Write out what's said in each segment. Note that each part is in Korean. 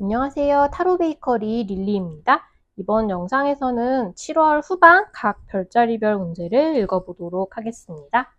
안녕하세요. 타로 베이커리 릴리입니다. 이번 영상에서는 7월 후반 각 별자리별 운세를 읽어보도록 하겠습니다.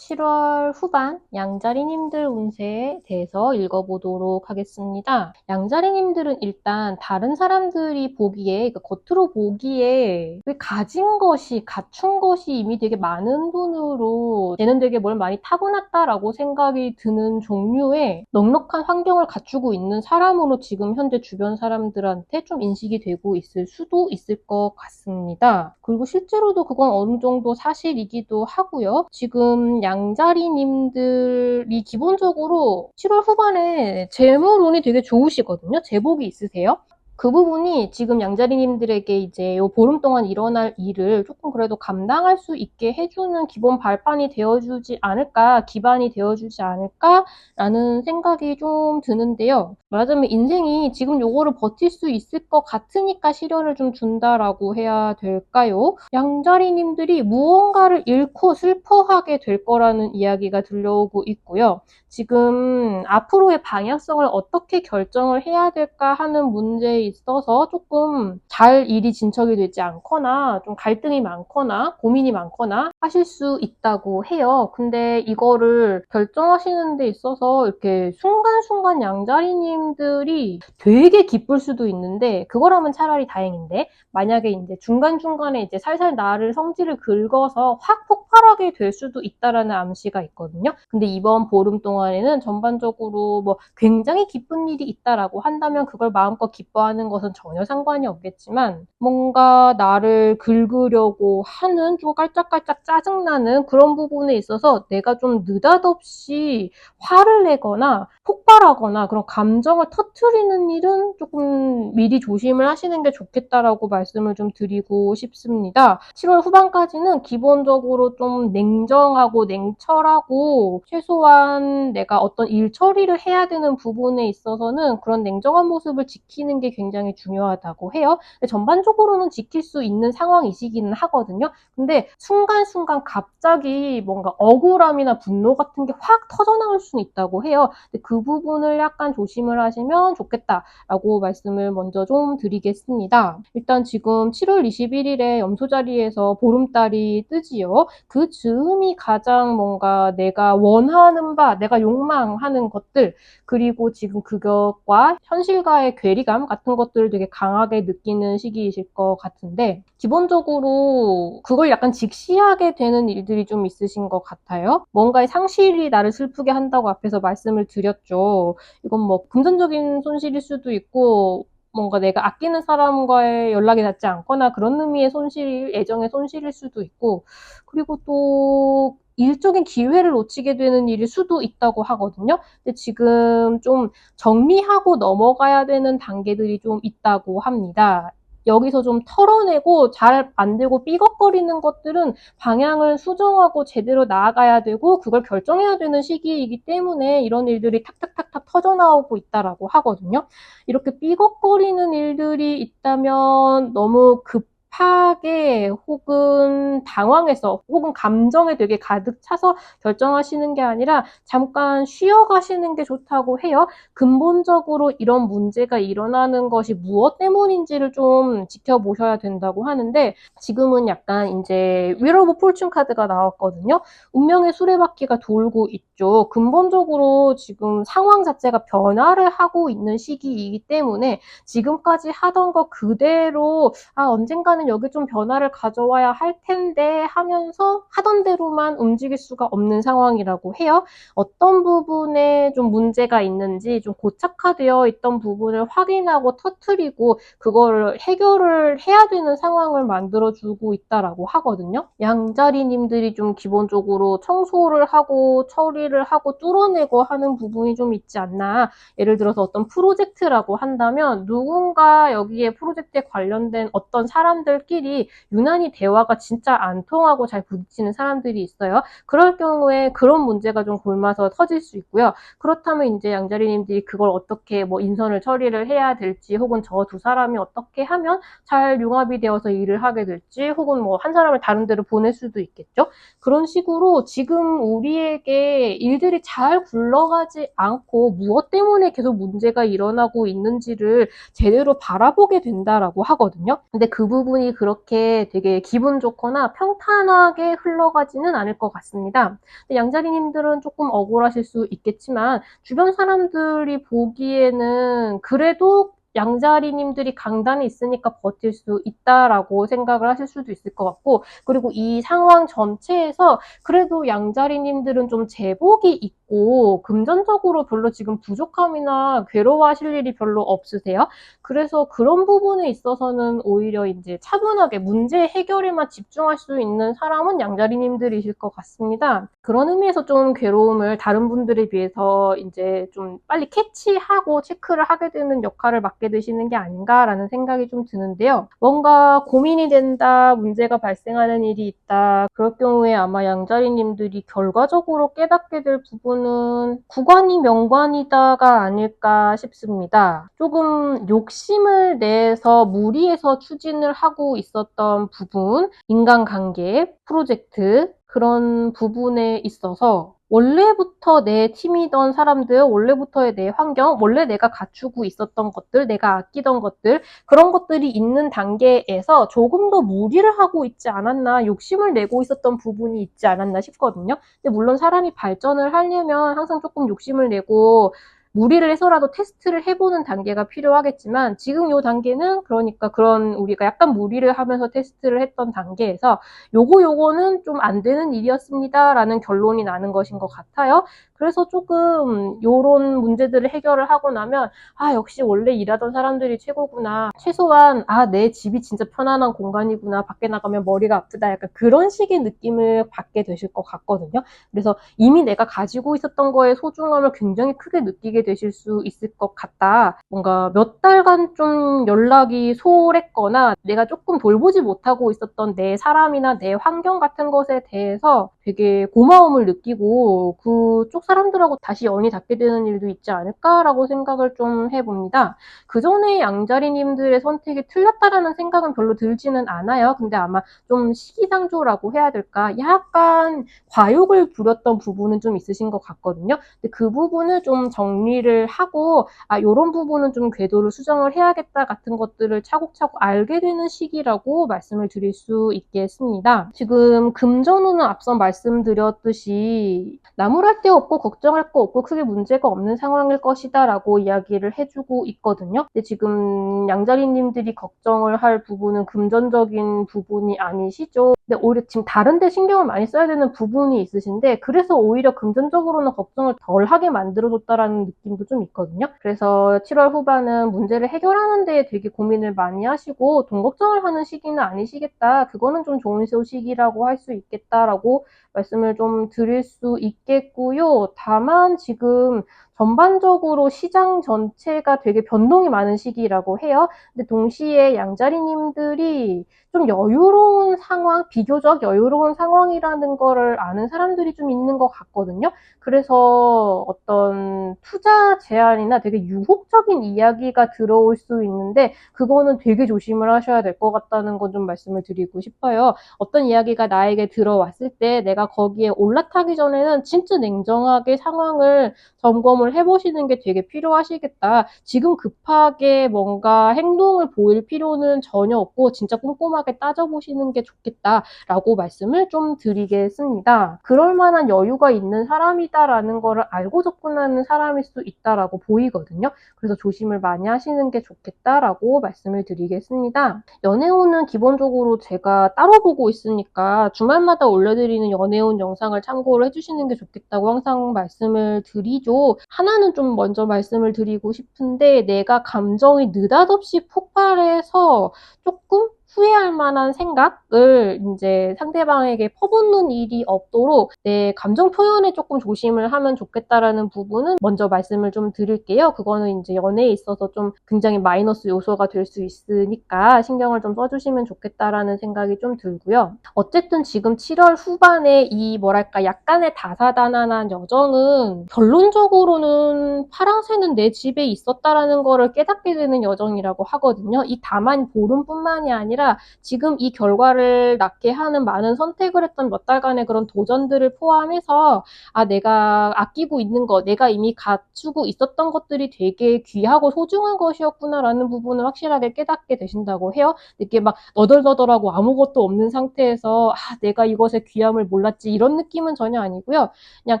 7월 후반 양자리님들 운세에 대해서 읽어보도록 하겠습니다. 양자리님들은 일단 다른 사람들이 보기에, 겉으로 보기에 가진 것이, 갖춘 것이 이미 되게 많은 분으로 얘는 되게 뭘 많이 타고났다라고 생각이 드는 종류의 넉넉한 환경을 갖추고 있는 사람으로 지금 현재 주변 사람들한테 좀 인식이 되고 있을 수도 있을 것 같습니다. 그리고 실제로도 그건 어느 정도 사실이기도 하고요. 지금 양자리님들이 기본적으로 7월 후반에 재물운이 되게 좋으시거든요. 재복이 있으세요. 그 부분이 지금 양자리님들에게 이제 요 보름 동안 일어날 일을 조금 그래도 감당할 수 있게 해주는 기본 발판이 되어주지 않을까, 기반이 되어주지 않을까라는 생각이 좀 드는데요. 말하자면 인생이 지금 요거를 버틸 수 있을 것 같으니까 시련을 좀 준다라고 해야 될까요? 양자리님들이 무언가를 잃고 슬퍼하게 될 거라는 이야기가 들려오고 있고요. 지금 앞으로의 방향성을 어떻게 결정을 해야 될까 하는 문제에 있어서 조금 잘 일이 진척이 되지 않거나 좀 갈등이 많거나 고민이 많거나 하실 수 있다고 해요. 근데 이거를 결정하시는 데 있어서 이렇게 순간순간 양자리님들이 되게 기쁠 수도 있는데 그거라면 차라리 다행인데 만약에 이제 중간중간에 이제 살살 나를 성질을 긁어서 확 폭발하게 될 수도 있다라는 암시가 있거든요. 근데 이번 보름 동안에는 전반적으로 뭐 굉장히 기쁜 일이 있다라고 한다면 그걸 마음껏 기뻐하는 것은 전혀 상관이 없겠지만 뭔가 나를 긁으려고 하는 좀 깔짝깔짝 짜증나는 그런 부분에 있어서 내가 좀 느닷없이 화를 내거나 폭발하거나 그런 감정을 터트리는 일은 조금 미리 조심을 하시는 게 좋겠다라고 말씀을 좀 드리고 싶습니다. 7월 후반까지는 기본적으로 좀 냉정하고 냉철하고 최소한 내가 어떤 일 처리를 해야 되는 부분에 있어서는 그런 냉정한 모습을 지키는 게 굉장히 중요하다고 해요. 근데 전반적으로는 지킬 수 있는 상황이시기는 하거든요. 근데 순간순간 갑자기 뭔가 억울함이나 분노 같은 게 확 터져나올 수는 있다고 해요. 근데 그 부분을 약간 조심을 하시면 좋겠다라고 말씀을 먼저 좀 드리겠습니다. 일단 지금 7월 21일에 염소 자리에서 보름달이 뜨지요. 그 즈음이 가장 뭔가 내가 원하는 바, 내가 욕망하는 것들, 그리고 지금 그것과 현실과의 괴리감 같은 것들을 되게 강하게 느끼는 시기이실 것 같은데 기본적으로 그걸 약간 직시하게 되는 일들이 좀 있으신 것 같아요. 뭔가의 상실이 나를 슬프게 한다고 앞에서 말씀을 드렸죠. 이건 뭐 금전적인 손실일 수도 있고 뭔가 내가 아끼는 사람과의 연락이 닿지 않거나 그런 의미의 손실, 애정의 손실일 수도 있고 그리고 또 일적인 기회를 놓치게 되는 일일 수도 있다고 하거든요. 근데 지금 좀 정리하고 넘어가야 되는 단계들이 좀 있다고 합니다. 여기서 좀 털어내고 잘 안 되고 삐걱거리는 것들은 방향을 수정하고 제대로 나아가야 되고 그걸 결정해야 되는 시기이기 때문에 이런 일들이 탁탁탁탁 터져나오고 있다라고 하거든요. 이렇게 삐걱거리는 일들이 있다면 너무 급하게 혹은 당황해서 혹은 감정에 되게 가득 차서 결정하시는 게 아니라 잠깐 쉬어가시는 게 좋다고 해요. 근본적으로 이런 문제가 일어나는 것이 무엇 때문인지를 좀 지켜보셔야 된다고 하는데 지금은 약간 이제 윌 오브 폴춘 카드가 나왔거든요. 운명의 수레바퀴가 돌고 있죠. 근본적으로 지금 상황 자체가 변화를 하고 있는 시기이기 때문에 지금까지 하던 거 그대로 언젠가는 여기 좀 변화를 가져와야 할 텐데 하면서 하던 대로만 움직일 수가 없는 상황이라고 해요. 어떤 부분에 좀 문제가 있는지 좀 고착화되어 있던 부분을 확인하고 터트리고 그거를 해결을 해야 되는 상황을 만들어주고 있다라고 하거든요. 양자리님들이 좀 기본적으로 청소를 하고 처리를 하고 뚫어내고 하는 부분이 좀 있지 않나. 예를 들어서 어떤 프로젝트라고 한다면 누군가 여기에 프로젝트에 관련된 어떤 사람들 사람들끼리 유난히 대화가 진짜 안 통하고 잘 부딪히는 사람들이 있어요. 그럴 경우에 그런 문제가 좀 골마서 터질 수 있고요. 그렇다면 이제 양자리님들이 그걸 어떻게 뭐 인선을 처리를 해야 될지, 혹은 저 두 사람이 어떻게 하면 잘 융합이 되어서 일을 하게 될지, 혹은 뭐 한 사람을 다른 데로 보낼 수도 있겠죠. 그런 식으로 지금 우리에게 일들이 잘 굴러가지 않고 무엇 때문에 계속 문제가 일어나고 있는지를 제대로 바라보게 된다라고 하거든요. 근데 그 부분이 그렇게 되게 기분 좋거나 평탄하게 흘러가지는 않을 것 같습니다. 근데 양자리님들은 조금 억울하실 수 있겠지만 주변 사람들이 보기에는 그래도 양자리님들이 강단에 있으니까 버틸 수 있다라고 생각을 하실 수도 있을 것 같고, 그리고 이 상황 전체에서 그래도 양자리님들은 좀 제복이 있고 금전적으로 별로 지금 부족함이나 괴로워하실 일이 별로 없으세요. 그래서 그런 부분에 있어서는 오히려 이제 차분하게 문제 해결에만 집중할 수 있는 사람은 양자리님들이실 것 같습니다. 그런 의미에서 좀 괴로움을 다른 분들에 비해서 이제 좀 빨리 캐치하고 체크를 하게 되는 역할을 맡게 되시는 게 아닌가라는 생각이 좀 드는데요. 뭔가 고민이 된다, 문제가 발생하는 일이 있다, 그럴 경우에 아마 양자리님들이 결과적으로 깨닫게 될 부분은 구관이 명관이다가 아닐까 싶습니다. 조금 욕심을 내서 무리해서 추진을 하고 있었던 부분, 인간관계, 프로젝트, 그런 부분에 있어서 원래부터 내 팀이던 사람들, 원래부터의 내 환경, 원래 내가 갖추고 있었던 것들, 내가 아끼던 것들, 그런 것들이 있는 단계에서 조금 더 무리를 하고 있지 않았나, 욕심을 내고 있었던 부분이 있지 않았나 싶거든요. 근데 물론 사람이 발전을 하려면 항상 조금 욕심을 내고 무리를 해서라도 테스트를 해보는 단계가 필요하겠지만, 지금 이 단계는 그러니까 그런 우리가 약간 무리를 하면서 테스트를 했던 단계에서 요거는 좀 안 되는 일이었습니다 라는 결론이 나는 것인 것 같아요. 그래서 조금 요런 문제들을 해결을 하고 나면 역시 원래 일하던 사람들이 최고구나, 최소한 내 집이 진짜 편안한 공간이구나, 밖에 나가면 머리가 아프다, 약간 그런 식의 느낌을 받게 되실 것 같거든요. 그래서 이미 내가 가지고 있었던 거의 소중함을 굉장히 크게 느끼게 되실 수 있을 것 같다. 뭔가 몇 달간 좀 연락이 소홀했거나 내가 조금 돌보지 못하고 있었던 내 사람이나 내 환경 같은 것에 대해서 되게 고마움을 느끼고 그쪽 사람들하고 다시 연이 닿게 되는 일도 있지 않을까라고 생각을 좀 해봅니다. 그 전에 양자리님들의 선택이 틀렸다라는 생각은 별로 들지는 않아요. 근데 아마 좀 시기상조라고 해야 될까? 약간 과욕을 부렸던 부분은 좀 있으신 것 같거든요. 근데 그 부분을 좀 정리를 하고 이런 부분은 좀 궤도를 수정을 해야겠다 같은 것들을 차곡차곡 알게 되는 시기라고 말씀을 드릴 수 있겠습니다. 지금 금전운은 앞서 말씀드렸듯이 나무랄 데 없고 걱정할 거 없고 크게 문제가 없는 상황일 것이다 라고 이야기를 해주고 있거든요. 근데 지금 양자리님들이 걱정을 할 부분은 금전적인 부분이 아니시죠. 근데 오히려 지금 다른 데 신경을 많이 써야 되는 부분이 있으신데, 그래서 오히려 금전적으로는 걱정을 덜 하게 만들어줬다라는 느낌도 좀 있거든요. 그래서 7월 후반은 문제를 해결하는 데 되게 고민을 많이 하시고 돈 걱정을 하는 시기는 아니시겠다, 그거는 좀 좋은 소식이라고 할 수 있겠다라고 말씀을 좀 드릴 수 있겠고요. 다만 지금 전반적으로 시장 전체가 되게 변동이 많은 시기라고 해요. 근데 동시에 양자리님들이 좀 여유로운 상황, 비교적 여유로운 상황이라는 거를 아는 사람들이 좀 있는 것 같거든요. 그래서 어떤 투자 제안이나 되게 유혹적인 이야기가 들어올 수 있는데 그거는 되게 조심을 하셔야 될 것 같다는 건 좀 말씀을 드리고 싶어요. 어떤 이야기가 나에게 들어왔을 때 내가 거기에 올라타기 전에는 진짜 냉정하게 상황을 점검을 해보시는 게 되게 필요하시겠다. 지금 급하게 뭔가 행동을 보일 필요는 전혀 없고 진짜 꼼꼼하게 따져보시는 게 좋겠다라고 말씀을 좀 드리겠습니다. 그럴 만한 여유가 있는 사람이다라는 거를 알고 접근하는 사람일 수 있다라고 보이거든요. 그래서 조심을 많이 하시는 게 좋겠다라고 말씀을 드리겠습니다. 연애운은 기본적으로 제가 따로 보고 있으니까 주말마다 올려드리는 연애운 영상을 참고를 해주시는 게 좋겠다고 항상 말씀을 드리죠. 하나는 좀 먼저 말씀을 드리고 싶은데, 내가 감정이 느닷없이 폭발해서 조금 후회할 만한 생각을 이제 상대방에게 퍼붓는 일이 없도록 내 감정 표현에 조금 조심을 하면 좋겠다라는 부분은 먼저 말씀을 좀 드릴게요. 그거는 이제 연애에 있어서 좀 굉장히 마이너스 요소가 될 수 있으니까 신경을 좀 써주시면 좋겠다라는 생각이 좀 들고요. 어쨌든 지금 7월 후반에 이 뭐랄까 약간의 다사다난한 여정은 결론적으로는 파랑새는 내 집에 있었다라는 거를 깨닫게 되는 여정이라고 하거든요. 이 다만 보름뿐만이 아니라 지금 이 결과를 낳게 하는 많은 선택을 했던 몇 달간의 그런 도전들을 포함해서 아, 내가 아끼고 있는 것, 내가 이미 갖추고 있었던 것들이 되게 귀하고 소중한 것이었구나라는 부분을 확실하게 깨닫게 되신다고 해요. 이렇게 막 너덜너덜하고 아무것도 없는 상태에서 아, 내가 이것의 귀함을 몰랐지 이런 느낌은 전혀 아니고요. 그냥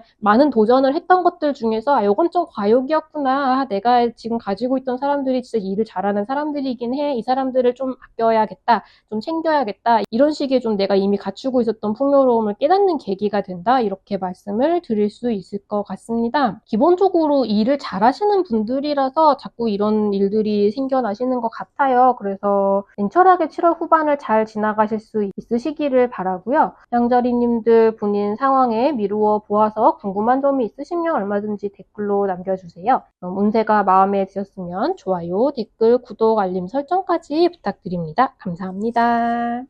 많은 도전을 했던 것들 중에서 아, 이건 좀 과욕이었구나. 아, 내가 지금 가지고 있던 사람들이 진짜 일을 잘하는 사람들이긴 해. 이 사람들을 좀 아껴야겠다. 좀 챙겨야겠다. 이런 식의 좀 내가 이미 갖추고 있었던 풍요로움을 깨닫는 계기가 된다. 이렇게 말씀을 드릴 수 있을 것 같습니다. 기본적으로 일을 잘하시는 분들이라서 자꾸 이런 일들이 생겨나시는 것 같아요. 그래서 냉철하게 7월 후반을 잘 지나가실 수 있으시기를 바라고요. 양자리님들 본인 상황에 미루어 보아서 궁금한 점이 있으시면 얼마든지 댓글로 남겨주세요. 운세가 마음에 드셨으면 좋아요, 댓글, 구독, 알림 설정까지 부탁드립니다. 감사합니다.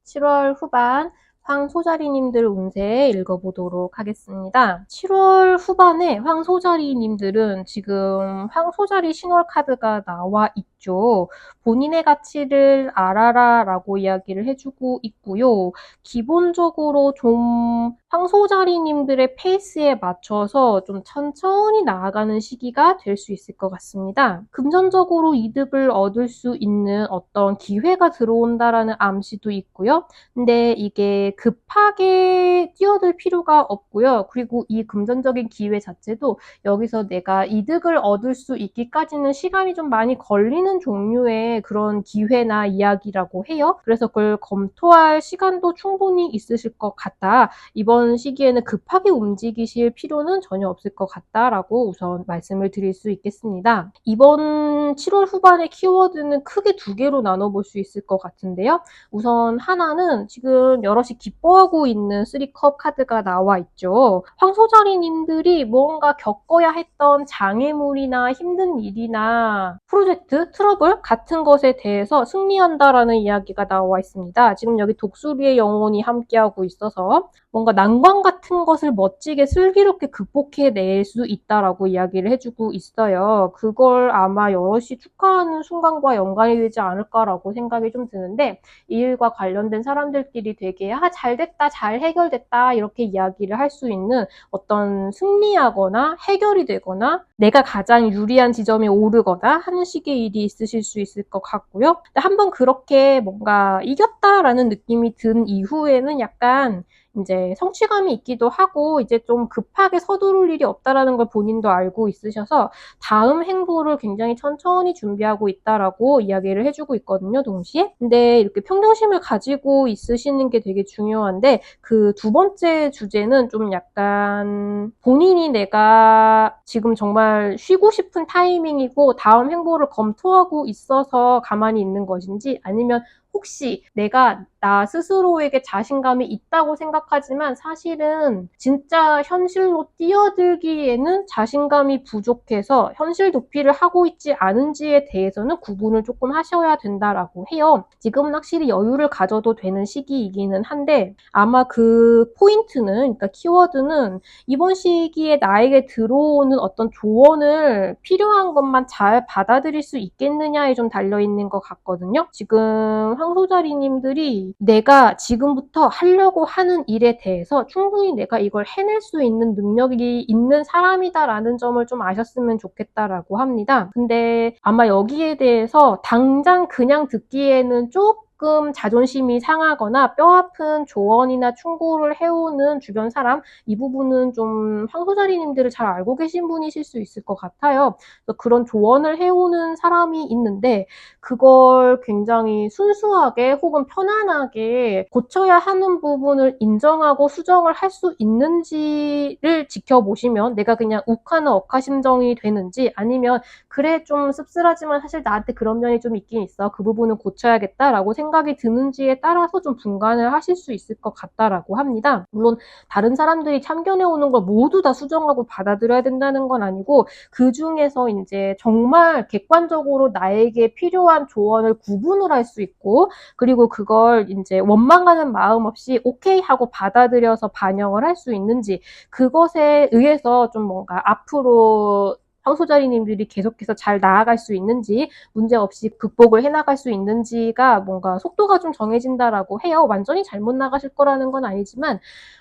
7월 후반 황소자리님들 운세 읽어보도록 하겠습니다. 7월 후반에 황소자리님들은 지금 황소자리 신월 카드가 나와 있죠. 본인의 가치를 알아라 라고 이야기를 해주고 있고요. 기본적으로 좀 황소자리님들의 페이스에 맞춰서 좀 천천히 나아가는 시기가 될 수 있을 것 같습니다. 금전적으로 이득을 얻을 수 있는 어떤 기회가 들어온다라는 암시도 있고요. 근데 이게 급하게 뛰어들 필요가 없고요. 그리고 이 금전적인 기회 자체도 여기서 내가 이득을 얻을 수 있기까지는 시간이 좀 많이 걸리는 종류의 그런 기회나 이야기라고 해요. 그래서 그걸 검토할 시간도 충분히 있으실 것 같다. 이번 시기에는 급하게 움직이실 필요는 전혀 없을 것 같다라고 우선 말씀을 드릴 수 있겠습니다. 이번 7월 후반의 키워드는 크게 두 개로 나눠볼 수 있을 것 같은데요. 우선 하나는 지금 여럿이 기뻐하고 있는 3컵 카드가 나와 있죠. 황소자리님들이 뭔가 겪어야 했던 장애물이나 힘든 일이나 프로젝트, 트러블 같은 것에 대해서 승리한다라는 이야기가 나와 있습니다. 지금 여기 독수리의 영혼이 함께하고 있어서 뭔가 난관 같은 것을 멋지게 슬기롭게 극복해낼 수 있다라고 이야기를 해주고 있어요. 그걸 아마 여럿이 축하하는 순간과 연관이 되지 않을까라고 생각이 좀 드는데 이 일과 관련된 사람들끼리 되게 아, 잘 됐다, 잘 해결됐다 이렇게 이야기를 할 수 있는 어떤 승리하거나 해결이 되거나 내가 가장 유리한 지점에 오르거나 하는 식의 일이 있으실 수 있을 것 같고요. 한번 그렇게 뭔가 이겼다라는 느낌이 든 이후에는 약간 이제 성취감이 있기도 하고 이제 좀 급하게 서두를 일이 없다라는 걸 본인도 알고 있으셔서 다음 행보를 굉장히 천천히 준비하고 있다라고 이야기를 해주고 있거든요, 동시에. 근데 이렇게 평정심을 가지고 있으시는 게 되게 중요한데 그 두 번째 주제는 좀 약간 본인이 내가 지금 정말 쉬고 싶은 타이밍이고 다음 행보를 검토하고 있어서 가만히 있는 것인지 아니면 혹시 내가 나 스스로에게 자신감이 있다고 생각하지만 사실은 진짜 현실로 뛰어들기에는 자신감이 부족해서 현실 도피를 하고 있지 않은지에 대해서는 구분을 조금 하셔야 된다라고 해요. 지금은 확실히 여유를 가져도 되는 시기이기는 한데 아마 그 포인트는, 그러니까 키워드는 이번 시기에 나에게 들어오는 어떤 조언을 필요한 것만 잘 받아들일 수 있겠느냐에 좀 달려있는 것 같거든요. 지금 황소자리님들이 내가 지금부터 하려고 하는 일에 대해서 충분히 내가 이걸 해낼 수 있는 능력이 있는 사람이다라는 점을 좀 아셨으면 좋겠다라고 합니다. 근데 아마 여기에 대해서 당장 그냥 듣기에는 조금 조금 자존심이 상하거나 뼈아픈 조언이나 충고를 해오는 주변 사람, 이 부분은 좀 황소자리님들을 잘 알고 계신 분이실 수 있을 것 같아요. 그래서 그런 조언을 해오는 사람이 있는데 그걸 굉장히 순수하게 혹은 편안하게 고쳐야 하는 부분을 인정하고 수정을 할 수 있는지를 지켜보시면 내가 그냥 욱하는 억하심정이 되는지 아니면 그래 좀 씁쓸하지만 사실 나한테 그런 면이 좀 있긴 있어. 그 부분은 고쳐야겠다라고 생각이 드는지에 따라서 좀 분간을 하실 수 있을 것 같다라고 합니다. 물론 다른 사람들이 참견해 오는 걸 모두 다 수정하고 받아들여야 된다는 건 아니고 그 중에서 이제 정말 객관적으로 나에게 필요한 조언을 구분을 할 수 있고 그리고 그걸 이제 원망하는 마음 없이 오케이 하고 받아들여서 반영을 할 수 있는지 그것에 의해서 좀 뭔가 앞으로 황소자리님들이 계속해서 잘 나아갈 수 있는지 문제없이 극복을 해나갈 수 있는지가 뭔가 속도가 좀 정해진다라고 해요. 완전히 잘못 나가실 거라는 건 아니지만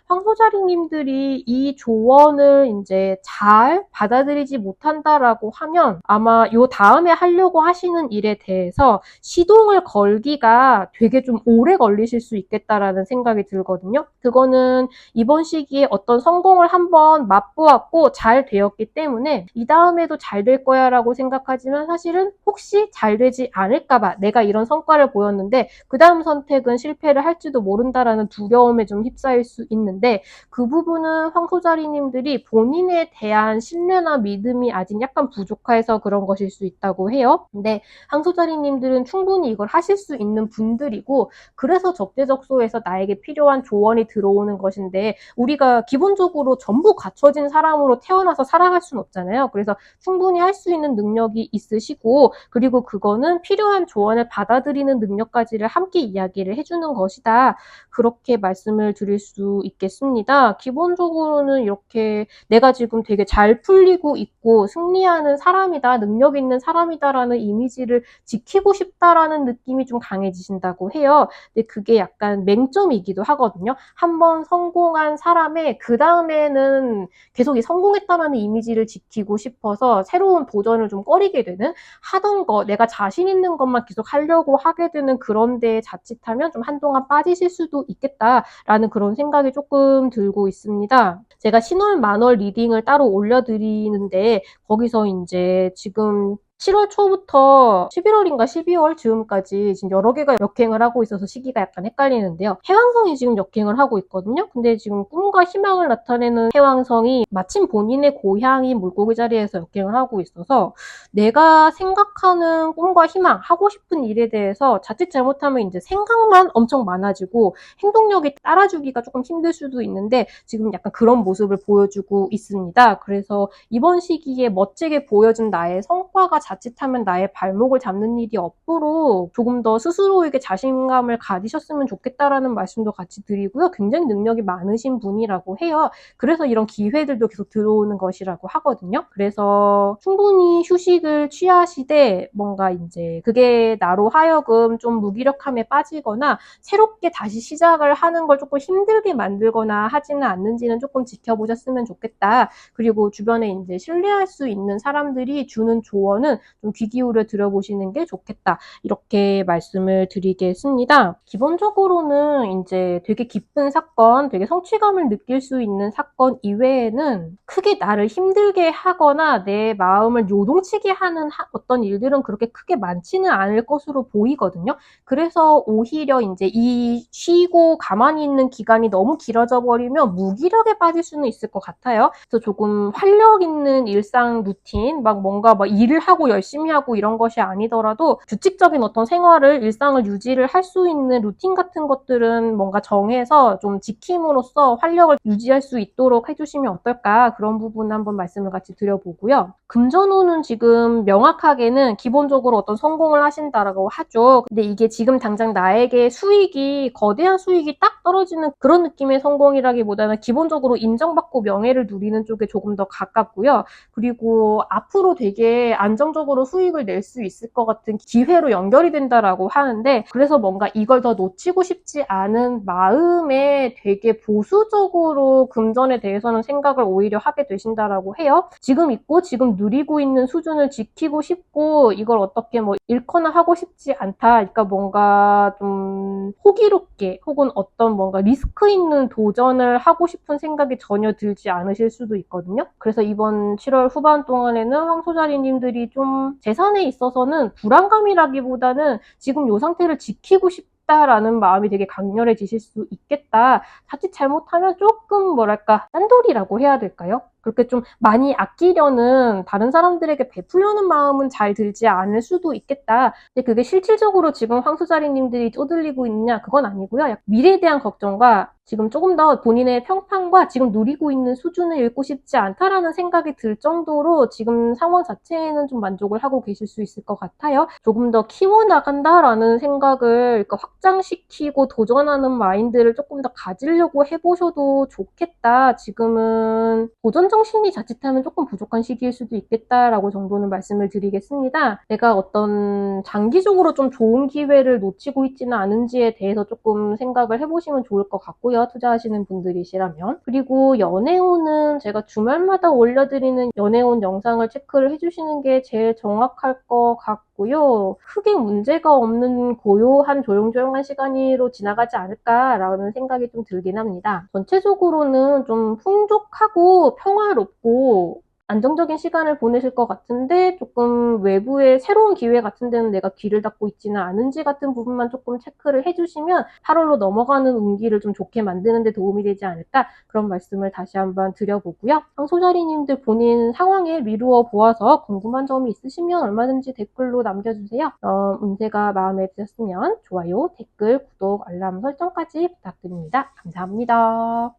황소자리님들이 이 조언을 이제 잘 받아들이지 못한다라고 하면 아마 요 다음에 하려고 하시는 일에 대해서 시동을 걸기가 되게 좀 오래 걸리실 수 있겠다라는 생각이 들거든요. 그거는 이번 시기에 어떤 성공을 한번 맛보았고 잘 되었기 때문에 이 다음에도 잘 될 거야 라고 생각하지만 사실은 혹시 잘 되지 않을까봐 내가 이런 성과를 보였는데 그 다음 선택은 실패를 할지도 모른다라는 두려움에 좀 휩싸일 수 있는데 그 부분은 황소자리님들이 본인에 대한 신뢰나 믿음이 아직 약간 부족해서 그런 것일 수 있다고 해요. 근데 황소자리님들은 충분히 이걸 하실 수 있는 분들이고 그래서 적재적소에서 나에게 필요한 조언이 들어오는 것인데 우리가 기본적으로 전부 갖춰진 사람으로 태어나서 살아갈 수는 없잖아요. 그래서 충분히 할 수 있는 능력이 있으시고 그리고 그거는 필요한 조언을 받아들이는 능력까지를 함께 이야기를 해주는 것이다. 그렇게 말씀을 드릴 수 있겠습니다. 기본적으로는 이렇게 내가 지금 되게 잘 풀리고 있고 승리하는 사람이다, 능력 있는 사람이다라는 이미지를 지키고 싶다라는 느낌이 좀 강해지신다고 해요. 근데 그게 약간 맹점이기도 하거든요. 한번 성공한 사람의 그 다음에는 계속 이 성공했다라는 이미지를 지키고 싶어서 새로운 도전을 좀 꺼리게 되는 하던 거 내가 자신 있는 것만 계속 하려고 하게 되는 그런 데에 자칫하면 좀 한동안 빠지실 수도 있겠다라는 그런 생각이 조금 들고 있습니다. 제가 신월 만월 리딩을 따로 올려드리는데 거기서 이제 지금 7월 초부터 11월인가 12월 즈음까지 지금 여러 개가 역행을 하고 있어서 시기가 약간 헷갈리는데요. 해왕성이 지금 역행을 하고 있거든요. 근데 지금 꿈과 희망을 나타내는 해왕성이 마침 본인의 고향인 물고기 자리에서 역행을 하고 있어서 내가 생각하는 꿈과 희망, 하고 싶은 일에 대해서 자칫 잘못하면 이제 생각만 엄청 많아지고 행동력이 따라주기가 조금 힘들 수도 있는데 지금 약간 그런 모습을 보여주고 있습니다. 그래서 이번 시기에 멋지게 보여준 나의 성과가 자칫하면 나의 발목을 잡는 일이 없도록 조금 더 스스로에게 자신감을 가지셨으면 좋겠다라는 말씀도 같이 드리고요. 굉장히 능력이 많으신 분이라고 해요. 그래서 이런 기회들도 계속 들어오는 것이라고 하거든요. 그래서 충분히 휴식을 취하시되 뭔가 이제 그게 나로 하여금 좀 무기력함에 빠지거나 새롭게 다시 시작을 하는 걸 조금 힘들게 만들거나 하지는 않는지는 조금 지켜보셨으면 좋겠다. 그리고 주변에 이제 신뢰할 수 있는 사람들이 주는 조언은 좀 귀 기울여 들어보시는 게 좋겠다. 이렇게 말씀을 드리겠습니다. 기본적으로는 이제 되게 기쁜 사건, 되게 성취감을 느낄 수 있는 사건 이외에는 크게 나를 힘들게 하거나 내 마음을 요동치게 하는 어떤 일들은 그렇게 크게 많지는 않을 것으로 보이거든요. 그래서 오히려 이제 이 쉬고 가만히 있는 기간이 너무 길어져 버리면 무기력에 빠질 수는 있을 것 같아요. 그래서 조금 활력 있는 일상 루틴, 막 뭔가 막 일을 하고 열심히 하고 이런 것이 아니더라도 규칙적인 어떤 생활을, 일상을 유지를 할 수 있는 루틴 같은 것들은 뭔가 정해서 좀 지킴으로써 활력을 유지할 수 있도록 해주시면 어떨까 그런 부분 한번 말씀을 같이 드려보고요. 금전운은 지금 명확하게는 기본적으로 어떤 성공을 하신다라고 하죠. 근데 이게 지금 당장 나에게 수익이 거대한 수익이 딱 떨어지는 그런 느낌의 성공이라기보다는 기본적으로 인정받고 명예를 누리는 쪽에 조금 더 가깝고요. 그리고 앞으로 되게 안정적으로 수익을 낼 수 있을 것 같은 기회로 연결이 된다라고 하는데 그래서 뭔가 이걸 더 놓치고 싶지 않은 마음에 되게 보수적으로 금전에 대해서는 생각을 오히려 하게 되신다라고 해요. 지금 있고 지금 누리고 있는 수준을 지키고 싶고 이걸 어떻게 뭐 잃거나 하고 싶지 않다. 그러니까 뭔가 좀 호기롭게 혹은 어떤 뭔가 리스크 있는 도전을 하고 싶은 생각이 전혀 들지 않으실 수도 있거든요. 그래서 이번 7월 후반 동안에는 황소자리님들이 좀 재산에 있어서는 불안감이라기보다는 지금 이 상태를 지키고 싶다라는 마음이 되게 강렬해지실 수 있겠다. 자칫 잘못하면 조금 뭐랄까 짠돌이라고 해야 될까요? 그렇게 좀 많이 아끼려는 다른 사람들에게 베풀려는 마음은 잘 들지 않을 수도 있겠다. 근데 그게 실질적으로 지금 황소자리님들이 쪼들리고 있느냐? 그건 아니고요. 미래에 대한 걱정과 지금 조금 더 본인의 평판과 지금 누리고 있는 수준을 잃고 싶지 않다라는 생각이 들 정도로 지금 상황 자체에는 좀 만족을 하고 계실 수 있을 것 같아요. 조금 더 키워나간다라는 생각을 확장시키고 도전하는 마인드를 조금 더 가지려고 해보셔도 좋겠다. 지금은 도전 정신이 자칫하면 조금 부족한 시기일 수도 있겠다라고 정도는 말씀을 드리겠습니다. 내가 어떤 장기적으로 좀 좋은 기회를 놓치고 있지는 않은지에 대해서 조금 생각을 해보시면 좋을 것 같고요. 투자하시는 분들이시라면. 그리고 연애운은 제가 주말마다 올려드리는 연애운 영상을 체크를 해주시는 게 제일 정확할 것 같고요. 크게 문제가 없는 고요한 조용조용한 시간으로 지나가지 않을까라는 생각이 좀 들긴 합니다. 전체적으로는 좀 풍족하고 평화롭고 안정적인 시간을 보내실 것 같은데 조금 외부의 새로운 기회 같은 데는 내가 귀를 닫고 있지는 않은지 같은 부분만 조금 체크를 해주시면 8월로 넘어가는 운기를 좀 좋게 만드는 데 도움이 되지 않을까 그런 말씀을 다시 한번 드려보고요. 황소자리님들 본인 상황에 미루어 보아서 궁금한 점이 있으시면 얼마든지 댓글로 남겨주세요. 운세가 마음에 드셨으면 좋아요, 댓글, 구독, 알람 설정까지 부탁드립니다. 감사합니다.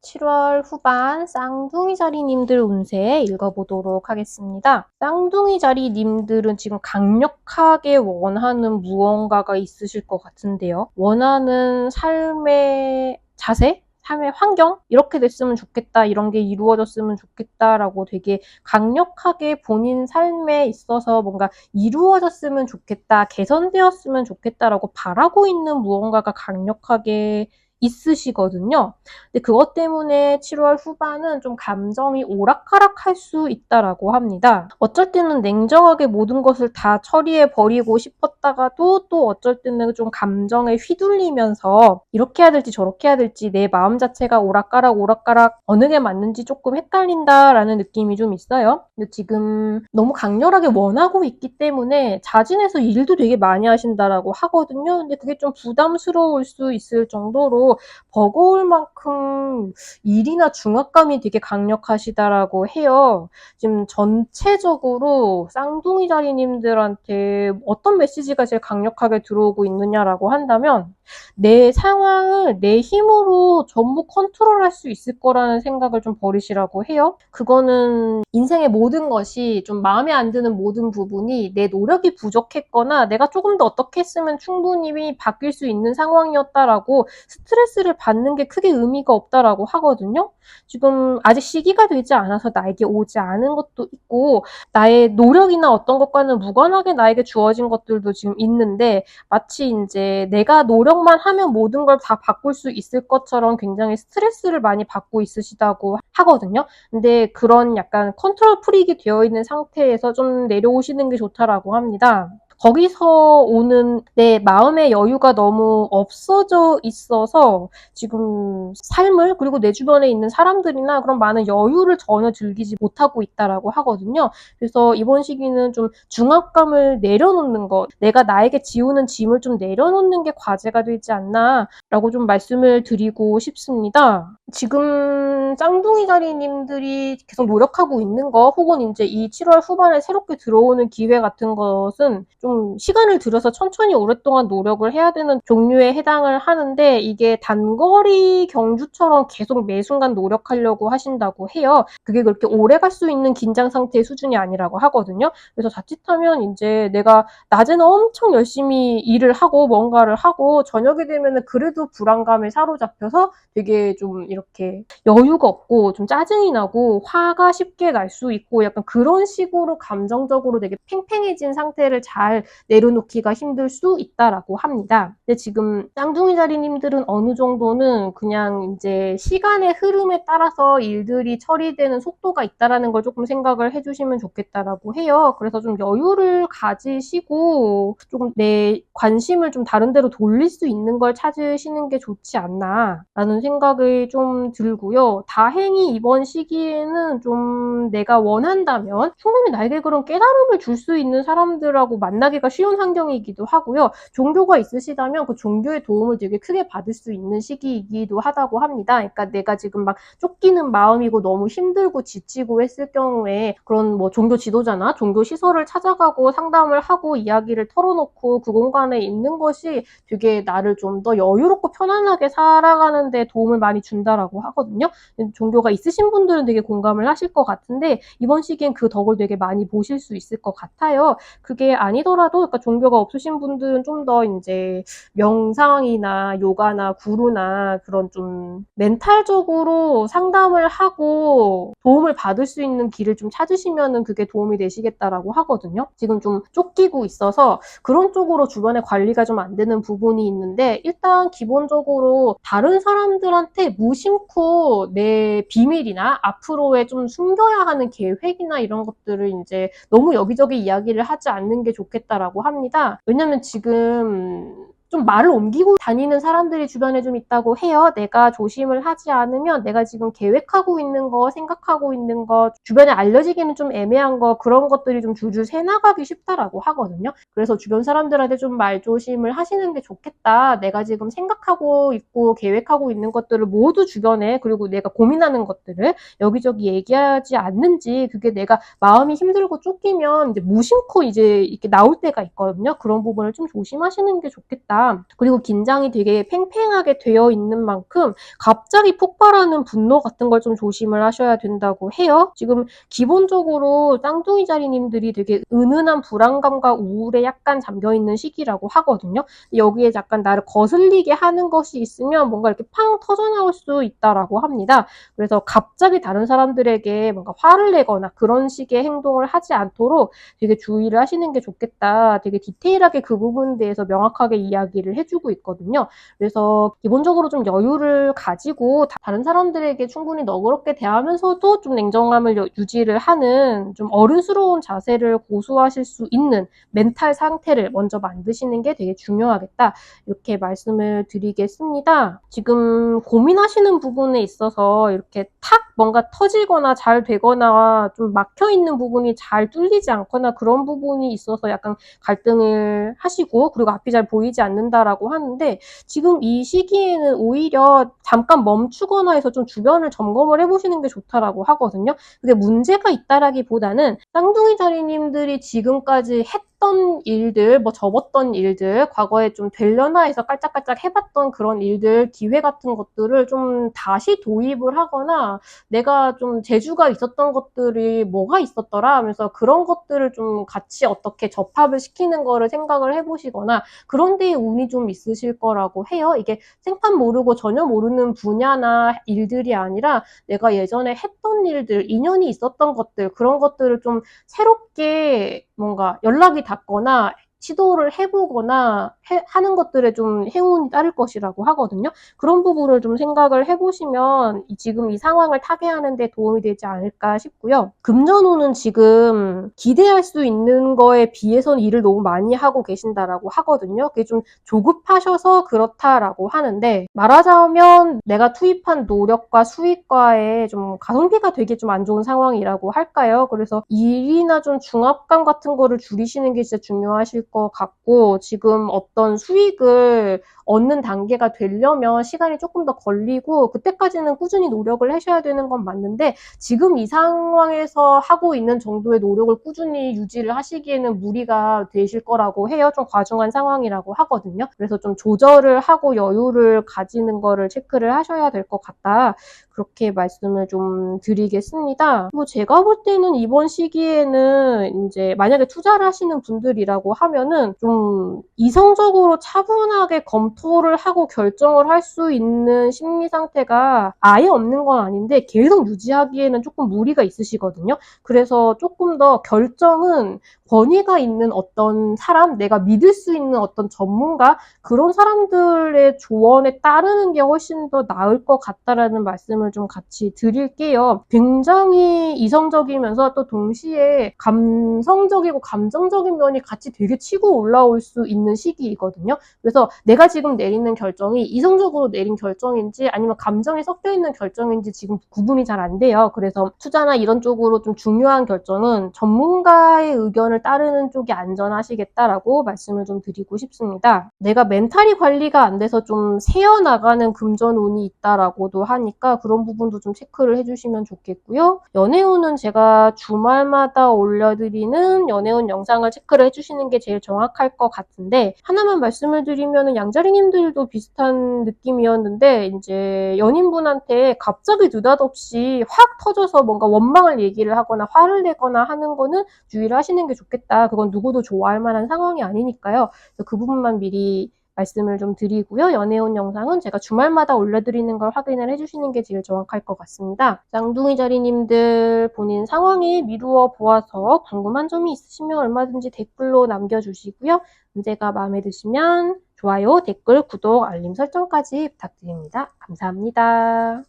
7월 후반 쌍둥이 자리님들 운세 읽어보도록 하겠습니다. 쌍둥이 자리님들은 지금 강력하게 원하는 무언가가 있으실 것 같은데요. 원하는 삶의 자세? 삶의 환경? 이렇게 됐으면 좋겠다. 이런 게 이루어졌으면 좋겠다라고 되게 강력하게 본인 삶에 있어서 뭔가 이루어졌으면 좋겠다. 개선되었으면 좋겠다라고 바라고 있는 무언가가 강력하게 있으시거든요. 근데 그것 때문에 7월 후반은 좀 감정이 오락가락할 수 있다라고 합니다. 어쩔 때는 냉정하게 모든 것을 다 처리해 버리고 싶었다가도 또 어쩔 때는 좀 감정에 휘둘리면서 이렇게 해야 될지 저렇게 해야 될지 내 마음 자체가 오락가락 어느 게 맞는지 조금 헷갈린다라는 느낌이 좀 있어요. 근데 지금 너무 강렬하게 원하고 있기 때문에 자진해서 일도 되게 많이 하신다라고 하거든요. 근데 그게 좀 부담스러울 수 있을 정도로 버거울 만큼 일이나 중압감이 되게 강력하시다라고 해요. 지금 전체적으로 쌍둥이 자리님들한테 어떤 메시지가 제일 강력하게 들어오고 있느냐라고 한다면 내 상황을 내 힘으로 전부 컨트롤할 수 있을 거라는 생각을 좀 버리시라고 해요. 그거는 인생의 모든 것이 좀 마음에 안 드는 모든 부분이 내 노력이 부족했거나 내가 조금 더 어떻게 했으면 충분히 바뀔 수 있는 상황이었다라고 스트레스를 받는 게 크게 의미가 없다라고 하거든요. 지금 아직 시기가 되지 않아서 나에게 오지 않은 것도 있고 나의 노력이나 어떤 것과는 무관하게 나에게 주어진 것들도 지금 있는데 마치 이제 내가 노력만 하면 모든 걸 다 바꿀 수 있을 것처럼 굉장히 스트레스를 많이 받고 있으시다고 하거든요. 근데 그런 약간 컨트롤 프릭이 되어 있는 상태에서 좀 내려오시는 게 좋다라고 합니다. 거기서 오는 내 마음의 여유가 너무 없어져 있어서 지금 삶을 그리고 내 주변에 있는 사람들이나 그런 많은 여유를 전혀 즐기지 못하고 있다라고 하거든요. 그래서 이번 시기는 좀 중압감을 내려놓는 것, 내가 나에게 지우는 짐을 좀 내려놓는 게 과제가 되지 않나라고 좀 말씀을 드리고 싶습니다. 지금 쌍둥이 자리님들이 계속 노력하고 있는 거 혹은 이제 이 7월 후반에 새롭게 들어오는 기회 같은 것은 좀 시간을 들여서 천천히 오랫동안 노력을 해야 되는 종류에 해당을 하는데 이게 단거리 경주처럼 계속 매 순간 노력하려고 하신다고 해요. 그게 그렇게 오래 갈 수 있는 긴장 상태의 수준이 아니라고 하거든요. 그래서 자칫하면 이제 내가 낮에는 엄청 열심히 일을 하고 뭔가를 하고 저녁이 되면은 그래도 불안감에 사로잡혀서 되게 좀 이렇게 이렇게 여유가 없고 좀 짜증이 나고 화가 쉽게 날 수 있고 약간 그런 식으로 감정적으로 되게 팽팽해진 상태를 잘 내려놓기가 힘들 수 있다라고 합니다. 근데 지금 쌍둥이 자리님들은 어느 정도는 그냥 이제 시간의 흐름에 따라서 일들이 처리되는 속도가 있다라는 걸 조금 생각을 해주시면 좋겠다라고 해요. 그래서 좀 여유를 가지시고 조금 내 관심을 좀 다른 데로 돌릴 수 있는 걸 찾으시는 게 좋지 않나라는 생각이 좀 들고요. 다행히 이번 시기에는 좀 내가 원한다면 충분히 나에게 그런 깨달음을 줄 수 있는 사람들하고 만나기가 쉬운 환경이기도 하고요. 종교가 있으시다면 그 종교의 도움을 되게 크게 받을 수 있는 시기이기도 하다고 합니다. 그러니까 내가 지금 막 쫓기는 마음이고 너무 힘들고 지치고 했을 경우에 그런 뭐 종교 지도자나 종교 시설을 찾아가고 상담을 하고 이야기를 털어놓고 그 공간에 있는 것이 되게 나를 좀 더 여유롭고 편안하게 살아가는 데 도움을 많이 준다라고 하거든요. 종교가 있으신 분들은 되게 공감을 하실 것 같은데 이번 시기엔 그 덕을 되게 많이 보실 수 있을 것 같아요. 그게 아니더라도 그러니까 종교가 없으신 분들은 좀 더 이제 명상이나 요가나 구루나 그런 좀 멘탈적으로 상담을 하고 도움을 받을 수 있는 길을 좀 찾으시면은 그게 도움이 되시겠다라고 하거든요. 지금 좀 쫓기고 있어서 그런 쪽으로 주변에 관리가 좀 안 되는 부분이 있는데 일단 기본적으로 다른 사람들한테 무심코 내 비밀이나 앞으로의 좀 숨겨야 하는 계획이나 이런 것들을 이제 너무 여기저기 이야기를 하지 않는 게 좋겠다라고 합니다. 왜냐면 지금 좀 말을 옮기고 다니는 사람들이 주변에 좀 있다고 해요. 내가 조심을 하지 않으면 내가 지금 계획하고 있는 거, 생각하고 있는 거, 주변에 알려지기는 좀 애매한 거 그런 것들이 좀 줄줄 새나가기 쉽다라고 하거든요. 그래서 주변 사람들한테 좀 말조심을 하시는 게 좋겠다. 내가 지금 생각하고 있고 계획하고 있는 것들을 모두 주변에 그리고 내가 고민하는 것들을 여기저기 얘기하지 않는지 그게 내가 마음이 힘들고 쫓기면 이제 무심코 이제 이렇게 나올 때가 있거든요. 그런 부분을 좀 조심하시는 게 좋겠다. 그리고 긴장이 되게 팽팽하게 되어 있는 만큼 갑자기 폭발하는 분노 같은 걸 좀 조심을 하셔야 된다고 해요. 지금 기본적으로 쌍둥이 자리님들이 되게 은은한 불안감과 우울에 약간 잠겨있는 시기라고 하거든요. 여기에 약간 나를 거슬리게 하는 것이 있으면 뭔가 이렇게 팡 터져나올 수 있다라고 합니다. 그래서 갑자기 다른 사람들에게 뭔가 화를 내거나 그런 식의 행동을 하지 않도록 되게 주의를 하시는 게 좋겠다. 되게 디테일하게 그 부분에 대해서 명확하게 이야기를 해주고 있거든요. 그래서 기본적으로 좀 여유를 가지고 다른 사람들에게 충분히 너그럽게 대하면서도 좀 냉정함을 유지를 하는 좀 어른스러운 자세를 고수하실 수 있는 멘탈 상태를 먼저 만드시는 게 되게 중요하겠다. 이렇게 말씀을 드리겠습니다. 지금 고민하시는 부분에 있어서 이렇게 탁 뭔가 터지거나 잘 되거나 좀 막혀있는 부분이 잘 뚫리지 않거나 그런 부분이 있어서 약간 갈등을 하시고 그리고 앞이 잘 보이지 않는다라고 하는데 지금 이 시기에는 오히려 잠깐 멈추거나 해서 좀 주변을 점검을 해보시는 게 좋다라고 하거든요. 그게 문제가 있다라기보다는 쌍둥이 자리님들이 지금까지 했던 일들, 뭐 접었던 일들, 과거에 좀 되려나 해서 깔짝깔짝 해봤던 그런 일들, 기회 같은 것들을 좀 다시 도입을 하거나 내가 좀 재주가 있었던 것들이 뭐가 있었더라 하면서 그런 것들을 좀 같이 어떻게 접합을 시키는 거를 생각을 해보시거나 그런 데에 운이 좀 있으실 거라고 해요. 이게 생판 모르고 전혀 모르는 분야나 일들이 아니라 내가 예전에 했던 일들, 인연이 있었던 것들, 그런 것들을 좀 새롭게 뭔가 연락이 닿거나 시도를 해보거나 하는 것들에 좀 행운이 따를 것이라고 하거든요. 그런 부분을 좀 생각을 해보시면 지금 이 상황을 타개하는 데 도움이 되지 않을까 싶고요. 금전운은 지금 기대할 수 있는 거에 비해서는 일을 너무 많이 하고 계신다라고 하거든요. 그게 좀 조급하셔서 그렇다라고 하는데 말하자면 내가 투입한 노력과 수익과의 좀 가성비가 되게 좀 안 좋은 상황이라고 할까요? 그래서 일이나 좀 중압감 같은 거를 줄이시는 게 진짜 중요하실 것 같고 지금 어떤 수익을 얻는 단계가 되려면 시간이 조금 더 걸리고 그때까지는 꾸준히 노력을 하셔야 되는 건 맞는데 지금 이 상황에서 하고 있는 정도의 노력을 꾸준히 유지를 하시기에는 무리가 되실 거라고 해요. 좀 과중한 상황이라고 하거든요. 그래서 좀 조절을 하고 여유를 가지는 거를 체크를 하셔야 될 것 같다. 그렇게 말씀을 좀 드리겠습니다. 뭐 제가 볼 때는 이번 시기에는 이제 만약에 투자를 하시는 분들이라고 하면은 좀 이성적으로 차분하게 검토 검토를 하고 결정을 할 수 있는 심리 상태가 아예 없는 건 아닌데 계속 유지하기에는 조금 무리가 있으시거든요. 그래서 조금 더 결정은 권위가 있는 어떤 사람, 내가 믿을 수 있는 어떤 전문가, 그런 사람들의 조언에 따르는 게 훨씬 더 나을 것 같다라는 말씀을 좀 같이 드릴게요. 굉장히 이성적이면서 또 동시에 감성적이고 감정적인 면이 같이 되게 치고 올라올 수 있는 시기이거든요. 그래서 내가 지금 내리는 결정이 이성적으로 내린 결정인지 아니면 감정이 섞여 있는 결정인지 지금 구분이 잘 안 돼요. 그래서 투자나 이런 쪽으로 좀 중요한 결정은 전문가의 의견을 따르는 쪽이 안전하시겠다라고 말씀을 좀 드리고 싶습니다. 내가 멘탈이 관리가 안 돼서 좀 새어나가는 금전운이 있다라고도 하니까 그런 부분도 좀 체크를 해주시면 좋겠고요. 연애운은 제가 주말마다 올려드리는 연애운 영상을 체크를 해주시는 게 제일 정확할 것 같은데, 하나만 말씀을 드리면 양자리님들도 비슷한 느낌이었는데 이제 연인분한테 갑자기 느닷없이 확 터져서 뭔가 원망을 얘기를 하거나 화를 내거나 하는 거는 주의를 하시는 게 좋겠다. 그건 누구도 좋아할 만한 상황이 아니니까요. 그래서 그 부분만 미리 말씀을 좀 드리고요. 연애운 영상은 제가 주말마다 올려드리는 걸 확인을 해주시는 게 제일 정확할 것 같습니다. 쌍둥이 자리님들 본인 상황에 미루어 보아서 궁금한 점이 있으시면 얼마든지 댓글로 남겨주시고요. 문제가 마음에 드시면 좋아요, 댓글, 구독, 알림 설정까지 부탁드립니다. 감사합니다.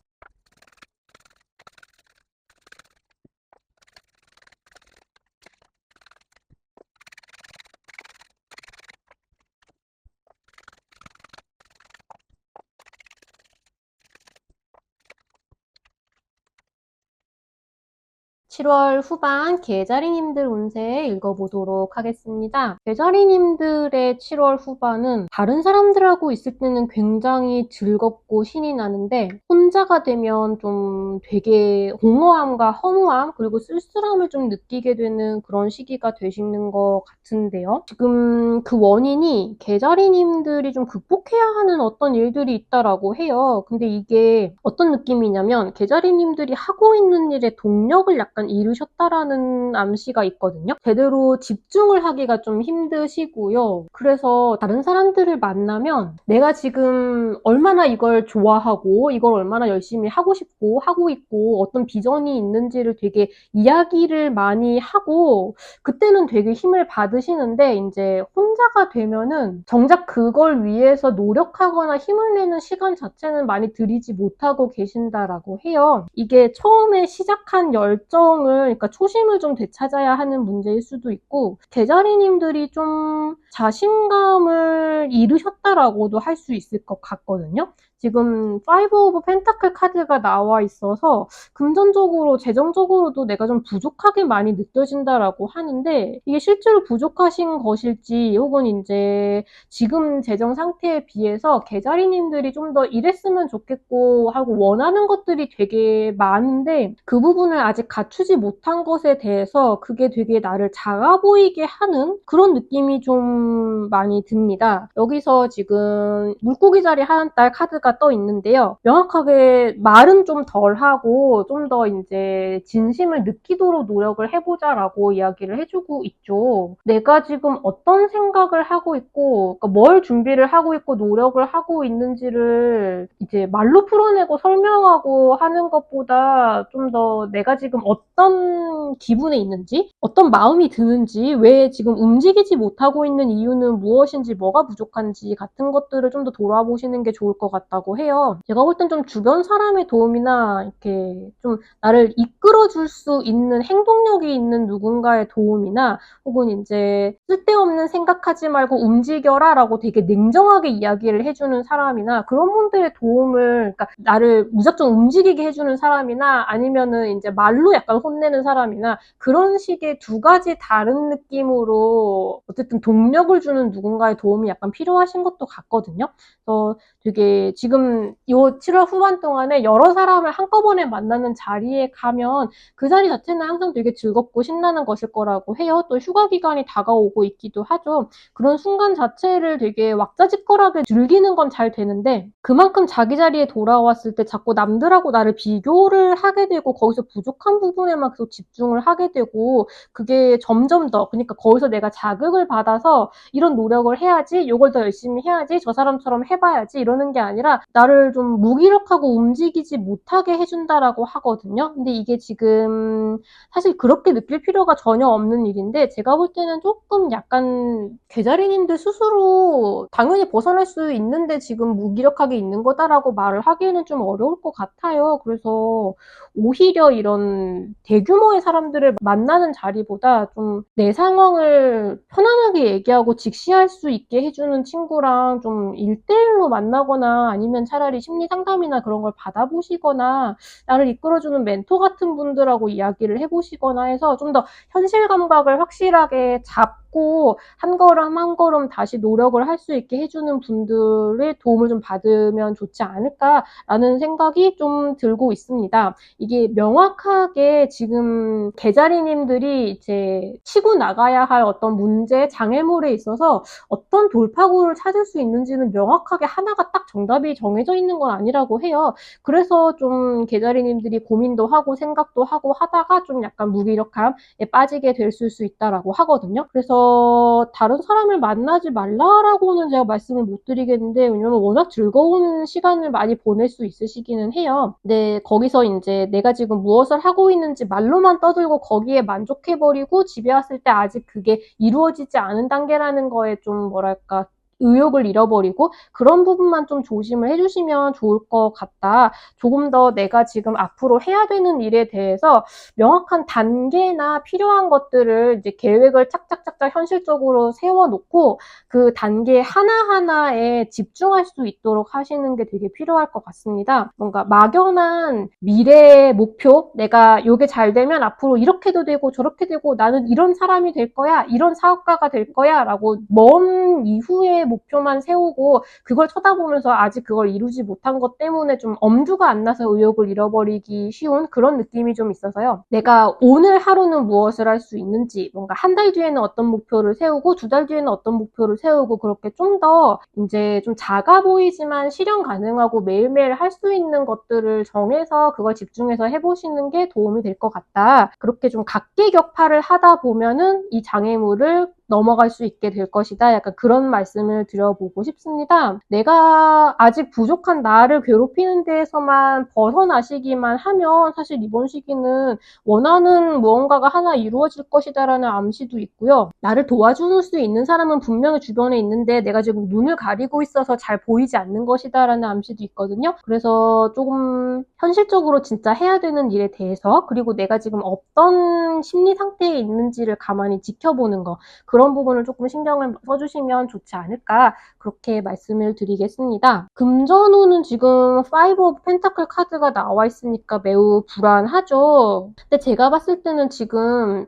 7월 후반 계자리님들 운세 읽어보도록 하겠습니다. 계자리님들의 7월 후반은 다른 사람들하고 있을 때는 굉장히 즐겁고 신이 나는데 혼자가 되면 좀 되게 공허함과 허무함 그리고 쓸쓸함을 좀 느끼게 되는 그런 시기가 되시는 것 같은데요. 지금 그 원인이 계자리님들이 좀 극복해야 하는 어떤 일들이 있다라고 해요. 근데 이게 어떤 느낌이냐면 계자리님들이 하고 있는 일에 동력을 약간 잃으셨다라는 암시가 있거든요. 제대로 집중을 하기가 좀 힘드시고요. 그래서 다른 사람들을 만나면 내가 지금 얼마나 이걸 좋아하고 이걸 얼마나 열심히 하고 싶고 하고 있고 어떤 비전이 있는지를 되게 이야기를 많이 하고 그때는 되게 힘을 받으시는데 이제 혼자가 되면은 정작 그걸 위해서 노력하거나 힘을 내는 시간 자체는 많이 들이지 못하고 계신다라고 해요. 이게 처음에 시작한 열정을 그러니까 초심을 좀 되찾아야 하는 문제일 수도 있고 계자리님들이 좀 자신감을 잃으셨다라고도 할 수 있을 것 같거든요. 지금 5 오브 펜타클 카드가 나와 있어서 금전적으로, 재정적으로도 내가 좀 부족하게 많이 느껴진다라고 하는데 이게 실제로 부족하신 것일지 혹은 이제 지금 재정 상태에 비해서 계자리님들이 좀 더 이랬으면 좋겠고 하고 원하는 것들이 되게 많은데 그 부분을 아직 갖추지 못한 것에 대해서 그게 되게 나를 작아 보이게 하는 그런 느낌이 좀 많이 듭니다. 여기서 지금 물고기 자리 한 딸 카드가 떠 있는데요. 명확하게 말은 좀 덜 하고 좀 더 이제 진심을 느끼도록 노력을 해보자라고 이야기를 해주고 있죠. 내가 지금 어떤 생각을 하고 있고 그러니까 뭘 준비를 하고 있고 노력을 하고 있는지를 이제 말로 풀어내고 설명하고 하는 것보다 좀 더 내가 지금 어떤 기분에 있는지 어떤 마음이 드는지 왜 지금 움직이지 못하고 있는 이유는 무엇인지 뭐가 부족한지 같은 것들을 좀 더 돌아보시는 게 좋을 것 같다고 해요. 제가 볼 땐 좀 주변 사람의 도움이나 이렇게 좀 나를 이끌어줄 수 있는 행동력이 있는 누군가의 도움이나 혹은 이제 쓸데없는 생각하지 말고 움직여라 라고 되게 냉정하게 이야기를 해주는 사람이나 그런 분들의 도움을 그러니까 나를 무작정 움직이게 해주는 사람이나 아니면은 이제 말로 약간 혼내는 사람이나 그런 식의 두 가지 다른 느낌으로 어쨌든 동력을 주는 누군가의 도움이 약간 필요하신 것도 같거든요. 그래서 되게 지금 지금 요 7월 후반 동안에 여러 사람을 한꺼번에 만나는 자리에 가면 그 자리 자체는 항상 되게 즐겁고 신나는 것일 거라고 해요. 또 휴가 기간이 다가오고 있기도 하죠. 그런 순간 자체를 되게 왁자지껄하게 즐기는 건 잘 되는데 그만큼 자기 자리에 돌아왔을 때 자꾸 남들하고 나를 비교를 하게 되고 거기서 부족한 부분에만 계속 집중을 하게 되고 그게 점점 더 그러니까 거기서 내가 자극을 받아서 이런 노력을 해야지, 요걸 더 열심히 해야지, 저 사람처럼 해봐야지 이러는 게 아니라 나를 좀 무기력하고 움직이지 못하게 해준다라고 하거든요. 근데 이게 지금 사실 그렇게 느낄 필요가 전혀 없는 일인데 제가 볼 때는 조금 약간 계자리님들 스스로 당연히 벗어날 수 있는데 지금 무기력하게 있는 거다라고 말을 하기에는 좀 어려울 것 같아요. 그래서 오히려 이런 대규모의 사람들을 만나는 자리보다 좀 내 상황을 편안하게 얘기하고 직시할 수 있게 해주는 친구랑 좀 1대1로 만나거나 아니면 차라리 심리 상담이나 그런 걸 받아보시거나 나를 이끌어주는 멘토 같은 분들하고 이야기를 해보시거나 해서 좀 더 현실 감각을 확실하게 잡고 한 걸음 한 걸음 다시 노력을 할 수 있게 해주는 분들의 도움을 좀 받으면 좋지 않을까라는 생각이 좀 들고 있습니다. 이게 명확하게 지금 계자리님들이 이제 치고 나가야 할 어떤 문제, 장애물에 있어서 어떤 돌파구를 찾을 수 있는지는 명확하게 하나가 딱 정답이 정해져 있는 건 아니라고 해요. 그래서 좀 계자리님들이 고민도 하고 생각도 하고 하다가 좀 약간 무기력함에 빠지게 될 수 있다라고 하거든요. 그래서 다른 사람을 만나지 말라라고는 제가 말씀을 못 드리겠는데 왜냐면 워낙 즐거운 시간을 많이 보낼 수 있으시기는 해요. 근데 거기서 이제 내가 지금 무엇을 하고 있는지 말로만 떠들고 거기에 만족해버리고 집에 왔을 때 아직 그게 이루어지지 않은 단계라는 거에 좀 뭐랄까 의욕을 잃어버리고 그런 부분만 좀 조심을 해주시면 좋을 것 같다. 조금 더 내가 지금 앞으로 해야 되는 일에 대해서 명확한 단계나 필요한 것들을 이제 계획을 착착착착 현실적으로 세워놓고 그 단계 하나하나에 집중할 수 있도록 하시는 게 되게 필요할 것 같습니다. 뭔가 막연한 미래의 목표, 내가 요게 잘 되면 앞으로 이렇게도 되고 저렇게 되고 나는 이런 사람이 될 거야, 이런 사업가가 될 거야 라고 먼 이후의 목표만 세우고 그걸 쳐다보면서 아직 그걸 이루지 못한 것 때문에 좀 엄두가 안 나서 의욕을 잃어버리기 쉬운 그런 느낌이 좀 있어서요. 내가 오늘 하루는 무엇을 할 수 있는지, 뭔가 한 달 뒤에는 어떤 목표를 세우고 두 달 뒤에는 어떤 목표를 세우고 그렇게 좀 더 이제 좀 작아 보이지만 실현 가능하고 매일매일 할 수 있는 것들을 정해서 그걸 집중해서 해보시는 게 도움이 될 것 같다. 그렇게 좀 각계격파를 하다 보면은 이 장애물을 넘어갈 수 있게 될 것이다. 약간 그런 말씀을 드려보고 싶습니다. 내가 아직 부족한 나를 괴롭히는 데에서만 벗어나시기만 하면 사실 이번 시기는 원하는 무언가가 하나 이루어질 것이다라는 암시도 있고요. 나를 도와줄 수 있는 사람은 분명히 주변에 있는데 내가 지금 눈을 가리고 있어서 잘 보이지 않는 것이다라는 암시도 있거든요. 그래서 조금 현실적으로 진짜 해야 되는 일에 대해서 그리고 내가 지금 어떤 심리 상태에 있는지를 가만히 지켜보는 거 그런 부분을 조금 신경을 써주시면 좋지 않을까 그렇게 말씀을 드리겠습니다. 금전운은 지금 5 오브 펜타클 카드가 나와 있으니까 매우 불안하죠. 근데 제가 봤을 때는 지금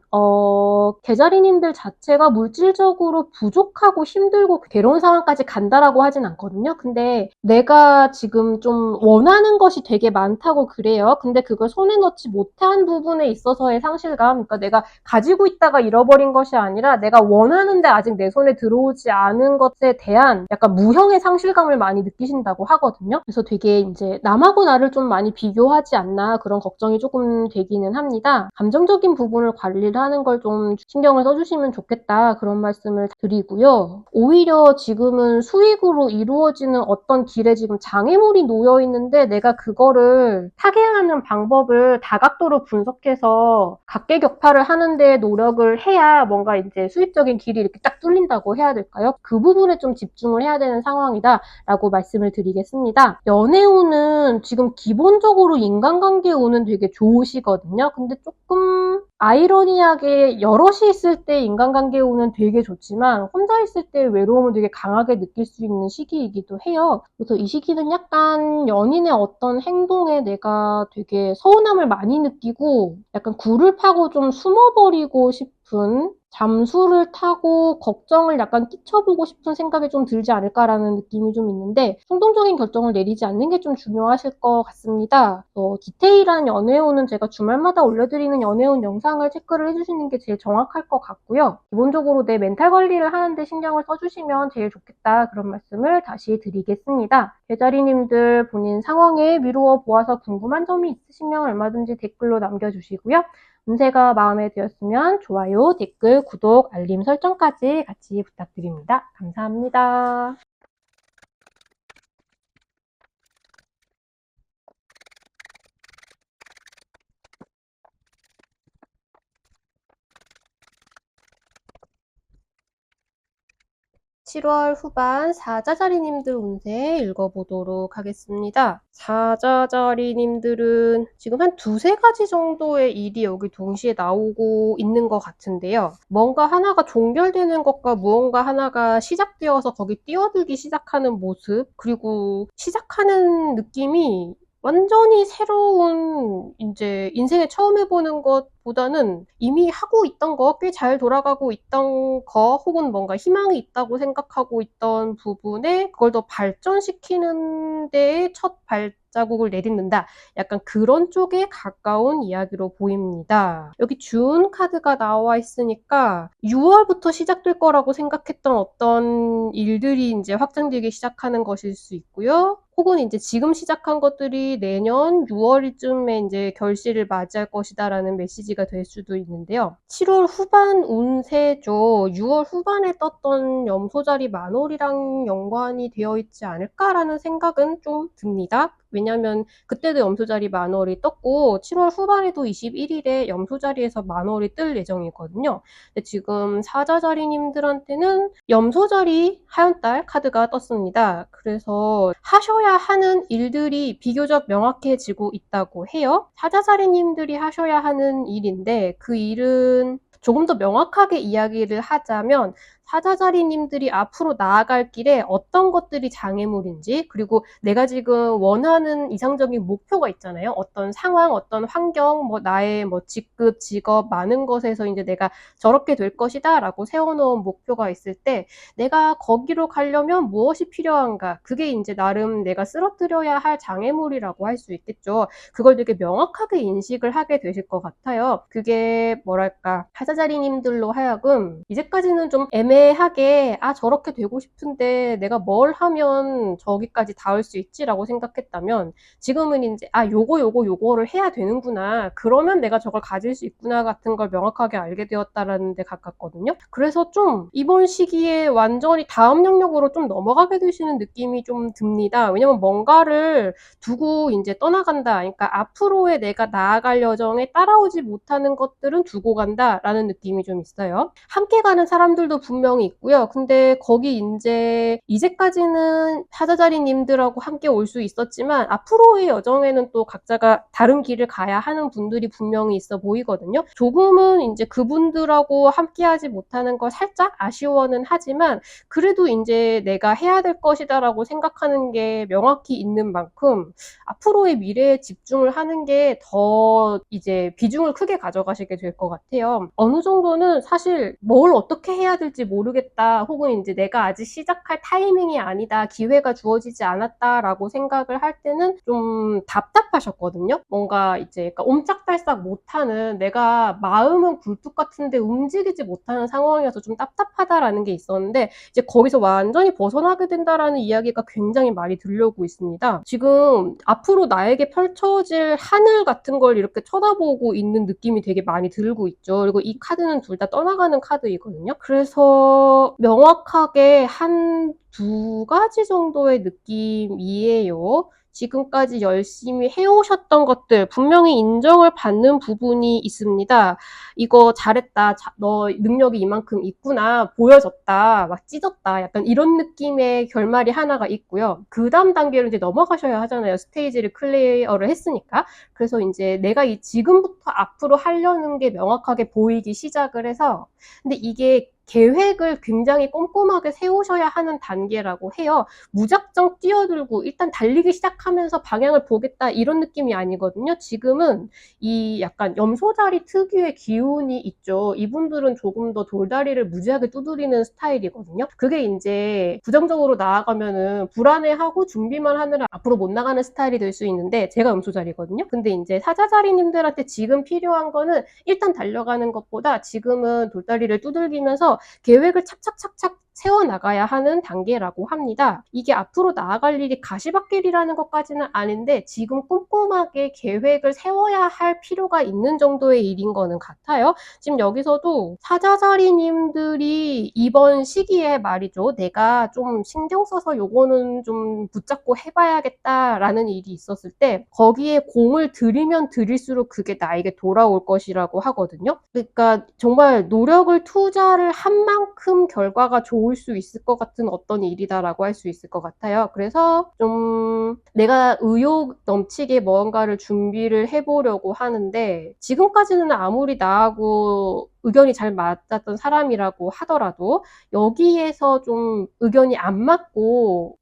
계자리님들 자체가 물질적으로 부족하고 힘들고 괴로운 상황까지 간다라고 하진 않거든요. 근데 내가 지금 좀 원하는 것이 되게 많다고 그래요. 근데 그걸 손에 넣지 못한 부분에 있어서의 상실감, 그러니까 내가 가지고 있다가 잃어버린 것이 아니라 내가 원하는데 아직 내 손에 들어오지 않은 것에 대한 약간 무형의 상실감을 많이 느끼신다고 하거든요. 그래서 되게 이제 남하고 나를 좀 많이 비교하지 않나 그런 걱정이 조금 되기는 합니다. 감정적인 부분을 관리를 하는 걸 좀 신경을 써주시면 좋겠다 그런 말씀을 드리고요. 오히려 지금은 수익으로 이루어지는 어떤 길에 지금 장애물이 놓여 있는데 내가 그거를 타개하는 방법을 다각도로 분석해서 각계격파를 하는 데 노력을 해야 뭔가 이제 수익적인 길이 이렇게 딱 뚫린다고 해야 될까요? 그 부분에 좀 집중을 해야 되는 상황이다 라고 말씀을 드리겠습니다. 연애운은 지금 기본적으로 인간관계 운은 되게 좋으시거든요. 근데 조금 아이러니하게 여럿이 있을 때 인간관계 운은 되게 좋지만 혼자 있을 때 외로움을 되게 강하게 느낄 수 있는 시기이기도 해요. 그래서 이 시기는 약간 연인의 어떤 행동에 내가 되게 서운함을 많이 느끼고 약간 굴을 파고 좀 숨어버리고 싶은 잠수를 타고 걱정을 약간 끼쳐보고 싶은 생각이 좀 들지 않을까라는 느낌이 좀 있는데 충동적인 결정을 내리지 않는 게 좀 중요하실 것 같습니다. 디테일한 연애운은 제가 주말마다 올려드리는 연애운 영상을 체크를 해주시는 게 제일 정확할 것 같고요. 기본적으로 내 멘탈 관리를 하는데 신경을 써주시면 제일 좋겠다 그런 말씀을 다시 드리겠습니다. 제자리님들 본인 상황에 미루어 보아서 궁금한 점이 있으시면 얼마든지 댓글로 남겨주시고요. 운세가 마음에 드셨으면 좋아요, 댓글, 구독, 알림 설정까지 같이 부탁드립니다. 감사합니다. 7월 후반 사자자리님들 운세 읽어보도록 하겠습니다. 사자자리님들은 지금 한 두세 가지 정도의 일이 여기 동시에 나오고 있는 것 같은데요. 뭔가 하나가 종결되는 것과 무언가 하나가 시작되어서 거기 뛰어들기 시작하는 모습, 그리고 시작하는 느낌이 완전히 새로운 이제 인생에 처음 해보는 것보다는 이미 하고 있던 거, 꽤 잘 돌아가고 있던 거, 혹은 뭔가 희망이 있다고 생각하고 있던 부분에 그걸 더 발전시키는 데에 첫 발자국을 내딛는다. 약간 그런 쪽에 가까운 이야기로 보입니다. 여기 준 카드가 나와 있으니까 6월부터 시작될 거라고 생각했던 어떤 일들이 이제 확장되기 시작하는 것일 수 있고요. 혹은 이제 지금 시작한 것들이 내년 6월쯤에 이제 결실을 맞이할 것이다라는 메시지가 될 수도 있는데요. 7월 후반 운세죠. 6월 후반에 떴던 염소자리 만월이랑 연관이 되어 있지 않을까라는 생각은 좀 듭니다. 왜냐면 그때도 염소자리 만월이 떴고 7월 후반에도 21일에 염소자리에서 만월이 뜰 예정이거든요. 근데 지금 사자자리님들한테는 염소자리 하연달 카드가 떴습니다. 그래서 하셔야 하는 일들이 비교적 명확해지고 있다고 해요. 사자자리님들이 하셔야 하는 일인데 그 일은 조금 더 명확하게 이야기를 하자면 사자자리님들이 앞으로 나아갈 길에 어떤 것들이 장애물인지, 그리고 내가 지금 원하는 이상적인 목표가 있잖아요. 어떤 상황, 어떤 환경, 뭐 나의 뭐 직급, 직업, 많은 것에서 이제 내가 저렇게 될 것이다 라고 세워놓은 목표가 있을 때 내가 거기로 가려면 무엇이 필요한가? 그게 이제 나름 내가 쓰러뜨려야 할 장애물이라고 할 수 있겠죠. 그걸 되게 명확하게 인식을 하게 되실 것 같아요. 그게 뭐랄까, 사자자리님들로 하여금 이제까지는 좀 애매하게 저렇게 되고 싶은데 내가 뭘 하면 저기까지 닿을 수 있지라고 생각했다면 지금은 이제 요거를 해야 되는구나. 그러면 내가 저걸 가질 수 있구나 같은 걸 명확하게 알게 되었다라는 데 가깝거든요. 그래서 좀 이번 시기에 완전히 다음 영역으로 좀 넘어가게 되시는 느낌이 좀 듭니다. 왜냐면 뭔가를 두고 이제 떠나간다. 그러니까 앞으로의 내가 나아갈 여정에 따라오지 못하는 것들은 두고 간다라는 느낌이 좀 있어요. 함께 가는 사람들도 분명히 있고요. 근데 거기 이제까지는 사자자리님들하고 함께 올 수 있었지만 앞으로의 여정에는 또 각자가 다른 길을 가야 하는 분들이 분명히 있어 보이거든요. 조금은 이제 그분들하고 함께하지 못하는 걸 살짝 아쉬워는 하지만 그래도 이제 내가 해야 될 것이다라고 생각하는 게 명확히 있는 만큼 앞으로의 미래에 집중을 하는 게 더 이제 비중을 크게 가져가시게 될 것 같아요. 어느 정도는 사실 뭘 어떻게 해야 될지 모르겠다, 혹은 이제 내가 아직 시작할 타이밍이 아니다, 기회가 주어지지 않았다라고 생각을 할 때는 좀 답답하셨거든요. 뭔가 이제 그러니까 옴짝달싹 못하는, 내가 마음은 굴뚝 같은데 움직이지 못하는 상황이어서 좀 답답하다라는 게 있었는데 이제 거기서 완전히 벗어나게 된다라는 이야기가 굉장히 많이 들려오고 있습니다. 지금 앞으로 나에게 펼쳐질 하늘 같은 걸 이렇게 쳐다보고 있는 느낌이 되게 많이 들고 있죠. 그리고 이 카드는 둘 다 떠나가는 카드이거든요. 그래서 명확하게 한 두 가지 정도의 느낌이에요. 지금까지 열심히 해오셨던 것들 분명히 인정을 받는 부분이 있습니다. 이거 잘했다, 너 능력이 이만큼 있구나, 보여줬다, 막 찢었다, 약간 이런 느낌의 결말이 하나가 있고요. 그 다음 단계로 이제 넘어가셔야 하잖아요. 스테이지를 클리어를 했으니까. 그래서 이제 내가 지금부터 앞으로 하려는 게 명확하게 보이기 시작을 해서, 근데 이게 계획을 굉장히 꼼꼼하게 세우셔야 하는 단계라고 해요. 무작정 뛰어들고 일단 달리기 시작하면서 방향을 보겠다 이런 느낌이 아니거든요. 지금은 이 약간 염소자리 특유의 기운이 있죠. 이분들은 조금 더 돌다리를 무지하게 두드리는 스타일이거든요. 그게 이제 부정적으로 나아가면은 불안해하고 준비만 하느라 앞으로 못 나가는 스타일이 될 수 있는데, 제가 염소자리거든요. 근데 이제 사자자리님들한테 지금 필요한 거는 일단 달려가는 것보다 지금은 돌다리를 두들기면서 계획을 착착착착 세워나가야 하는 단계라고 합니다. 이게 앞으로 나아갈 일이 가시밭길이라는 것까지는 아닌데 지금 꼼꼼하게 계획을 세워야 할 필요가 있는 정도의 일인 거는 같아요. 지금 여기서도 사자자리님들이 이번 시기에 말이죠, 내가 좀 신경 써서 요거는 좀 붙잡고 해봐야겠다라는 일이 있었을 때 거기에 공을 들이면 들일수록 그게 나에게 돌아올 것이라고 하거든요. 그러니까 정말 노력을 투자를 한 만큼 결과가 좋을 수 있을 것 같은 어떤 일이다라고 할 수 있을 것 같아요. 그래서 좀 내가 의욕 넘치게 뭔가를 준비를 해보려고 하는데, 지금까지는 아무리 나하고 의견이 잘 맞았던 사람이라고 하더라도 여기에서 좀 의견이 안 맞고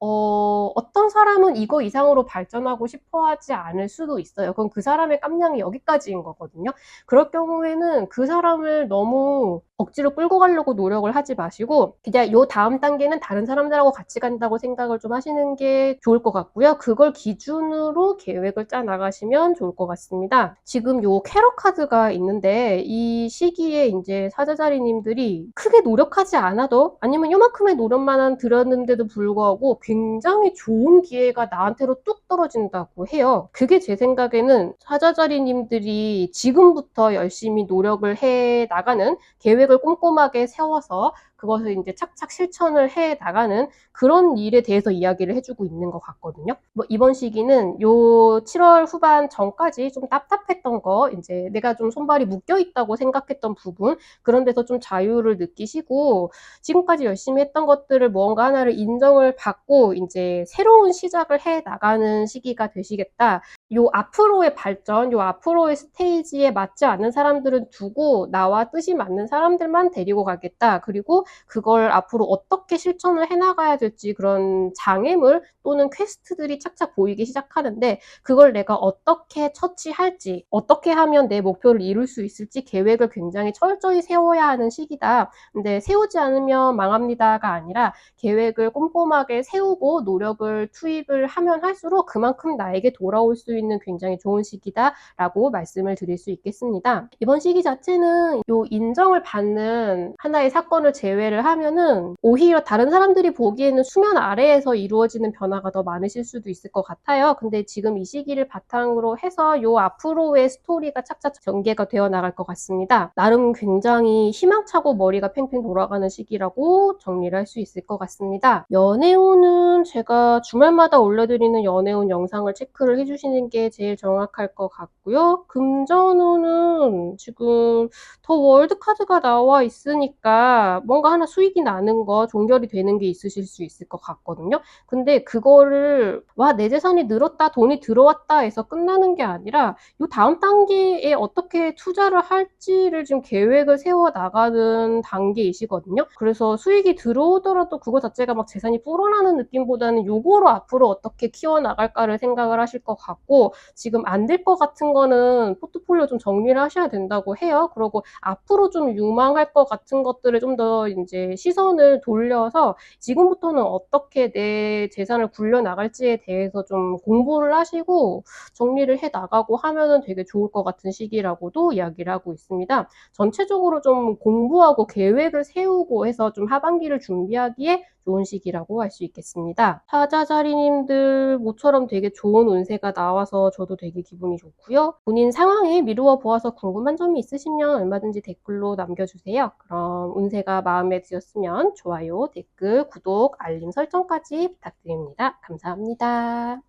어떤 사람은 이거 이상으로 발전하고 싶어 하지 않을 수도 있어요. 그럼 그 사람의 깜냥이 여기까지인 거거든요. 그럴 경우에는 그 사람을 너무 억지로 끌고 가려고 노력을 하지 마시고 그냥 요 다음 단계는 다른 사람들하고 같이 간다고 생각을 좀 하시는 게 좋을 것 같고요. 그걸 기준으로 계획을 짜 나가시면 좋을 것 같습니다. 지금 요 캐럿 카드가 있는데 이 시기에 이제 사자자리님들이 크게 노력하지 않아도, 아니면 요만큼의 노력만 들였는데도 불구하고 굉장히 좋은 기회가 나한테로 뚝 떨어진다고 해요. 그게 제 생각에는 사자자리님들이 지금부터 열심히 노력을 해 나가는, 계획을 꼼꼼하게 세워서 그것을 이제 착착 실천을 해 나가는 그런 일에 대해서 이야기를 해주고 있는 것 같거든요. 뭐 이번 시기는 요 7월 후반 전까지 좀 답답했던 거, 이제 내가 좀 손발이 묶여 있다고 생각했던 부분, 그런 데서 좀 자유를 느끼시고 지금까지 열심히 했던 것들을 무언가 하나를 인정을 받고 이제 새로운 시작을 해 나가는 시기가 되시겠다. 요 앞으로의 발전, 요 앞으로의 스테이지에 맞지 않는 사람들은 두고 나와 뜻이 맞는 사람들만 데리고 가겠다. 그리고 그걸 앞으로 어떻게 실천을 해나가야 될지 그런 장애물 또는 퀘스트들이 착착 보이기 시작하는데, 그걸 내가 어떻게 처치할지, 어떻게 하면 내 목표를 이룰 수 있을지 계획을 굉장히 철저히 세워야 하는 시기다. 근데 세우지 않으면 망합니다가 아니라 계획을 꼼꼼하게 세우고 노력을 투입을 하면 할수록 그만큼 나에게 돌아올 수 있는 굉장히 좋은 시기다라고 말씀을 드릴 수 있겠습니다. 이번 시기 자체는 요 인정을 받는 하나의 사건을 제외를 하면은 오히려 다른 사람들이 보기에는 수면 아래에서 이루어지는 변화가 더 많으실 수도 있을 것 같아요. 근데 지금 이 시기를 바탕으로 해서 요 앞으로의 스토리가 착착 전개가 되어 나갈 것 같습니다. 나름 굉장히 희망차고 머리가 팽팽 돌아가는 시기라고 정리를 할 수 있을 것 같습니다. 연애운은 제가 주말마다 올려드리는 연애운 영상을 체크를 해주시는 게 제일 정확할 것 같고요. 금전운은 지금 더 월드 카드가 나와 있으니까 뭔가 하나 수익이 나는 거, 종결이 되는 게 있으실 수 있을 것 같거든요. 근데 그거를 와, 내 재산이 늘었다, 돈이 들어왔다 해서 끝나는 게 아니라 요 다음 단계에 어떻게 투자를 할지를 지금 계획을 세워 나가는 단계이시거든요. 그래서 수익이 들어오더라도 그거 자체가 막 재산이 불어나는 느낌보다는 요거로 앞으로 어떻게 키워나갈까를 생각을 하실 것 같고, 지금 안 될 것 같은 거는 포트폴리오 좀 정리를 하셔야 된다고 해요. 그리고 앞으로 좀 유망할 것 같은 것들을 좀 더 이제 시선을 돌려서 지금부터는 어떻게 내 재산을 굴려나갈지에 대해서 좀 공부를 하시고 정리를 해 나가고 하면은 되게 좋을 것 같은 시기라고도 이야기를 하고 있습니다. 전체적으로 좀 공부하고 계획을 세우고 해서 좀 하반기를 준비하기에 좋은 시기라고 할 수 있겠습니다. 사자자리님들 모처럼 되게 좋은 운세가 나와서 저도 되게 기분이 좋고요. 본인 상황에 미루어 보아서 궁금한 점이 있으시면 얼마든지 댓글로 남겨주세요. 그럼 운세가 마음에 드셨으면 좋아요, 댓글, 구독, 알림 설정까지 부탁드립니다. 감사합니다.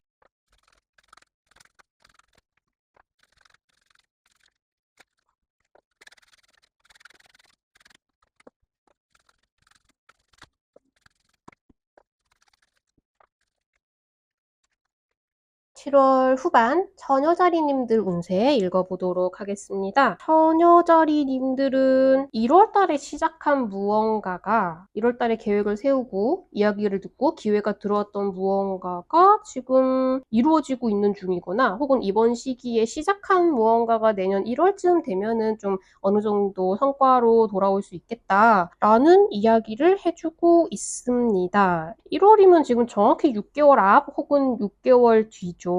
7월 후반 처녀자리님들 운세 읽어보도록 하겠습니다. 처녀자리님들은 1월 달에 시작한 무언가가 1월 달에 계획을 세우고 이야기를 듣고 기회가 들어왔던 무언가가 지금 이루어지고 있는 중이거나 혹은 이번 시기에 시작한 무언가가 내년 1월쯤 되면은 좀 어느 정도 성과로 돌아올 수 있겠다라는 이야기를 해주고 있습니다. 1월이면 지금 정확히 6개월 앞 혹은 6개월 뒤죠.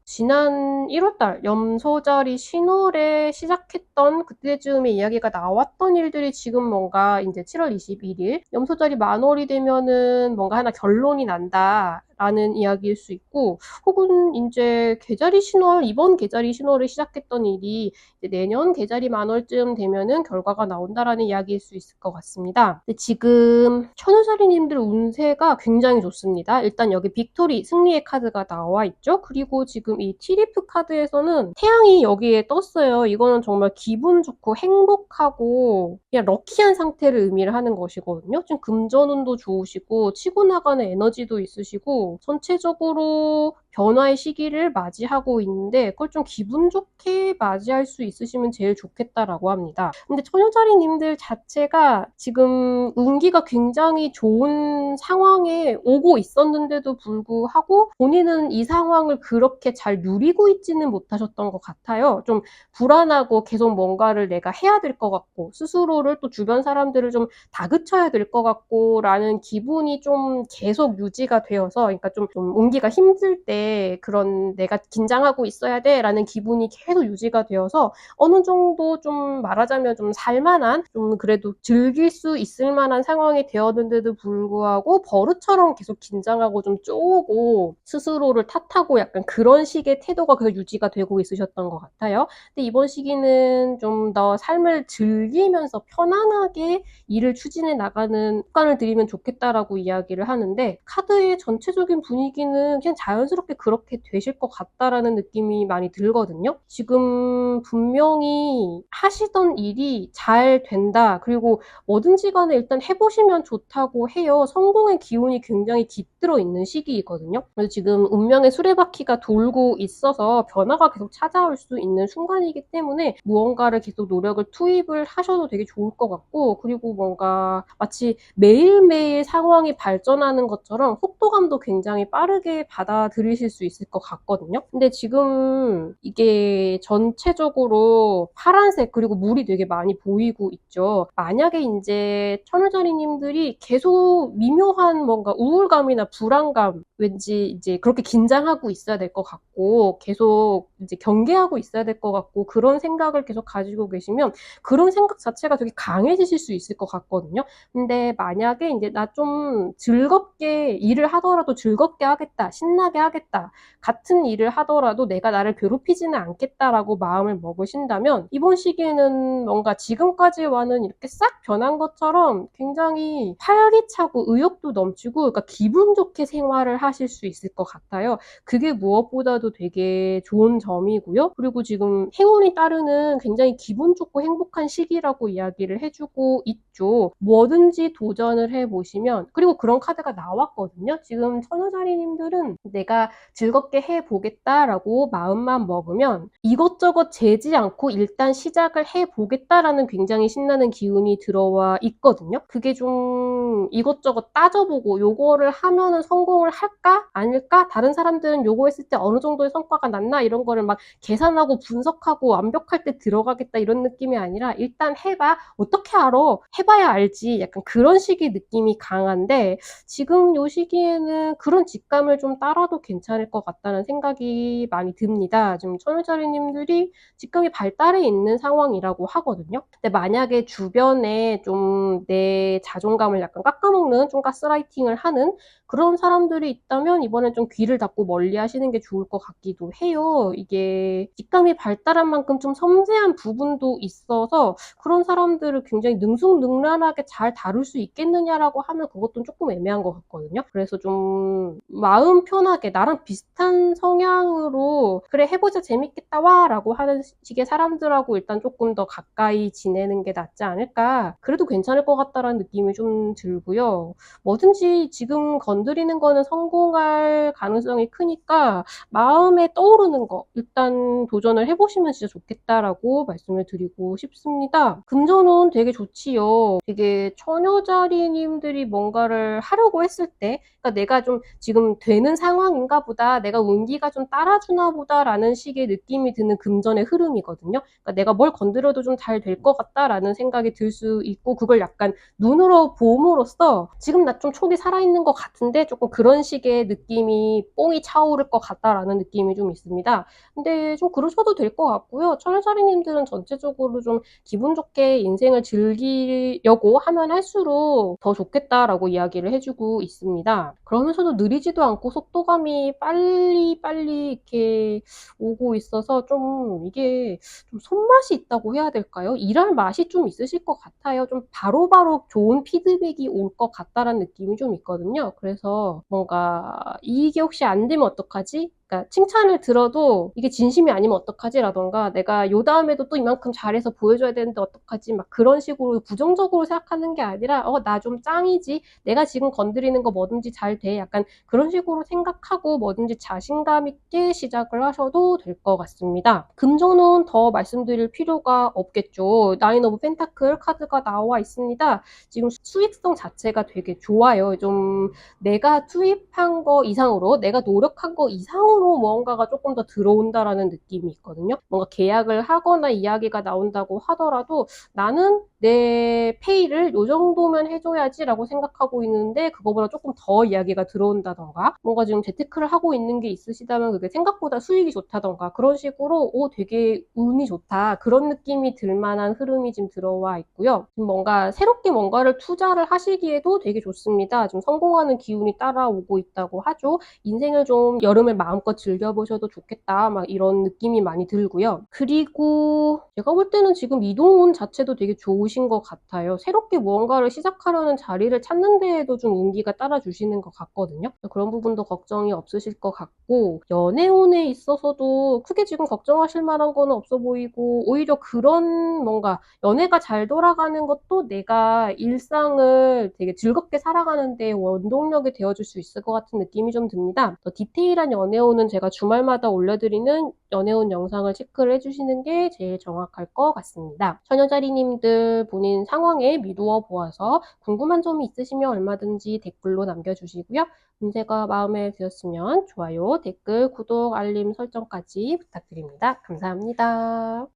지난 1월달 염소자리 신월에 시작했던 그때쯤에 이야기가 나왔던 일들이 지금 뭔가 이제 7월 21일 염소자리 만월이 되면은 뭔가 하나 결론이 난다. 라는 이야기일 수 있고 혹은 이제 계자리 신월 이번 계자리 신월을 시작했던 일이 이제 내년 계자리 만월쯤 되면은 결과가 나온다라는 이야기일 수 있을 것 같습니다. 근데 지금 처녀자리님들 운세가 굉장히 좋습니다. 일단 여기 빅토리 승리의 카드가 나와 있죠. 그리고 지금 이 티리프 카드에서는 태양이 여기에 떴어요. 이거는 정말 기분 좋고 행복하고 그냥 럭키한 상태를 의미를 하는 것이거든요. 지금 금전운도 좋으시고 치고 나가는 에너지도 있으시고 전체적으로 변화의 시기를 맞이하고 있는데 그걸 좀 기분 좋게 맞이할 수 있으시면 제일 좋겠다라고 합니다. 근데 처녀자리님들 자체가 지금 운기가 굉장히 좋은 상황에 오고 있었는데도 불구하고 본인은 이 상황을 그렇게 잘 누리고 있지는 못하셨던 것 같아요. 좀 불안하고 계속 뭔가를 내가 해야 될 것 같고 스스로를 또 주변 사람들을 좀 다그쳐야 될 것 같고 라는 기분이 좀 계속 유지가 되어서 그러니까 좀 운기가 힘들 때 그런 내가 긴장하고 있어야 돼 라는 기분이 계속 유지가 되어서 어느 정도 좀 말하자면 좀 살만한 좀 그래도 즐길 수 있을 만한 상황이 되었는데도 불구하고 버릇처럼 계속 긴장하고 좀 쪼고 스스로를 탓하고 약간 그런 식의 태도가 계속 유지가 되고 있으셨던 것 같아요. 근데 이번 시기는 좀 더 삶을 즐기면서 편안하게 일을 추진해 나가는 습관을 들이면 좋겠다라고 이야기를 하는데 카드의 전체적인 분위기는 그냥 자연스럽게 그렇게 되실 것 같다라는 느낌이 많이 들거든요. 지금 분명히 하시던 일이 잘 된다. 그리고 뭐든지 간에 일단 해보시면 좋다고 해요. 성공의 기운이 굉장히 깃들어 있는 시기이거든요. 그래서 지금 운명의 수레바퀴가 돌고 있어서 변화가 계속 찾아올 수 있는 순간이기 때문에 무언가를 계속 노력을 투입을 하셔도 되게 좋을 것 같고 그리고 뭔가 마치 매일매일 상황이 발전하는 것처럼 속도감도 굉장히 빠르게 받아들이실 수 있을 것 같거든요. 근데 지금 이게 전체적으로 파란색 그리고 물이 되게 많이 보이고 있죠. 만약에 이제 처녀자리님들이 계속 미묘한 뭔가 우울감이나 불안감 왠지 이제 그렇게 긴장하고 있어야 될 것 같고 계속 이제 경계하고 있어야 될 것 같고 그런 생각을 계속 가지고 계시면 그런 생각 자체가 되게 강해지실 수 있을 것 같거든요. 근데 만약에 이제 나 좀 즐겁게 일을 하더라도 즐겁게 하겠다, 신나게 하겠다, 같은 일을 하더라도 내가 나를 괴롭히지는 않겠다라고 마음을 먹으신다면 이번 시기에는 뭔가 지금까지와는 이렇게 싹 변한 것처럼 굉장히 활기차고 의욕도 넘치고 그러니까 기분 좋게 생활을 하실 수 있을 것 같아요. 그게 무엇보다도 되게 좋은 점이고요. 그리고 지금 행운이 따르는 굉장히 기분 좋고 행복한 시기라고 이야기를 해주고 있죠. 뭐든지 도전을 해보시면 그리고 그런 카드가 나왔거든요. 지금 처녀자리님들은 내가 즐겁게 해보겠다라고 마음만 먹으면 이것저것 재지 않고 일단 시작을 해보겠다라는 굉장히 신나는 기운이 들어와 있거든요. 그게 좀 이것저것 따져보고 요거를 하면은 성공을 할까? 아닐까? 다른 사람들은 요거 했을 때 어느 정도의 성과가 났나? 이런 거를 막 계산하고 분석하고 완벽할 때 들어가겠다 이런 느낌이 아니라 일단 해봐. 어떻게 알아? 해봐야 알지. 약간 그런 식의 느낌이 강한데 지금 요 시기에는 그런 직감을 좀 따라도 괜찮을 것 같다는 생각이 많이 듭니다. 지금 처녀자리님들이 직감이 발달해 있는 상황이라고 하거든요. 근데 만약에 주변에 좀 내 자존감을 약간 깎아먹는 좀 가스라이팅을 하는 그런 사람들이 있다면 이번엔 좀 귀를 닫고 멀리 하시는 게 좋을 것 같기도 해요. 이게 직감이 발달한 만큼 좀 섬세한 부분도 있어서 그런 사람들을 굉장히 능숙능란하게 잘 다룰 수 있겠느냐라고 하면 그것도 조금 애매한 것 같거든요. 그래서 좀 마음 편하게 나랑 나랑 비슷한 성향으로 "그래 해 보자. 재밌겠다. 와." 라고 하는 식의 사람들하고 일단 쪼끔 더 가까이 지내는 게 낫지 않을까. 그래도 괜찮을 것 같다라는 느낌이 좀 들고요. 뭐든지 지금 건드리는 거는 성공할 가능성이 크니까 마음에 떠오르는 거 일단 도전을 해 보시면 진짜 좋겠다라고 말씀을 드리고 싶습니다. 금전운 되게 좋지요. 되게 처녀자리님들이 뭔가를 하려고 했을 때 그러니까 '내가 좀 지금 되는 상황인가 보다. 내가 운기가 좀 따라주나 보다.'라는 식의 느낌이 드는 금전의 흐름이거든요. 그러니까 '내가 뭘 건드려도 좀 잘 될 것 같다.'라는 생각이 들 수 있고 그걸 약간 눈으로 봄으로써 '지금 나 좀 촉이 살아있는 것 같은데?' 쪼끔 그런 식의 느낌이 '뽕이 차오를 것 같다.'라는 느낌이 좀 있습니다. 근데 좀 그러셔도 될 것 같고요. 처녀자리님들은 전체적으로 좀 기분 좋게 인생을 즐기려고 하면 할수록 더 좋겠다라고 이야기를 해 주고 있습니다. 그러면서도 느리지도 않고 속도감이 빨리빨리 이렇게 오고 있어서 좀 이게 좀 손맛이 있다고 해야 될까요? 일할 맛이 좀 있으실 것 같아요. 좀 바로바로 좋은 피드백이 올 것 같다라는 느낌이 좀 있거든요. 그래서 뭔가 '이게 혹시 안 되면 어떡하지?' 그러니까 칭찬을 들어도 '이게 진심이 아니면 어떡하지?'라든가 '내가 요 다음에도 또 이만큼 잘해서 보여줘야 되는데 어떡하지?' 막 그런 식으로 부정적으로 생각하는 게 아니라 '어 나 좀 짱이지. 내가 지금 건드리는 거 뭐든지 잘 돼.' 약간 그런 식으로 생각하고 뭐든지 자신감 있게 시작을 하셔도 될 것 같습니다. 금전운 더 말씀드릴 필요가 없겠죠. 나인 오브 펜타클 카드가 나와 있습니다. 지금 수익성 자체가 되게 좋아요. 좀 내가 투입한 거 이상으로 내가 노력한 거 이상으로 무언가가 쪼끔 더 들어온다라는 느낌이 있거든요. 뭔가 계약을 하거나 이야기가 나온다고 하더라도 '나는 내 페이를 요 정도면 해 줘야지.'라고 생각하고 있는데 그거보다 쪼끔 더 이야기가 들어온다든가 뭔가 지금 재테크를 하고 있는 게 있으시다면 그게 생각보다 수익이 좋다든가 그런 식으로 '오 되게 운이 좋다.' 그런 느낌이 들 만한 흐름이 지금 들어와 있고요. 지금 뭔가 새롭게 뭔가를 투자를 하시기에도 되게 좋습니다. 좀 성공하는 기운이 따라오고 있다고 하죠. '인생을 좀 여름을 마음껏 즐겨 보셔도 좋겠다.' 막 이런 느낌이 많이 들고요. 그리고 제가 볼 때는 지금 이동운 자체도 되게 좋으신 것 같아요. 새롭게 무언가를 시작하려는 자리를 찾는 데에도 좀 운기가 따라주시는 것 같거든요. 그런 부분도 걱정이 없으실 것 같고 연애운에 있어서도 크게 지금 걱정하실 만한 거는 없어 보이고 오히려 그런 뭔가 연애가 잘 돌아가는 것도 내가 일상을 되게 즐겁게 살아가는 데 원동력이 되어 줄 수 있을 것 같은 느낌이 좀 듭니다. 더 디테일한 연애운은 제가 주말마다 올려드리는 연애운 영상을 체크를 해 주시는 게 제일 정확할 것 같습니다. 처녀자리님들 본인 상황에 미루어 보아서 궁금한 점이 있으시면 얼마든지 댓글로 남겨주시고요. 운세가 마음에 드셨으면 좋아요, 댓글, 구독, 알림 설정까지 부탁드립니다. 감사합니다.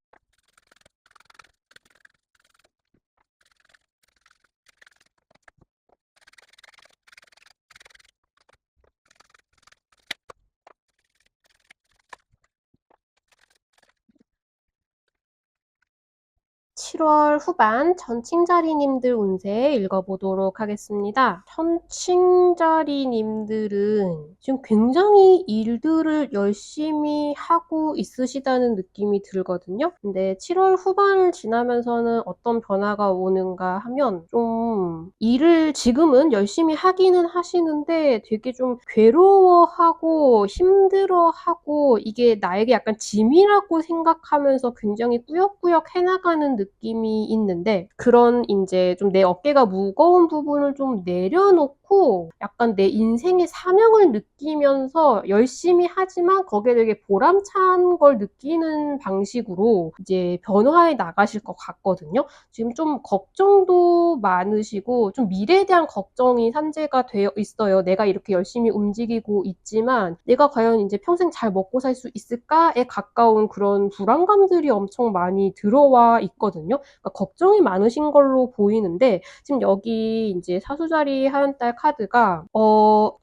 7월 후반 천칭자리님들 운세 읽어보도록 하겠습니다. 천칭자리님들은 지금 굉장히 일들을 열심히 하고 있으시다는 느낌이 들거든요. 근데 7월 후반을 지나면서는 어떤 변화가 오는가 하면 좀 일을 지금은 열심히 하기는 하시는데 되게 좀 괴로워하고 힘들어하고 이게 나에게 약간 짐이라고 생각하면서 굉장히 꾸역꾸역 해나가는 느낌이 있는데 그런 인제 좀 내 어깨가 무거운 부분을 좀 내려놓고 약간 내 인생의 사명을 느끼면서 열심히 하지만 거기에 되게 보람찬 걸 느끼는 방식으로 이제 변화해 나가실 것 같거든요. 지금 좀 걱정도 많으시고 좀 미래에 대한 걱정이 산재가 되어 있어요. '내가 이렇게 열심히 움직이고 있지만 내가 과연 인제 평생 잘 먹고 살 수 있을까?'에 가까운 그런 불안감들이 엄청 많이 들어와 있거든요. 그러니까 걱정이 많으신 걸로 보이는데 지금 여기 인제 사수자리 하얀달 카드가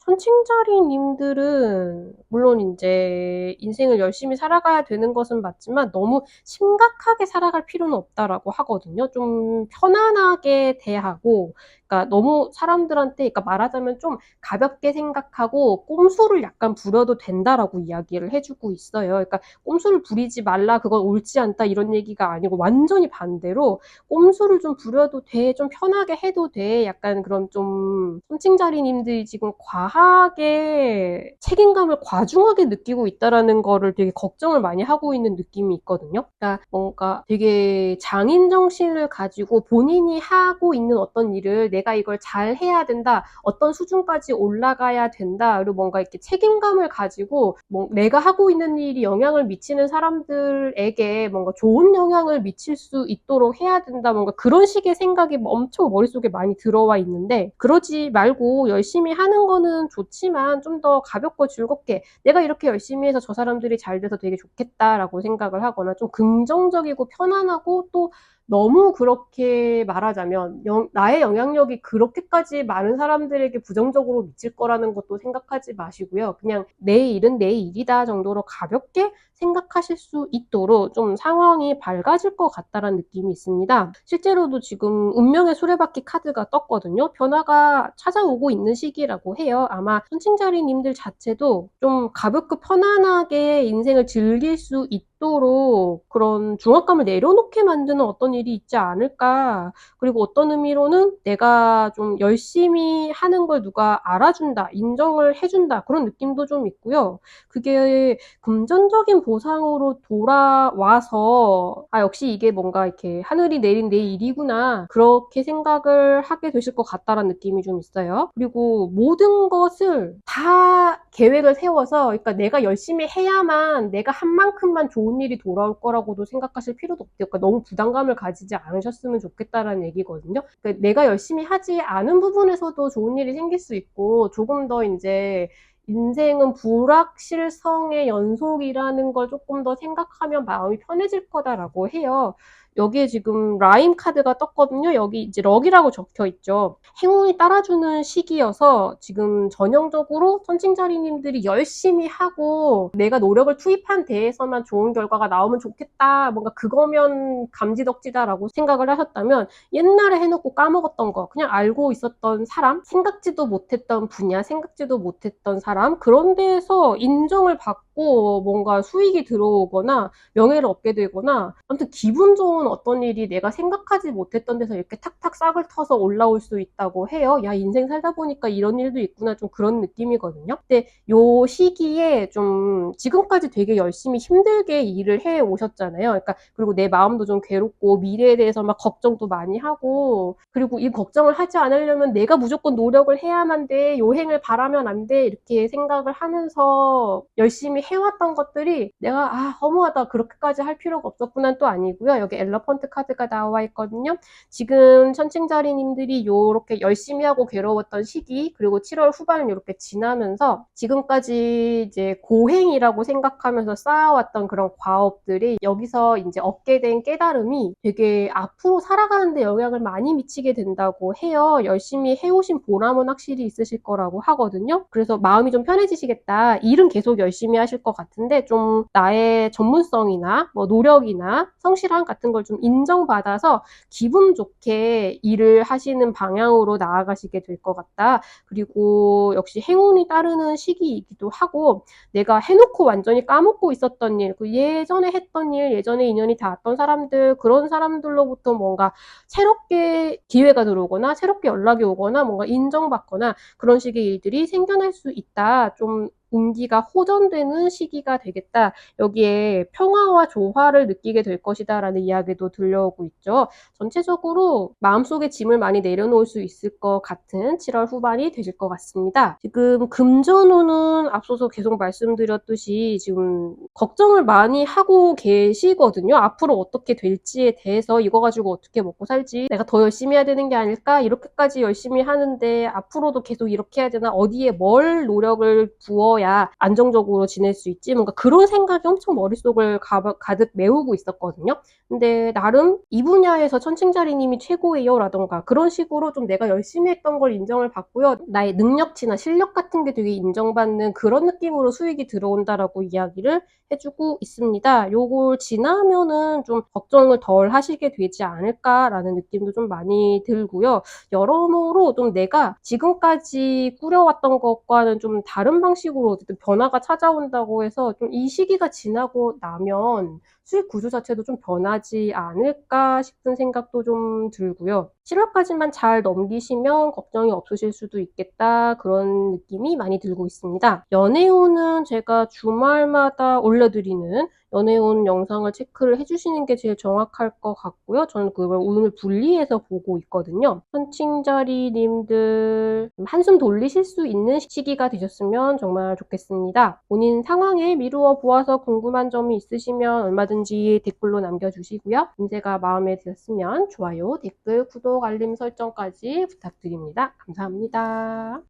천칭자리님들은 물론 인제 인생을 열심히 살아가야 되는 것은 맞지만 너무 심각하게 살아갈 필요는 없다라고 하거든요. 좀 편안하게 대하고 그러니까 너무 사람들한테 그러니까 말하자면 좀 가볍게 생각하고 꼼수를 약간 부려도 된다라고 이야기를 해주고 있어요. 그러니까 꼼수를 부리지 말라, 그건 옳지 않다 이런 얘기가 아니고 완전히 반대로 꼼수를 좀 부려도 돼, 좀 편하게 해도 돼, 약간 그런 좀 손칭자리님들이 지금 과하게 책임감을 과중하게 느끼고 있다라는 거를 되게 걱정을 많이 하고 있는 느낌이 있거든요. 그러니까 뭔가 되게 장인 정신을 가지고 본인이 하고 있는 어떤 일을 내가 이걸 잘 해야 된다, 어떤 수준까지 올라가야 된다, 그리고 뭔가 이렇게 책임감을 가지고 뭐 내가 하고 있는 일이 영향을 미치는 사람들에게 뭔가 좋은 영향을 미칠 수 있도록 해야 된다, 뭔가 그런 식의 생각이 엄청 머릿속에 많이 들어와 있는데, 그러지 말고 열심히 하는 거는 좋지만 좀 더 가볍고 즐겁게 내가 이렇게 열심히 해서 저 사람들이 잘 돼서 되게 좋겠다라고 생각을 하거나 좀 긍정적이고 편안하고, 또 너무 그렇게 말하자면 나의 영향력이 그렇게까지 많은 사람들에게 부정적으로 미칠 거라는 것도 생각하지 마시고요. 그냥 내 일은 내 일이다 정도로 가볍게 생각하실 수 있도록 좀 상황이 밝아질 것 같다라는 느낌이 있습니다. 실제로도 지금 운명의 수레바퀴 카드가 떴거든요. 변화가 찾아오고 있는 시기라고 해요. 아마 손칭자리님들 자체도 좀 가볍고 편안하게 인생을 즐길 수 있도록 그런 중압감을 내려놓게 만드는 어떤 일이 있지 않을까. 그리고 어떤 의미로는 내가 좀 열심히 하는 걸 누가 알아준다, 인정을 해준다, 그런 느낌도 좀 있고요. 그게 금전적인 보상으로 돌아와서 역시 이게 뭔가 이렇게 하늘이 내린 내 일이구나, 그렇게 생각을 하게 되실 것 같다라는 느낌이 좀 있어요. 그리고 모든 것을 다 계획을 세워서, 그러니까 내가 열심히 해야만 내가 한 만큼만 좋은 일이 돌아올 거라고도 생각하실 필요도 없대요. 그러니까 너무 부담감을 가지지 않으셨으면 좋겠다라는 얘기거든요. 그러니까 내가 열심히 하지 않은 부분에서도 좋은 일이 생길 수 있고, 조금 더 이제 인생은 불확실성의 연속이라는 걸 조금 더 생각하면 마음이 편해질 거다라고 해요. 여기에 지금 라임 카드가 떴거든요. 여기 이제 럭이라고 적혀 있죠. 행운이 따라주는 시기여서 지금 전형적으로 선칭자리님들이 열심히 하고 내가 노력을 투입한 데에서만 좋은 결과가 나오면 좋겠다, 뭔가 그거면 감지덕지다라고 생각을 하셨다면, 옛날에 해놓고 까먹었던 거, 그냥 알고 있었던 사람, 생각지도 못했던 분야, 생각지도 못했던 사람, 그런 데에서 인정을 받고 뭔가 수익이 들어오거나 명예를 얻게 되거나, 아무튼 기분 좋은 어떤 일이 내가 생각하지 못했던 데서 이렇게 탁탁 싹을 터서 올라올 수 있다고 해요. 야, 인생 살다 보니까 이런 일도 있구나, 좀 그런 느낌이거든요. 근데 요 시기에 좀 지금까지 되게 열심히 힘들게 일을 해 오셨잖아요. 그러니까 그리고 내 마음도 좀 괴롭고 미래에 대해서 막 걱정도 많이 하고, 그리고 이 걱정을 하지 않으려면 내가 무조건 노력을 해야만 돼, 요행을 바라면 안 돼, 이렇게 생각을 하면서 열심히 해왔던 것들이 내가 허무하다, 그렇게까지 할 필요가 없었구나 또 아니고요. 여기 엘러펀트 카드가 나와 있거든요. 지금 천칭자리님들이 요렇게 열심히 하고 괴로웠던 시기, 그리고 7월 후반을 이렇게 지나면서 지금까지 이제 고행이라고 생각하면서 쌓아왔던 그런 과업들이 여기서 이제 얻게 된 깨달음이 되게 앞으로 살아가는데 영향을 많이 미치게 된다고 해요. 열심히 해오신 보람은 확실히 있으실 거라고 하거든요. 그래서 마음이 좀 편해지시겠다. 일은 계속 열심히 하실 것 같은데 좀 나의 전문성이나 뭐 노력이나 성실함 같은 걸 좀 인정받아서 기분 좋게 일을 하시는 방향으로 나아가시게 될 것 같다. 그리고 역시 행운이 따르는 시기이기도 하고, 내가 해놓고 완전히 까먹고 있었던 일, 그 예전에 했던 일, 예전에 인연이 닿았던 사람들, 그런 사람들로부터 뭔가 새롭게 기회가 들어오거나 새롭게 연락이 오거나 뭔가 인정받거나 그런 식의 일들이 생겨날 수 있다. 좀 운기가 호전되는 시기가 되겠다. 여기에 평화와 조화를 느끼게 될 것이다 라는 이야기도 들려오고 있죠. 전체적으로 마음속에 짐을 많이 내려놓을 수 있을 것 같은 7월 후반이 되실 것 같습니다. 지금 금전운은 앞서서 계속 말씀드렸듯이 지금 걱정을 많이 하고 계시거든요. 앞으로 어떻게 될지에 대해서, 이거 가지고 어떻게 먹고 살지, 내가 더 열심히 해야 되는 게 아닐까, 이렇게까지 열심히 하는데 앞으로도 계속 이렇게 해야 되나, 어디에 뭘 노력을 부어야 있어야 안정적으로 지낼 수 있지. 뭔가 그런 생각이 엄청 머릿속을 가득 메우고 있었거든요. 근데 나름 이 분야에서 천칭자리님이 최고예요 라던가 그런 식으로 좀 내가 열심히 했던 걸 인정을 받고요. 나의 능력치나 실력 같은 게 되게 인정받는 그런 느낌으로 수익이 들어온다라고 이야기를 해주고 있습니다. 요걸 지나면은 좀 걱정을 덜 하시게 되지 않을까라는 느낌도 좀 많이 들고요. 여러모로 좀 내가 지금까지 꾸려왔던 것과는 좀 다른 방식으로 어쨌든 변화가 찾아온다고 해서 좀 이 시기가 지나고 나면 수익 구조 자체도 좀 변하지 않을까 싶은 생각도 좀 들고요. 7월까지만 잘 넘기시면 걱정이 없으실 수도 있겠다 그런 느낌이 많이 들고 있습니다. 연애운은 제가 주말마다 올려드리는 연애운 영상을 체크를 해주시는 게 제일 정확할 것 같고요. 저는 그걸 운을 분리해서 보고 있거든요. 천칭자리님들 한숨 돌리실 수 있는 시기가 되셨으면 정말 좋겠습니다. 본인 상황에 미루어 보아서 궁금한 점이 있으시면 얼마든지 댓글로 남겨주시고요. 운세가 마음에 드셨으면 좋아요, 댓글, 구독, 알림 설정까지 부탁드립니다. 감사합니다.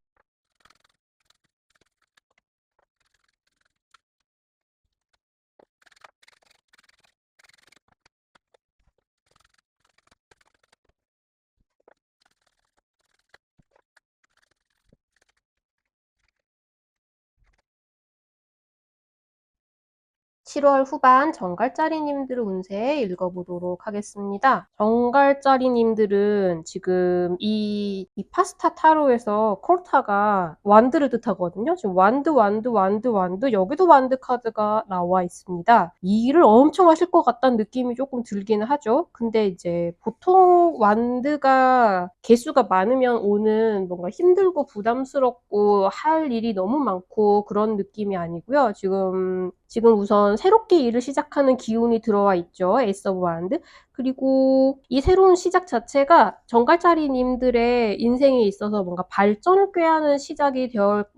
7월 후반 정갈자리님들 운세 읽어보도록 하겠습니다. 정갈자리님들은 지금 이 파스타 타로에서 콜타가 완드를 뜻하거든요. 지금 완드 여기도 완드 카드가 나와 있습니다. 이 일을 엄청 하실 것 같다는 느낌이 조금 들기는 하죠. 근데 이제 보통 완드가 개수가 많으면 오는 뭔가 힘들고 부담스럽고 할 일이 너무 많고 그런 느낌이 아니고요. 지금 우선 새롭게 일을 시작하는 기운이 들어와 있죠. 에이스 오브 완드. 그리고 이 새로운 시작 자체가 정갈자리님들의 인생에 있어서 뭔가 발전을 꾀하는 시작이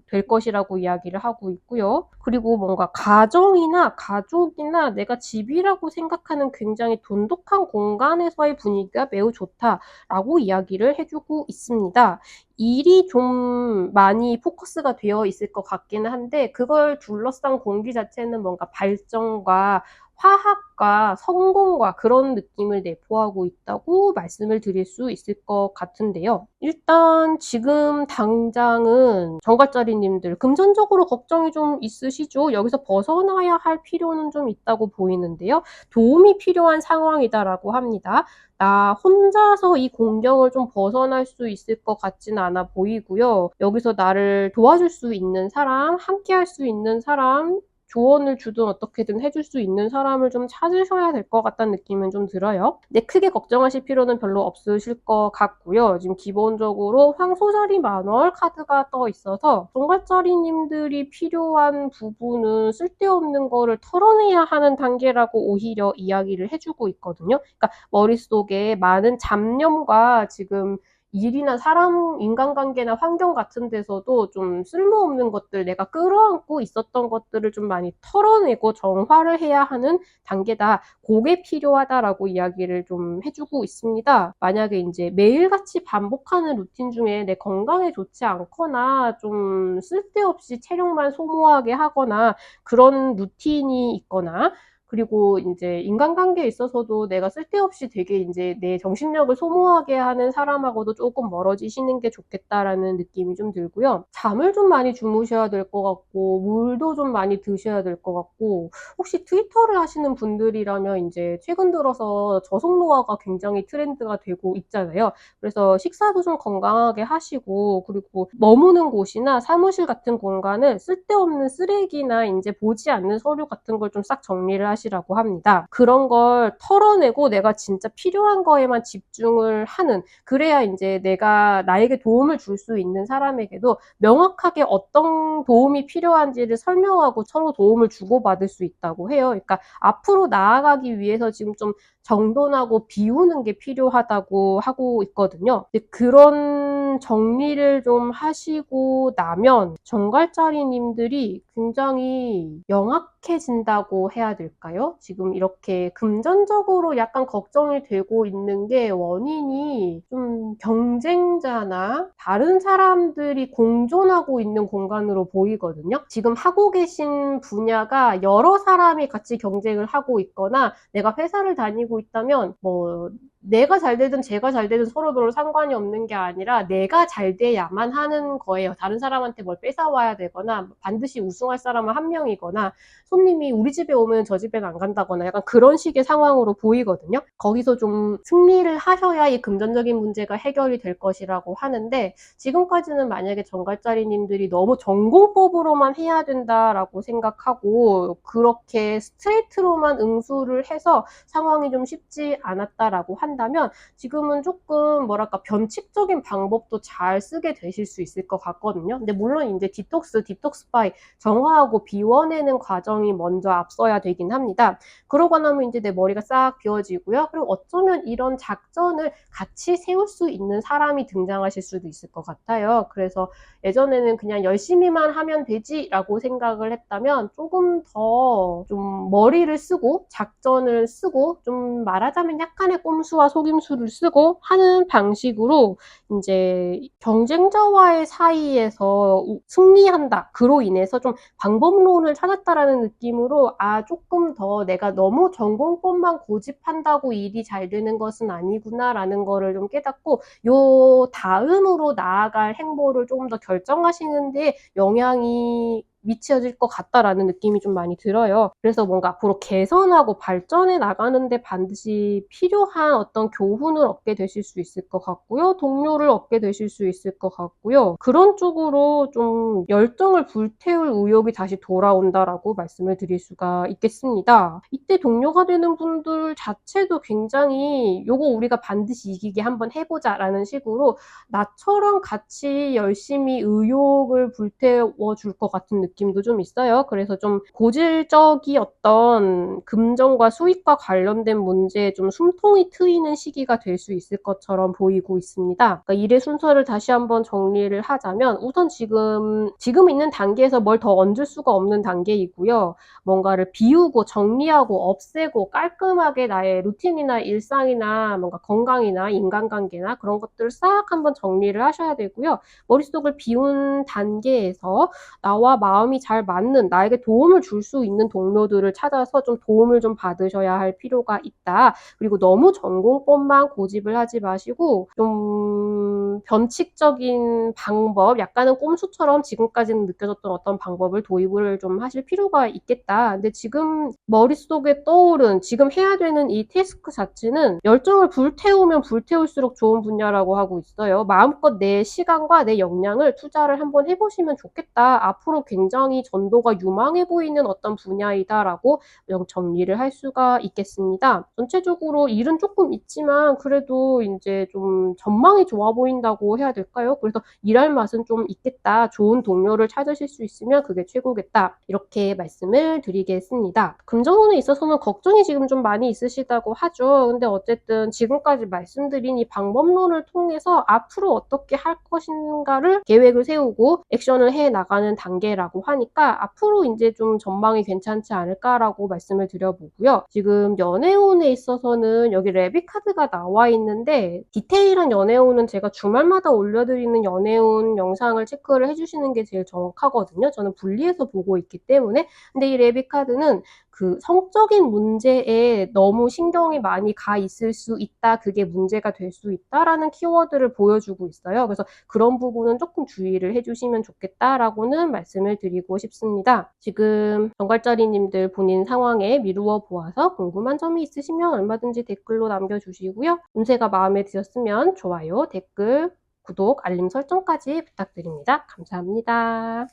될 것이라고 이야기를 하고 있고요. 그리고 뭔가 가정이나 가족이나 내가 집이라고 생각하는 굉장히 돈독한 공간에서의 분위기가 매우 좋다라고 이야기를 해주고 있습니다. 일이 좀 많이 포커스가 되어 있을 것 같기는 한데 그걸 둘러싼 공기 자체는 뭔가 발전과 화합과 성공과 그런 느낌을 내포하고 있다고 말씀을 드릴 수 있을 것 같은데요. 일단 지금 당장은 정갈자리님들 금전적으로 걱정이 좀 있으시죠? 여기서 벗어나야 할 필요는 좀 있다고 보이는데요. 도움이 필요한 상황이다라고 합니다. 나 혼자서 이 공경을 좀 벗어날 수 있을 것 같지는 않아 보이고요. 여기서 나를 도와줄 수 있는 사람, 함께 할 수 있는 사람, 조언을 주든 어떻게든 해줄 수 있는 사람을 좀 찾으셔야 될 것 같다는 느낌은 좀 들어요. 근데 크게 걱정하실 필요는 별로 없으실 것 같고요. 지금 기본적으로 황소자리 만월 카드가 떠 있어서 정갈자리님들이 필요한 부분은 쓸데없는 거를 털어내야 하는 단계라고 오히려 이야기를 해주고 있거든요. 그러니까 머릿속에 많은 잡념과 지금 일이나 사람, 인간관계나 환경 같은 데서도 좀 쓸모없는 것들, 내가 끌어안고 있었던 것들을 좀 많이 털어내고 정화를 해야 하는 단계다. 그게 필요하다라고 이야기를 좀 해주고 있습니다. 만약에 이제 매일같이 반복하는 루틴 중에 내 건강에 좋지 않거나 좀 쓸데없이 체력만 소모하게 하거나 그런 루틴이 있거나 그리고 이제 인간관계에 있어서도 내가 쓸데없이 되게 이제 내 정신력을 소모하게 하는 사람하고도 조금 멀어지시는 게 좋겠다라는 느낌이 좀 들고요. 잠을 좀 많이 주무셔야 될 것 같고 물도 좀 많이 드셔야 될 것 같고 혹시 트위터를 하시는 분들이라면 이제 최근 들어서 저속노화가 굉장히 트렌드가 되고 있잖아요. 그래서 식사도 좀 건강하게 하시고 그리고 머무는 곳이나 사무실 같은 공간을 쓸데없는 쓰레기나 이제 보지 않는 서류 같은 걸 좀 싹 정리를 하시라고 합니다. 그런 걸 털어내고 내가 진짜 필요한 거에만 집중을 하는 그래야 이제 내가 나에게 도움을 줄 수 있는 사람에게도 명확하게 어떤 도움이 필요한지를 설명하고 서로 도움을 주고받을 수 있다고 해요. 그러니까 앞으로 나아가기 위해서 지금 좀 정돈하고 비우는 게 필요하다고 하고 있거든요. 그런 정리를 좀 하시고 나면 정갈자리님들이 굉장히 명확해진다고 해야 될까요? 지금 이렇게 금전적으로 약간 걱정이 되고 있는 게 원인이 좀 경쟁자나 다른 사람들이 공존하고 있는 공간으로 보이거든요. 지금 하고 계신 분야가 여러 사람이 같이 경쟁을 하고 있거나 내가 회사를 다니고 있다면 뭐 내가 잘 되든 제가 잘 되든 서로 별로 상관이 없는 게 아니라 내가 잘 돼야만 하는 거예요. 다른 사람한테 뭘 뺏어와야 되거나 반드시 우승할 사람은 한 명이거나 손님이 우리 집에 오면 저 집에는 안 간다거나 약간 그런 식의 상황으로 보이거든요. 거기서 좀 승리를 하셔야 이 금전적인 문제가 해결이 될 것이라고 하는데 지금까지는 만약에 정갈자리님들이 너무 전공법으로만 해야 된다라고 생각하고 그렇게 스트레이트로만 응수를 해서 상황이 좀 쉽지 않았다라고 한다면 지금은 조금 뭐랄까 변칙적인 방법도 잘 쓰게 되실 수 있을 것 같거든요. 근데 물론 이제 디톡스 바이 정화하고 비워내는 과정이 먼저 앞서야 되긴 합니다. 그러고 나면 이제 내 머리가 싹 비워지고요. 그리고 어쩌면 이런 작전을 같이 세울 수 있는 사람이 등장하실 수도 있을 것 같아요. 그래서 예전에는 그냥 열심히만 하면 되지라고 생각을 했다면 조금 더 좀 머리를 쓰고 작전을 쓰고 좀 말하자면 약간의 꼼수와 속임수를 쓰고 하는 방식으로 이제 경쟁자와의 사이에서 승리한다. 그로 인해서 좀 방법론을 찾았다라는 느낌으로 조금 더 내가 너무 전공법만 고집한다고 일이 잘 되는 것은 아니구나라는 거를 좀 깨닫고 요 다음으로 나아갈 행보를 조금 더 결정하시는 데 영향이 미쳐질 것 같다라는 느낌이 좀 많이 들어요. 그래서 뭔가 앞으로 개선하고 발전해 나가는데 반드시 필요한 어떤 교훈을 얻게 되실 수 있을 것 같고요. 동료를 얻게 되실 수 있을 것 같고요. 그런 쪽으로 좀 열정을 불태울 의욕이 다시 돌아온다라고 말씀을 드릴 수가 있겠습니다. 이때 동료가 되는 분들 자체도 굉장히 요거 우리가 반드시 이기게 한번 해보자라는 식으로 나처럼 같이 열심히 의욕을 불태워 줄 것 같은 느낌도 좀 있어요. 그래서 좀 고질적이었던 금전과 수익과 관련된 문제에 좀 숨통이 트이는 시기가 될 수 있을 것처럼 보이고 있습니다. 그러니까 일의 순서를 다시 한번 정리를 하자면 우선 지금 있는 단계에서 뭘 더 얹을 수가 없는 단계이고요. 뭔가를 비우고 정리하고 없애고 깔끔하게 나의 루틴이나 일상이나 뭔가 건강이나 인간관계나 그런 것들을 싹 한번 정리를 하셔야 되고요. 머릿속을 비운 단계에서 나와 마음이 잘 맞는 나에게 도움을 줄 수 있는 동료들을 찾아서 좀 도움을 좀 받으셔야 할 필요가 있다. 그리고 너무 전공법만 고집을 하지 마시고 좀 변칙적인 방법, 약간은 꼼수처럼 지금까지는 느껴졌던 어떤 방법을 도입을 좀 하실 필요가 있겠다. 근데 지금 머릿속에 떠오른 지금 해야 되는 이 태스크 자체는 열정을 불태우면 불태울수록 좋은 분야라고 하고 있어요. 마음껏 내 시간과 내 역량을 투자를 한번 해보시면 좋겠다. 앞으로 굉장히 전도가 유망해 보이는 어떤 분야이다라고 정리를 할 수가 있겠습니다. 전체적으로 일은 조금 있지만 그래도 이제 좀 전망이 좋아 보인다고 해야 될까요? 그래서 일할 맛은 좀 있겠다. 좋은 동료를 찾으실 수 있으면 그게 최고겠다. 이렇게 말씀을 드리겠습니다. 금전운에 있어서는 걱정이 지금 좀 많이 있으시다고 하죠. 근데 어쨌든 지금까지 말씀드린 이 방법론을 통해서 앞으로 어떻게 할 것인가를 계획을 세우고 액션을 해 나가는 단계라고 하니까 앞으로 이제 좀 전망이 괜찮지 않을까라고 말씀을 드려보고요. 지금 연애운에 있어서는 여기 레빗 카드가 나와 있는데 디테일한 연애운은 제가 주말마다 올려드리는 연애운 영상을 체크를 해주시는 게 제일 정확하거든요. 저는 분리해서 보고 있기 때문에. 근데 이 레빗 카드는 그 성적인 문제에 너무 신경이 많이 가 있을 수 있다. 그게 문제가 될 수 있다라는 키워드를 보여주고 있어요. 그래서 그런 부분은 조금 주의를 해주시면 좋겠다라고는 말씀을 드리고 싶습니다. 지금 정갈자리님들 본인 상황에 미루어 보아서 궁금한 점이 있으시면 얼마든지 댓글로 남겨주시고요. 운세가 마음에 드셨으면 좋아요, 댓글, 구독, 알림 설정까지 부탁드립니다. 감사합니다.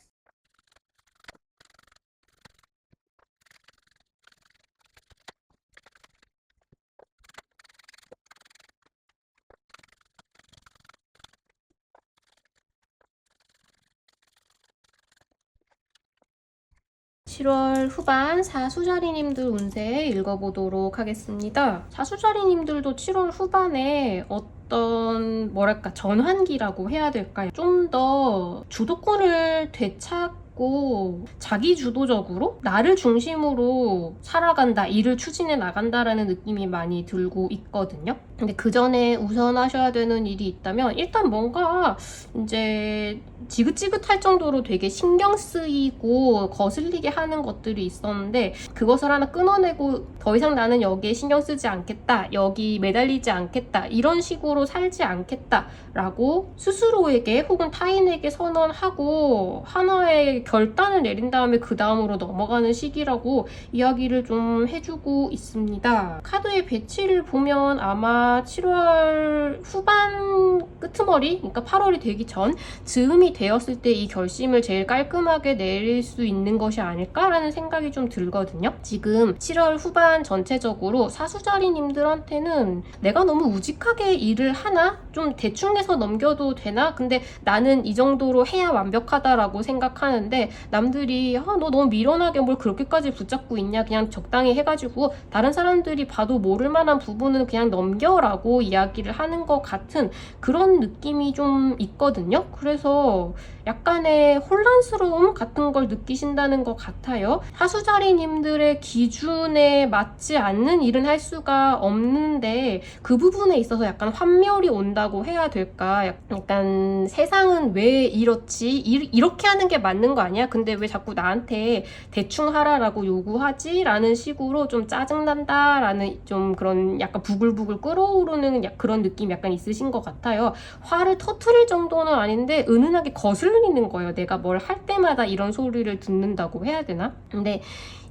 7월 후반 사수자리님들 운세 읽어보도록 하겠습니다. 사수자리님들도 7월 후반에 어떤 뭐랄까 전환기라고 해야 될까요? 좀 더 주도권을 되찾 있고 자기 주도적으로 나를 중심으로 살아간다, 일을 추진해 나간다라는 느낌이 많이 들고 있거든요. 근데 그 전에 우선하셔야 되는 일이 있다면 일단 뭔가 이제 지긋지긋할 정도로 되게 신경 쓰이고 거슬리게 하는 것들이 있었는데 그것을 하나 끊어내고 더 이상 나는 여기에 신경 쓰지 않겠다, 여기 매달리지 않겠다, 이런 식으로 살지 않겠다 라고 스스로에게 혹은 타인에게 선언하고 하나의 결단을 내린 다음에 그 다음으로 넘어가는 시기라고 이야기를 좀 해주고 있습니다. 카드의 배치를 보면 아마 7월 후반 끄트머리, 그러니까 8월이 되기 전 즈음이 되었을 때 이 결심을 제일 깔끔하게 내릴 수 있는 것이 아닐까라는 생각이 좀 들거든요. 지금 7월 후반 전체적으로 사수자리님들한테는 내가 너무 우직하게 일을 하나? 좀 대충 해서 넘겨도 되나? 근데 나는 이 정도로 해야 완벽하다라고 생각하는데 남들이 너 너무 미련하게 뭘 그렇게까지 붙잡고 있냐, 그냥 적당히 해가지고 다른 사람들이 봐도 모를 만한 부분은 그냥 넘겨라고 이야기를 하는 것 같은 그런 느낌이 좀 있거든요. 그래서 약간의 혼란스러움 같은 걸 느끼신다는 것 같아요. 사수자리님들의 기준에 맞지 않는 일은 할 수가 없는데 그 부분에 있어서 약간 환멸이 온다고 해야 될까? 약간 세상은 왜 이렇지? 이렇게 하는 게 맞는 거 아니야? 근데 왜 자꾸 나한테 대충 하라라고 요구하지? 라는 식으로 좀 짜증난다 라는 좀 그런 약간 부글부글 끓어오르는 그런 느낌 약간 있으신 것 같아요. 화를 터트릴 정도는 아닌데 은은하게 거슬리는 거예요. 내가 뭘 할 때마다 이런 소리를 듣는다고 해야 되나? 근데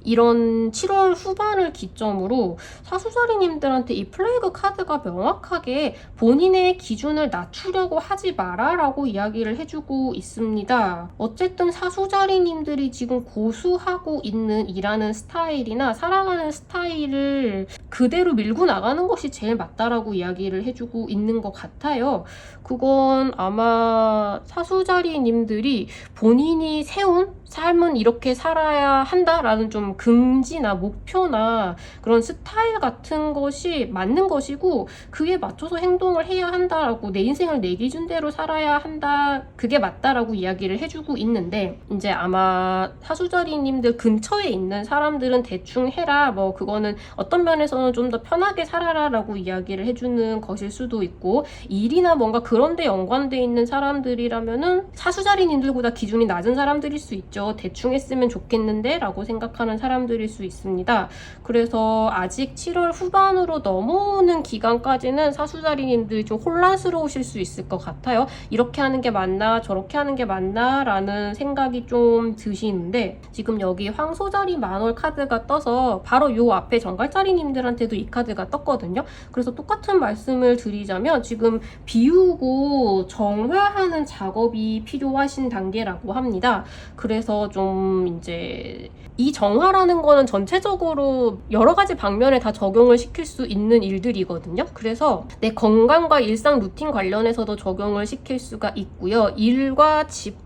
이런 7월 후반을 기점으로 사수자리님들한테 이 플레이그 카드가 명확하게 본인의 기준을 낮추려고 하지 마라 라고 이야기를 해주고 있습니다. 어쨌든 사수자리님들이 지금 고수하고 있는 일하는 스타일이나 살아가는 스타일을 그대로 밀고 나가는 것이 제일 맞다라고 이야기를 해주고 있는 것 같아요. 그건 아마 사수자리님들이 본인이 세운 삶은 이렇게 살아야 한다라는 좀 금지나 목표나 그런 스타일 같은 것이 맞는 것이고 그에 맞춰서 행동을 해야 한다라고 내 인생을 내 기준대로 살아야 한다, 그게 맞다라고 이야기를 해주고 있는데 이제 아마 사수자리님들 근처에 있는 사람들은 대충 해라, 뭐 그거는 어떤 면에서는 좀 더 편하게 살아라 라고 이야기를 해주는 것일 수도 있고 일이나 뭔가 그런 데 연관돼 있는 사람들이라면은 사수자리님들보다 기준이 낮은 사람들일 수 있죠. 대충 했으면 좋겠는데 라고 생각하는 사람들일 수 있습니다. 그래서 아직 7월 후반으로 넘어오는 기간까지는 사수자리님들이 좀 혼란스러우실 수 있을 것 같아요. 이렇게 하는 게 맞나 저렇게 하는 게 맞나 라는 생각이 좀 드시는데 지금 여기 황소자리 만월 카드가 떠서 바로 요 앞에 정갈자리님들한테도 이 카드가 떴거든요. 그래서 똑같은 말씀을 드리자면 지금 비우고 정화하는 작업이 필요하신 단계라고 합니다. 그래서 좀 이제 이 정화라는 거는 전체적으로 여러 가지 방면에 다 적용을 시킬 수 있는 일들이거든요. 그래서 내 건강과 일상 루틴 관련해서도 적용을 시킬 수가 있고요. 일과 집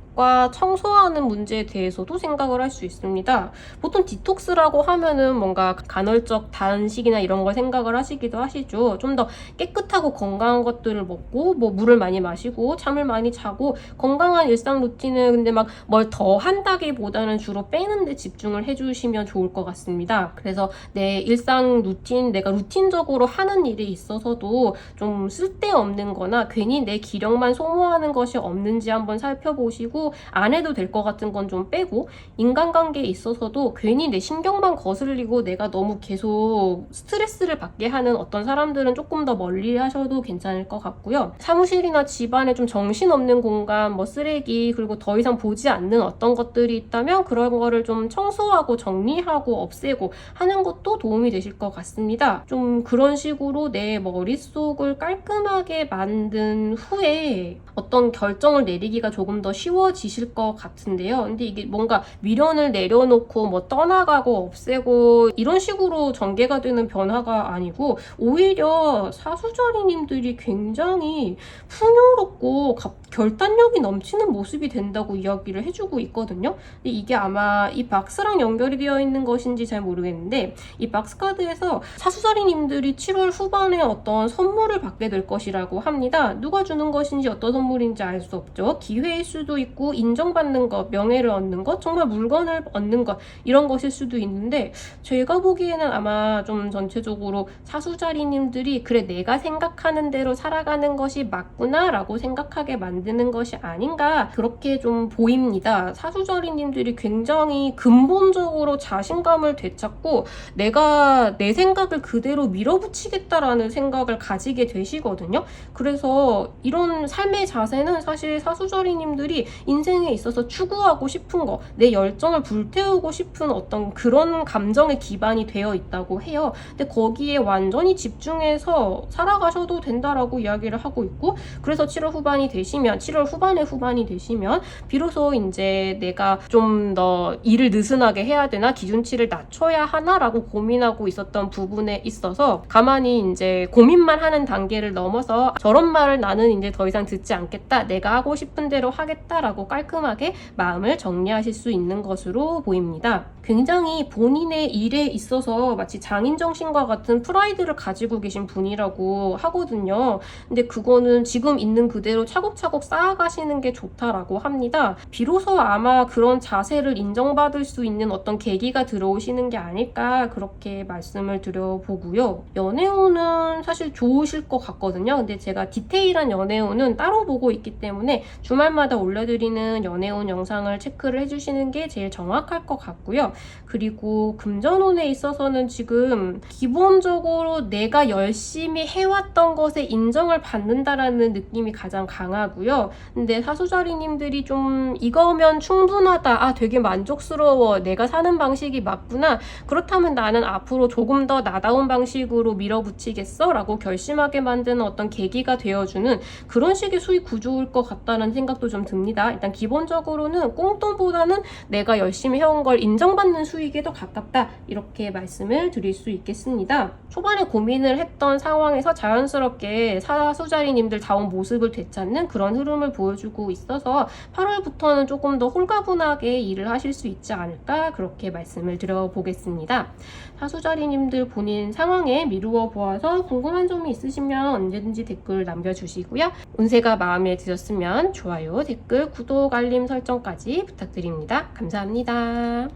청소하는 문제에 대해서도 생각을 할 수 있습니다. 보통 디톡스라고 하면은 뭔가 간헐적 단식이나 이런 걸 생각을 하시기도 하시죠. 좀 더 깨끗하고 건강한 것들을 먹고 뭐 물을 많이 마시고 잠을 많이 자고 건강한 일상 루틴을 근데 막 뭘 더 한다기보다는 주로 빼는 데 집중을 해주시면 좋을 것 같습니다. 그래서 내 일상 루틴, 내가 루틴적으로 하는 일에 있어서도 좀 쓸데없는 거나 괜히 내 기력만 소모하는 것이 없는지 한번 살펴보시고 안 해도 될 것 같은 건 좀 빼고 인간관계에 있어서도 괜히 내 신경만 거슬리고 내가 너무 계속 스트레스를 받게 하는 어떤 사람들은 조금 더 멀리 하셔도 괜찮을 것 같고요. 사무실이나 집안에 좀 정신없는 공간, 뭐 쓰레기, 그리고 더 이상 보지 않는 어떤 것들이 있다면 그런 거를 좀 청소하고 정리하고 없애고 하는 것도 도움이 되실 것 같습니다. 좀 그런 식으로 내 머릿속을 깔끔하게 만든 후에 어떤 결정을 내리기가 조금 더 쉬워지실 것 같은데요. 근데 이게 뭔가 미련을 내려놓고 뭐 떠나가고 없애고 이런 식으로 전개가 되는 변화가 아니고 오히려 사수자리님들이 굉장히 풍요롭고 결단력이 넘치는 모습이 된다고 이야기를 해주고 있거든요. 근데 이게 아마 이 박스랑 연결이 되어 있는 것인지 잘 모르겠는데, 이 박스 카드에서 사수자리님들이 7월 후반에 어떤 선물을 받게 될 것이라고 합니다. 누가 주는 것인지 어떤 선물인지 알 수 없죠. 기회일 수도 있고 인정받는 것, 명예를 얻는 것, 정말 물건을 얻는 것, 이런 것일 수도 있는데, 제가 보기에는 아마 좀 전체적으로 사수자리님들이 그래 내가 생각하는 대로 살아가는 것이 맞구나 라고 생각하게 만드는 것이 아닌가, 그렇게 좀 보입니다. 사수자리님들이 굉장히 근본적으로 자신감을 되찾고 내가 내 생각을 그대로 밀어붙이겠다라는 생각을 가지게 되시거든요. 그래서 이런 삶의 자세는 사실 사수자리님들이 인생에 있어서 추구하고 싶은 거, 내 열정을 불태우고 싶은 어떤 그런 감정의 기반이 되어 있다고 해요. 근데 거기에 완전히 집중해서 살아가셔도 된다라고 이야기를 하고 있고, 그래서 7월 후반이 되시면, 7월 후반에 후반이 되시면 비로소 이제 내가 좀 더 일을 느슨하게 해야 되나, 기준치를 낮춰야 하나라고 고민하고 있었던 부분에 있어서 가만히 이제 고민만 하는 단계를 넘어서 저런 말을 나는 이제 더 이상 듣지 않겠다, 내가 하고 싶은 대로 하겠다라고 깔끔하게 마음을 정리하실 수 있는 것으로 보입니다. 굉장히 본인의 일에 있어서 마치 장인정신과 같은 프라이드를 가지고 계신 분이라고 하거든요. 근데 그거는 지금 있는 그대로 차곡차곡 쌓아가시는 게 좋다라고 합니다. 비로소 아마 그런 자세를 인정받을 수 있는 어떤 계기가 들어오시는 게 아닐까, 그렇게 말씀을 드려보고요. 연애운은 사실 좋으실 것 같거든요. 근데 제가 디테일한 연애운은 따로 보고 있기 때문에 주말마다 올려드리는 연애운 영상을 체크를 해주시는 게 제일 정확할 것 같고요. 그리고 금전운에 있어서는 지금 기본적으로 내가 열심히 해왔던 것에 인정을 받는다라는 느낌이 가장 강하고요. 근데 사수자리님들이 좀 이거면 충분하다, 아 되게 만족스러워, 내가 사는 방식이 맞구나, 그렇다면 나는 앞으로 조금 더 나다운 방식으로 밀어붙이겠어 라고 결심하게 만드는 어떤 계기가 되어주는 그런 식의 수익 구조일 것 같다는 생각도 좀 듭니다. 일단 기본적으로는 꽁돈보다는 내가 열심히 해온 걸 인정받는 수익에 더 가깝다, 이렇게 말씀을 드릴 수 있겠습니다. 초반에 고민을 했던 상황에서 자연스럽게 사수자리님들 다운 모습을 되찾는 그런 흐름을 보여주고 있어서 8월부터는 조금 더 홀가분하게 일을 하실 수 있지 않을까, 그렇게 말씀을 드려보겠습니다. 사수자리님들 본인 상황에 미루어 보아서 궁금한 점이 있으시면 언제든지 댓글 남겨주시고요. 운세가 마음에 드셨으면 좋아요, 댓글, 구독, 알림 설정까지 부탁드립니다. 감사합니다.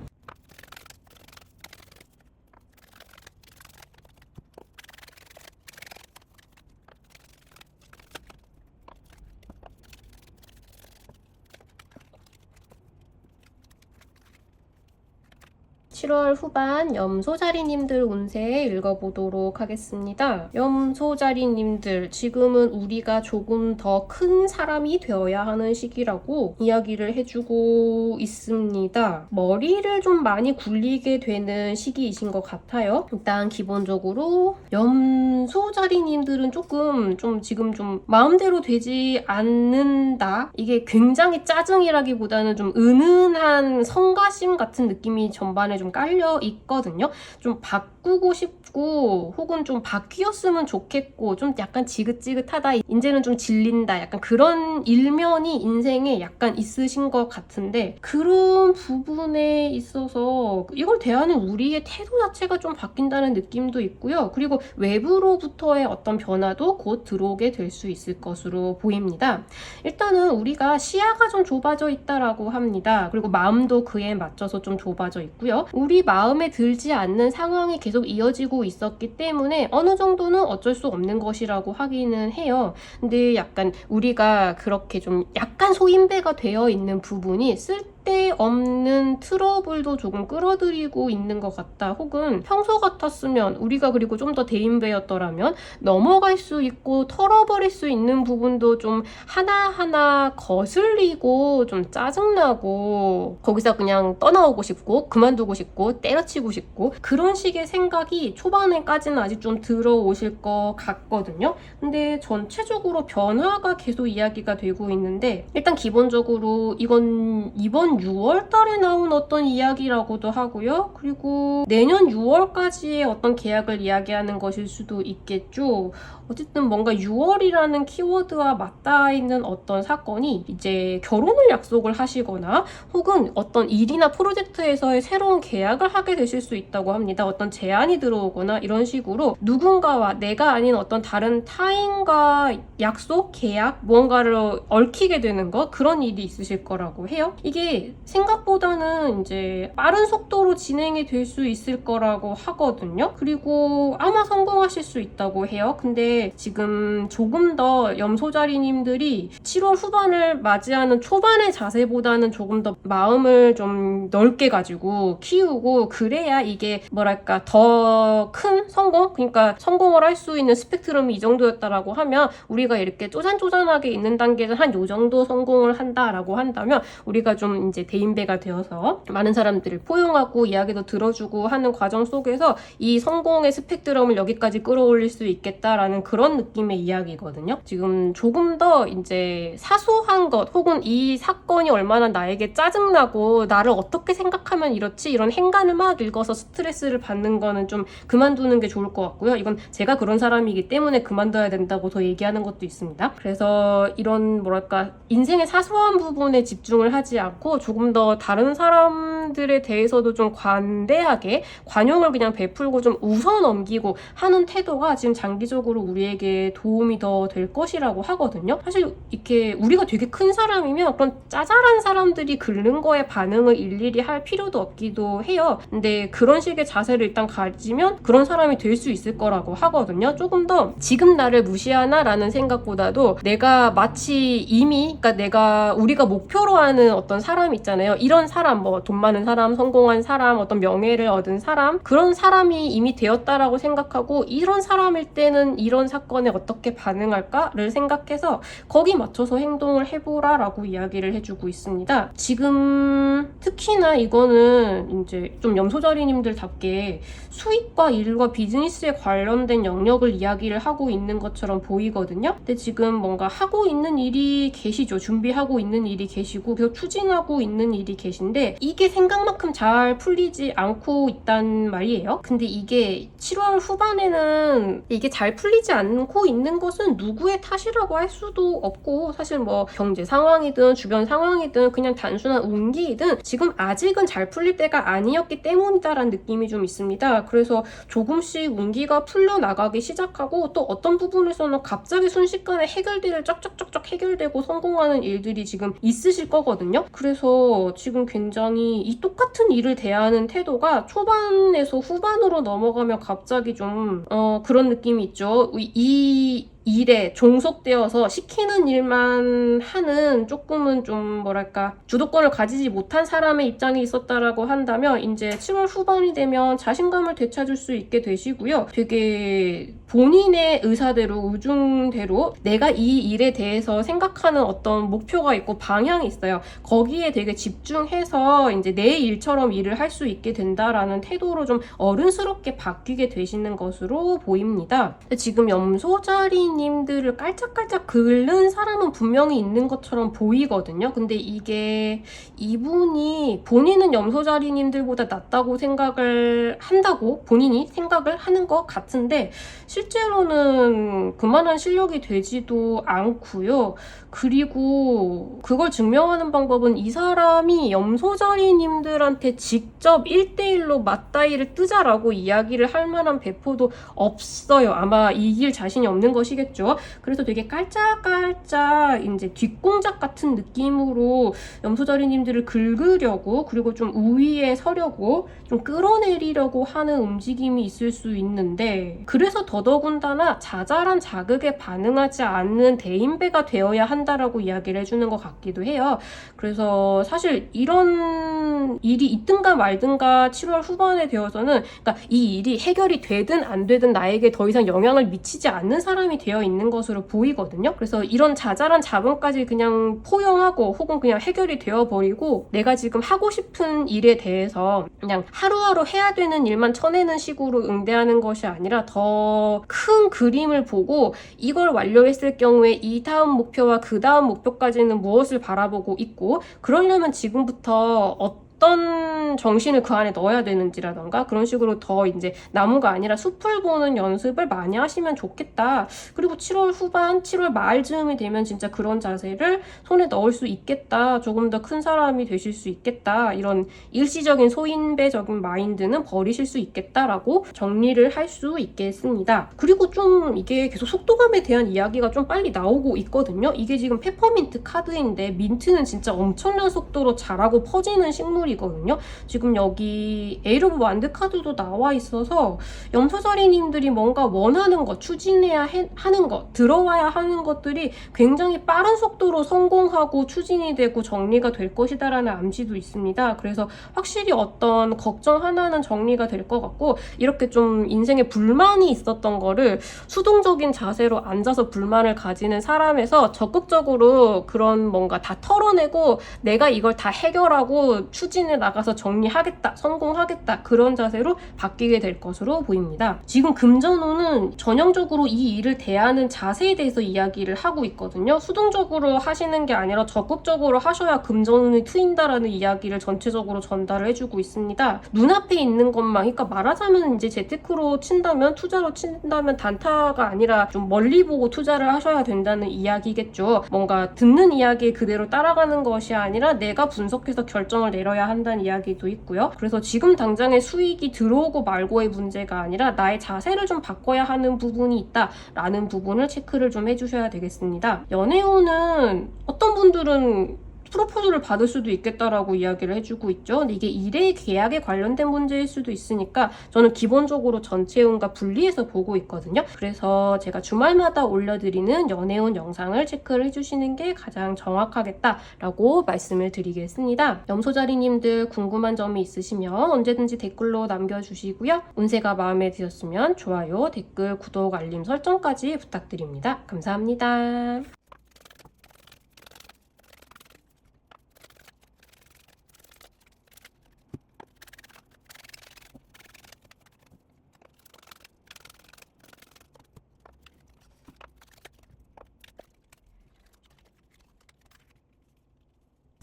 7월 후반 염소자리님들 운세 읽어보도록 하겠습니다. 염소자리님들, 지금은 우리가 조금 더 큰 사람이 되어야 하는 시기라고 이야기를 해주고 있습니다. 머리를 좀 많이 굴리게 되는 시기이신 것 같아요. 일단 기본적으로 염소자리님들은 조금 지금 좀 마음대로 되지 않는다, 이게 굉장히 짜증이라기보다는 좀 은은한 성가심 같은 느낌이 전반에 좀 깔려 있거든요. 좀 바꾸고 싶고 혹은 좀 바뀌었으면 좋겠고 좀 약간 지긋지긋하다, 이제는 좀 질린다, 약간 그런 일면이 인생에 약간 있으신 것 같은데, 그런 부분에 있어서 이걸 대하는 우리의 태도 자체가 좀 바뀐다는 느낌도 있고요. 그리고 외부로부터의 어떤 변화도 곧 들어오게 될 수 있을 것으로 보입니다. 일단은 우리가 시야가 좀 좁아져 있다라고 합니다. 그리고 마음도 그에 맞춰서 좀 좁아져 있고요. 우리 마음에 들지 않는 상황이 계속 이어지고 있었기 때문에 어느 정도는 어쩔 수 없는 것이라고 하기는 해요. 근데 약간 우리가 그렇게 좀 약간 소인배가 되어 있는 부분이 쓸데없는 트러블도 조금 끌어들이고 있는 것 같다, 혹은 평소 같았으면 우리가, 그리고 좀 더 대인배였더라면 넘어갈 수 있고 털어버릴 수 있는 부분도 좀 하나하나 거슬리고 좀 짜증나고 거기서 그냥 떠나오고 싶고 그만두고 싶고 때려치고 싶고, 그런 식의 생각이 초반에까지는 아직 좀 들어오실 것 같거든요. 근데 전체적으로 변화가 계속 이야기가 되고 있는데, 일단 기본적으로 이건 이번 작년 6월 달에 나온 어떤 이야기라고도 하고요. 그리고 내년 6월까지의 어떤 계약을 이야기하는 것일 수도 있겠죠. 어쨌든 뭔가 6월이라는 키워드와 맞닿아 있는 어떤 사건이 이제 결혼을 약속을 하시거나 혹은 어떤 일이나 프로젝트에서의 새로운 계약을 하게 되실 수 있다고 합니다. 어떤 제안이 들어오거나 이런 식으로 누군가와 내가 아닌 어떤 다른 타인과 약속, 계약, 무언가를 얽히게 되는 것, 그런 일이 있으실 거라고 해요. 이게 생각보다는 이제 빠른 속도로 진행이 될 수 있을 거라고 하거든요. 그리고 아마 성공하실 수 있다고 해요. 근데 지금 조금 더 염소자리님들이 7월 후반을 맞이하는 초반의 자세보다는 조금 더 마음을 좀 넓게 가지고 키우고, 그래야 이게 뭐랄까 더 큰 성공? 그러니까 성공을 할 수 있는 스펙트럼이 이 정도였다라고 하면, 우리가 이렇게 쪼잔쪼잔하게 있는 단계에서 한 요 정도 성공을 한다라고 한다면 우리가 좀 이제 대인배가 되어서 많은 사람들을 포용하고 이야기도 들어주고 하는 과정 속에서 이 성공의 스펙트럼을 여기까지 끌어올릴 수 있겠다라는 그런 느낌의 이야기거든요. 지금 조금 더 이제 사소한 것, 혹은 이 사건이 얼마나 나에게 짜증나고 나를 어떻게 생각하면 이렇지, 이런 행간을 막 읽어서 스트레스를 받는 거는 좀 그만두는 게 좋을 것 같고요. 이건 제가 그런 사람이기 때문에 그만둬야 된다고 더 얘기하는 것도 있습니다. 그래서 이런 뭐랄까 인생의 사소한 부분에 집중을 하지 않고 조금 더 다른 사람들에 대해서도 좀 관대하게 관용을 그냥 베풀고 좀 웃어 넘기고 하는 태도가 지금 장기적으로 우리에게 도움이 더 될 것이라고 하거든요. 사실 이렇게 우리가 되게 큰 사람이면 그런 짜잘한 사람들이 긁는 거에 반응을 일일이 할 필요도 없기도 해요. 근데 그런 식의 자세를 일단 가지면 그런 사람이 될 수 있을 거라고 하거든요. 조금 더 지금 나를 무시하나 라는 생각보다도 내가 마치 이미, 그러니까 우리가 목표로 하는 어떤 사람 있잖아요. 이런 사람, 뭐 돈 많은 사람, 성공한 사람, 어떤 명예를 얻은 사람, 그런 사람이 이미 되었다라고 생각하고, 이런 사람일 때는 이런 사건에 어떻게 반응할까를 생각해서 거기 맞춰서 행동을 해보라라고 이야기를 해주고 있습니다. 지금 특히나 이거는 이제 좀 염소자리님들답게 수익과 일과 비즈니스에 관련된 영역을 이야기를 하고 있는 것처럼 보이거든요. 근데 지금 뭔가 하고 있는 일이 계시죠. 준비하고 있는 일이 계시고 계속 추진하고 있는 일이 계신데 이게 생각만큼 잘 풀리지 않고 있단 말이에요. 근데 이게 7월 후반에는 이게 잘 풀리지 않고 있는 것은 누구의 탓이라고 할 수도 없고, 사실 뭐 경제 상황이든 주변 상황이든 그냥 단순한 운기이든 지금 아직은 잘 풀릴 때가 아니었기 때문이다라는 느낌이 좀 있습니다. 그래서 조금씩 운기가 풀려나가기 시작하고, 또 어떤 부분에서는 갑자기 순식간에 해결될 쩍쩍쩍쩍 해결되고 성공하는 일들이 지금 있으실 거거든요. 그래서 지금 굉장히 이 똑같은 일을 대하는 태도가 초반에서 후반으로 넘어가면 갑자기 좀 그런 느낌이 있죠. 이 일에 종속되어서 시키는 일만 하는 조금은 좀 뭐랄까 주도권을 가지지 못한 사람의 입장이 있었다라고 한다면, 이제 7월 후반이 되면 자신감을 되찾을 수 있게 되시고요. 되게 본인의 의사대로, 의중대로 내가 이 일에 대해서 생각하는 어떤 목표가 있고 방향이 있어요. 거기에 되게 집중해서 이제 내 일처럼 일을 할 수 있게 된다라는 태도로 좀 어른스럽게 바뀌게 되시는 것으로 보입니다. 지금 염소자리님들을 깔짝깔짝 긁는 사람은 분명히 있는 것처럼 보이거든요. 근데 이게 이분이 본인은 염소자리님들보다 낫다고 생각을 한다고 본인이 생각을 하는 것 같은데, 실제로는 그만한 실력이 되지도 않고요. 그리고 그걸 증명하는 방법은 이 사람이 염소자리님들한테 직접 1대1로 맞다이를 뜨자라고 이야기를 할 만한 배포도 없어요. 아마 이길 자신이 없는 것이겠죠. 그래서 되게 깔짝깔짝 이제 뒷공작 같은 느낌으로 염소자리님들을 긁으려고, 그리고 좀 우위에 서려고 좀 끌어내리려고 하는 움직임이 있을 수 있는데, 그래서 더더군다나 자잘한 자극에 반응하지 않는 대인배가 되어야 한다라고 이야기를 해주는 것 같기도 해요. 그래서 사실 이런 일이 있든가 말든가 7월 후반에 되어서는, 그러니까 이 일이 해결이 되든 안 되든 나에게 더 이상 영향을 미치지 않는 사람이 되어 있는 것으로 보이거든요. 그래서 이런 자잘한 자본까지 그냥 포용하고 혹은 그냥 해결이 되어버리고 내가 지금 하고 싶은 일에 대해서 그냥 하루하루 해야 되는 일만 쳐내는 식으로 응대하는 것이 아니라 더 큰 그림을 보고 이걸 완료했을 경우에 이 다음 목표와 그 다음 목표까지는 무엇을 바라보고 있고, 그러려면 지금부터 어떤 정신을 그 안에 넣어야 되는지라던가 그런 식으로 더 이제 나무가 아니라 숲을 보는 연습을 많이 하시면 좋겠다. 그리고 7월 후반, 7월 말쯤이 되면 진짜 그런 자세를 손에 넣을 수 있겠다. 조금 더 큰 사람이 되실 수 있겠다. 이런 일시적인 소인배적인 마인드는 버리실 수 있겠다라고 정리를 할 수 있겠습니다. 그리고 좀 이게 계속 속도감에 대한 이야기가 좀 빨리 나오고 있거든요. 이게 지금 페퍼민트 카드인데 민트는 진짜 엄청난 속도로 자라고 퍼지는 식물이거든요. 지금 여기 에이트 오브 완드 카드도 나와 있어서 염소자리님들이 뭔가 원하는 것, 추진해야 하는 것, 들어와야 하는 것들이 굉장히 빠른 속도로 성공하고 추진이 되고 정리가 될 것이다라는 암시도 있습니다. 그래서 확실히 어떤 걱정 하나는 정리가 될 것 같고, 이렇게 좀 인생에 불만이 있었던 거를 수동적인 자세로 앉아서 불만을 가지는 사람에서 적극적으로 그런 뭔가 다 털어내고 내가 이걸 다 해결하고 추진해 나가서 정리하겠다, 성공하겠다, 그런 자세로 바뀌게 될 것으로 보입니다. 지금 금전운은 전형적으로 이 일을 대하는 자세에 대해서 이야기를 하고 있거든요. 수동적으로 하시는 게 아니라 적극적으로 하셔야 금전운이 트인다라는 이야기를 전체적으로 전달을 해주고 있습니다. 눈앞에 있는 것만, 그러니까 말하자면 이제 재테크로 친다면, 투자로 친다면 단타가 아니라 좀 멀리 보고 투자를 하셔야 된다는 이야기겠죠. 뭔가 듣는 이야기 그대로 따라가는 것이 아니라 내가 분석해서 결정을 내려야 한다는 이야기도 있고요. 그래서 지금 당장의 수익이 들어오고 말고의 문제가 아니라 나의 자세를 좀 바꿔야 하는 부분이 있다라는 부분을 체크를 좀 해주셔야 되겠습니다. 연애운은 어떤 분들은 프로포즈를 받을 수도 있겠다라고 이야기를 해주고 있죠. 근데 이게 일의 계약에 관련된 문제일 수도 있으니까 저는 기본적으로 전체운과 분리해서 보고 있거든요. 그래서 제가 주말마다 올려드리는 연애운 영상을 체크를 해주시는 게 가장 정확하겠다라고 말씀을 드리겠습니다. 염소자리님들 궁금한 점이 있으시면 언제든지 댓글로 남겨주시고요. 운세가 마음에 드셨으면 좋아요, 댓글, 구독, 알림 설정까지 부탁드립니다. 감사합니다.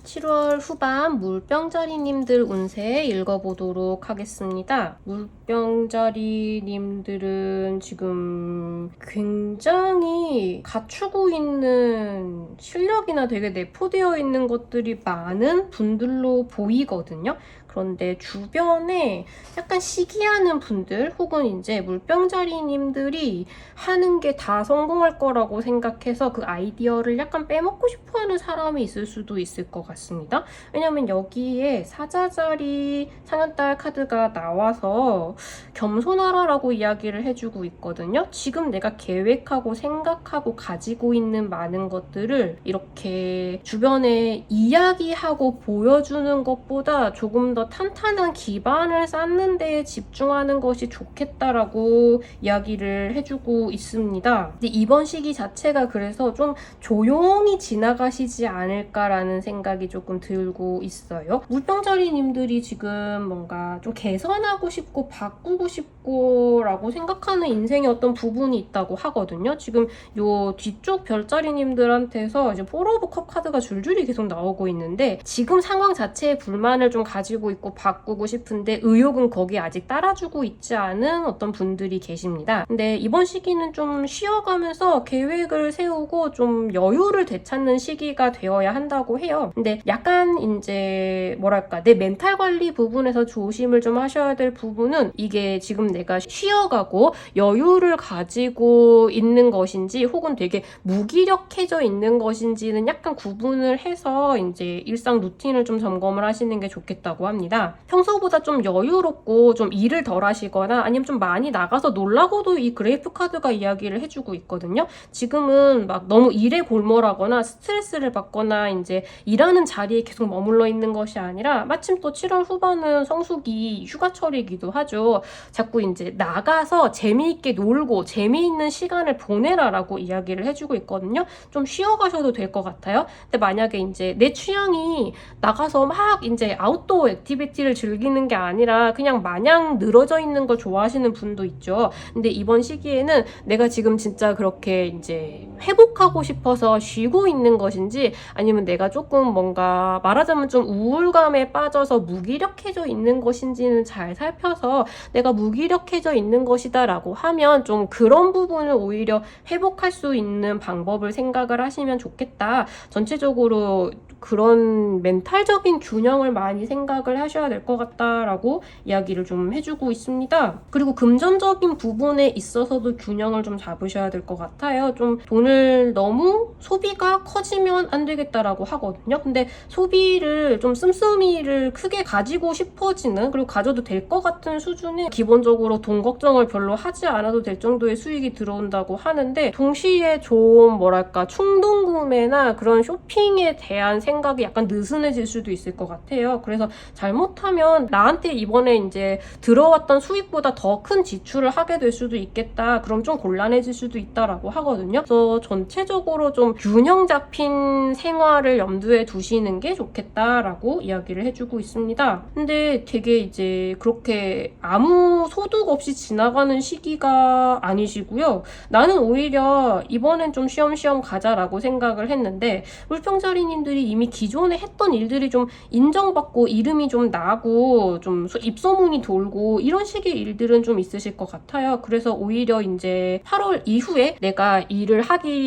7월 후반 물병자리님들 운세 읽어보도록 하겠습니다. 물병자리님들은 지금 굉장히 갖추고 있는 실력이나 되게 내포되어 있는 것들이 많은 분들로 보이거든요. 그런데 주변에 약간 시기하는 분들 혹은 이제 물병자리님들이 하는 게 다 성공할 거라고 생각해서 그 아이디어를 약간 빼먹고 싶어하는 사람이 있을 수도 있을 것 같습니다. 왜냐면 여기에 사자자리 상현달 카드가 나와서 겸손하라라고 이야기를 해주고 있거든요. 지금 내가 계획하고 생각하고 가지고 있는 많은 것들을 이렇게 주변에 이야기하고 보여주는 것보다 조금 더 탄탄한 기반을 쌓는 데에 집중하는 것이 좋겠다라고 이야기를 해주고 있습니다. 근데 이번 시기 자체가 그래서 좀 조용히 지나가시지 않을까라는 생각이 조금 들고 있어요. 물병자리님들이 지금 뭔가 좀 개선하고 싶고 바꾸고 싶고 라고 생각하는 인생의 어떤 부분이 있다고 하거든요. 지금 요 뒤쪽 별자리님들한테서 이제 포 오브 컵 카드가 줄줄이 계속 나오고 있는데 지금 상황 자체에 불만을 좀 가지고 있고 바꾸고 싶은데 의욕은 거기 아직 따라주고 있지 않은 어떤 분들이 계십니다. 근데 이번 시기는 좀 쉬어가면서 계획을 세우고 좀 여유를 되찾는 시기가 되어야 한다고 해요. 근데 약간 이제 뭐랄까 내 멘탈 관리 부분에서 조심을 좀 하셔야 될 부분은 이게 지금 내가 쉬어가고 여유를 가지고 있는 것인지 혹은 되게 무기력해져 있는 것인지는 약간 구분을 해서 이제 일상 루틴을 좀 점검을 하시는 게 좋겠다고 합니다. 합니다. 평소보다 좀 여유롭고 좀 일을 덜 하시거나 아니면 좀 많이 나가서 놀라고도 이 그레이프 카드가 이야기를 해주고 있거든요. 지금은 막 너무 일에 골몰하거나 스트레스를 받거나 이제 일하는 자리에 계속 머물러 있는 것이 아니라 마침 또 7월 후반은 성수기 휴가철이기도 하죠. 자꾸 이제 나가서 재미있게 놀고 재미있는 시간을 보내라라고 이야기를 해주고 있거든요. 좀 쉬어가셔도 될 것 같아요. 근데 만약에 이제 내 취향이 나가서 막 이제 아웃도어 액티비티를 즐기는 게 아니라 그냥 마냥 늘어져 있는 걸 좋아하시는 분도 있죠. 근데 이번 시기에는 내가 지금 진짜 그렇게 이제 회복하고 싶어서 쉬고 있는 것인지 아니면 내가 조금 뭔가 말하자면 좀 우울감에 빠져서 무기력해져 있는 것인지는 잘 살펴서 내가 무기력해져 있는 것이다 라고 하면 좀 그런 부분을 오히려 회복할 수 있는 방법을 생각을 하시면 좋겠다. 전체적으로 그런 멘탈적인 균형을 많이 생각을 하셔야 될 것 같다라고 이야기를 좀 해주고 있습니다. 그리고 금전적인 부분에 있어서도 균형을 좀 잡으셔야 될 것 같아요. 좀 돈을 너무 소비가 커지면 안 되겠다라고 하거든요. 근데 소비를 좀 씀씀이를 크게 가지고 싶어지는 그리고 가져도 될 것 같은 수준의 기본적으로 돈 걱정을 별로 하지 않아도 될 정도의 수익이 들어온다고 하는데 동시에 좀 뭐랄까 충동 구매나 그런 쇼핑에 대한 생각이 약간 느슨해질 수도 있을 것 같아요. 그래서 잘못하면 나한테 이번에 이제 들어왔던 수익보다 더 큰 지출을 하게 될 수도 있겠다. 그럼 좀 곤란해질 수도 있다라고 하거든요. 그래서 전체적으로 좀 균형 잡힌 생활을 염두에 두시는 게 좋겠다라고 이야기를 해주고 있습니다. 근데 되게 이제 그렇게 아무 소득 없이 지나가는 시기가 아니시고요. 나는 오히려 이번엔 좀 쉬엄쉬엄 가자라고 생각을 했는데 물병자리님들이 이미 기존에 했던 일들이 좀 인정받고 이름이 좀 나고 좀 입소문이 돌고 이런 식의 일들은 좀 있으실 것 같아요. 그래서 오히려 이제 8월 이후에 내가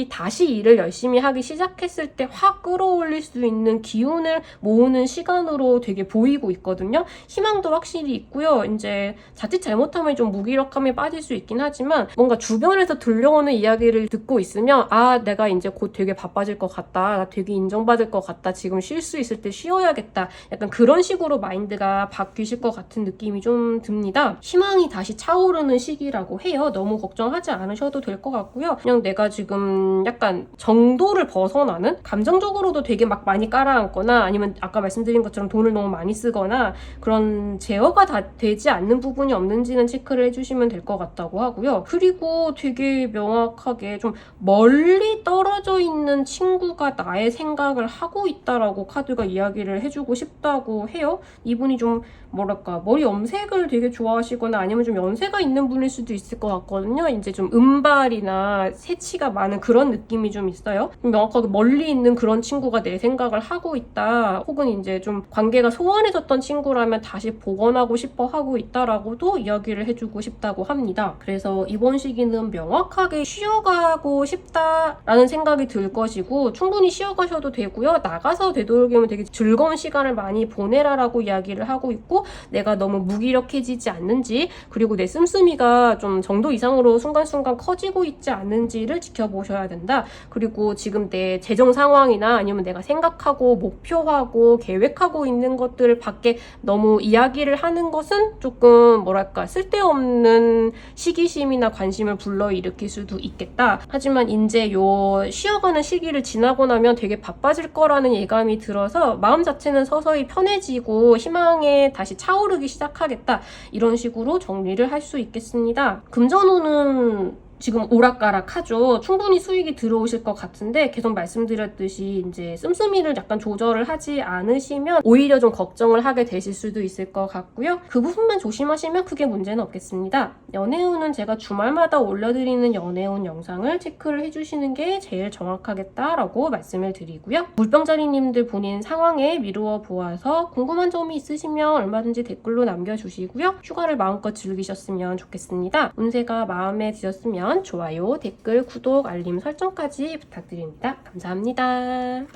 다시 일을 열심히 하기 시작했을 때 확 끌어올릴 수 있는 기운을 모으는 시간으로 되게 보이고 있거든요. 희망도 확실히 있고요. 이제 자칫 잘못하면 좀 무기력함에 빠질 수 있긴 하지만 뭔가 주변에서 들려오는 이야기를 듣고 있으면 내가 이제 곧 되게 바빠질 것 같다. 나 되게 인정받을 것 같다. 지금 쉴 수 있을 때 쉬어야겠다. 약간 그런 식으로 마인드가 바뀌실 것 같은 느낌이 좀 듭니다. 희망이 다시 차오르는 시기라고 해요. 너무 걱정하지 않으셔도 될 것 같고요. 그냥 내가 지금 약간 정도를 벗어나는 감정적으로도 되게 막 많이 깔아앉거나 아니면 아까 말씀드린 것처럼 돈을 너무 많이 쓰거나 그런 제어가 다 되지 않는 부분이 없는지는 체크를 해주시면 될 것 같다고 하고요. 그리고 되게 명확하게 좀 멀리 떨어져 있는 친구가 나의 생각을 하고 있다라고 카드가 이야기를 해주고 싶다고 해요. 이분이 좀 뭐랄까 머리 염색을 되게 좋아하시거나 아니면 좀 연세가 있는 분일 수도 있을 것 같거든요. 이제 좀 은발이나 새치가 많은 그런 느낌이 좀 있어요. 명확하게 멀리 있는 그런 친구가 내 생각을 하고 있다. 혹은 이제 좀 관계가 소원해졌던 친구라면 다시 복원하고 싶어 하고 있다라고도 이야기를 해주고 싶다고 합니다. 그래서 이번 시기는 명확하게 쉬어가고 싶다라는 생각이 들 것이고 충분히 쉬어가셔도 되고요. 나가서 되도록이면 되게 즐거운 시간을 많이 보내라라고 이야기를 하고 있고 내가 너무 무기력해지지 않는지 그리고 내 씀씀이가 좀 정도 이상으로 순간순간 커지고 있지 않는지를 지켜보셔야 된다. 그리고 지금 내 재정 상황이나 아니면 내가 생각하고 목표하고 계획하고 있는 것들 밖에 너무 이야기를 하는 것은 조금 뭐랄까 쓸데없는 시기심이나 관심을 불러일으킬 수도 있겠다. 하지만 이제 요 쉬어가는 시기를 지나고 나면 되게 바빠질 거라는 예감이 들어서 마음 자체는 서서히 편해지고 희망에 다시 차오르기 시작하겠다. 이런 식으로 정리를 할 수 있겠습니다. 금전운은 지금 오락가락하죠. 충분히 수익이 들어오실 것 같은데 계속 말씀드렸듯이 이제 씀씀이를 약간 조절을 하지 않으시면 오히려 좀 걱정을 하게 되실 수도 있을 것 같고요. 그 부분만 조심하시면 크게 문제는 없겠습니다. 연애운은 제가 주말마다 올려드리는 연애운 영상을 체크를 해주시는 게 제일 정확하겠다라고 말씀을 드리고요. 물병자리님들 본인 상황에 미루어 보아서 궁금한 점이 있으시면 얼마든지 댓글로 남겨주시고요. 휴가를 마음껏 즐기셨으면 좋겠습니다. 운세가 마음에 드셨으면 좋아요, 댓글, 구독, 알림 설정까지 부탁드립니다. 감사합니다.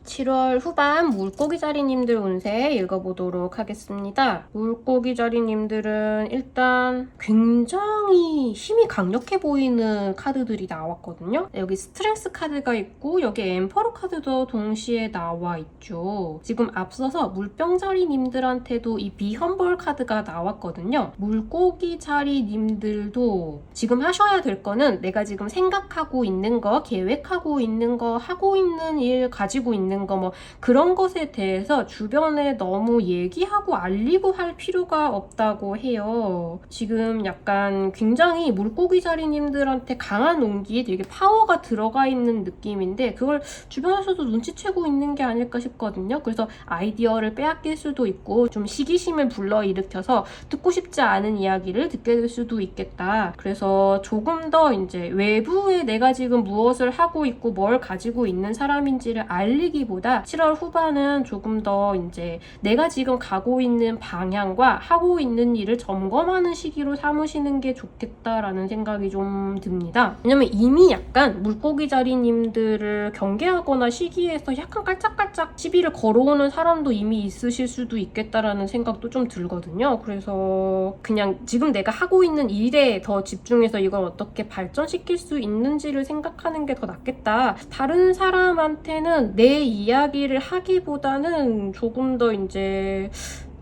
7월 후반 물고기자리님들 운세 읽어보도록 하겠습니다. 물고기자리님들은 일단 굉장히 힘이 강력해 보이는 카드들이 나왔거든요. 여기 스트렝스 카드가 있고 여기 엠퍼러 카드도 동시에 나와 있죠. 지금 앞서서 물병자리님들한테도 이 비험벌 카드가 나왔거든요. 물고기자리님들도 지금 하셔야 될 거는 내가 지금 생각하고 있는 거, 계획하고 있는 거, 하고 있는 일, 가지고 있는 거 뭐 그런 것에 대해서 주변에 너무 얘기하고 알리고 할 필요가 없다고 해요. 지금 약간 굉장히 물고기자리님들한테 강한 온기에 되게 파워가 들어가 있는 느낌인데 그걸 주변에서도 눈치채고 있는 게 아닐까 싶거든요. 그래서 아이디어를 빼앗길 수도 있고 좀 시기심을 불러일으켜서 듣고 싶지 않은 이야기를 듣게 될 수도 있겠다. 그래서 조금 더 이제 외부에 내가 지금 무엇을 하고 있고 뭘 가지고 있는 사람인지를 알리기보다 7월 후반은 조금 더 이제 내가 지금 가고 있는 방향과 하고 있는 일을 점검하는 시기로 삼으시는 게 좋겠다라는 생각이 좀 듭니다. 왜냐면 이미 약간 물고기자리님들을 경계하거나 시기에서 약간 깔짝깔짝 시비를 걸어오는 사람도 이미 있으실 수도 있겠다라는 생각도 좀 들거든요. 그래서 그냥 지금 내가 하고 있는 일에 더 집중해서 이걸 어떻게 발전시킬 수 있는지를 생각하는 게 더 낫겠다. 다른 사람한테는 내 이야기를 하기보다는 조금 더 이제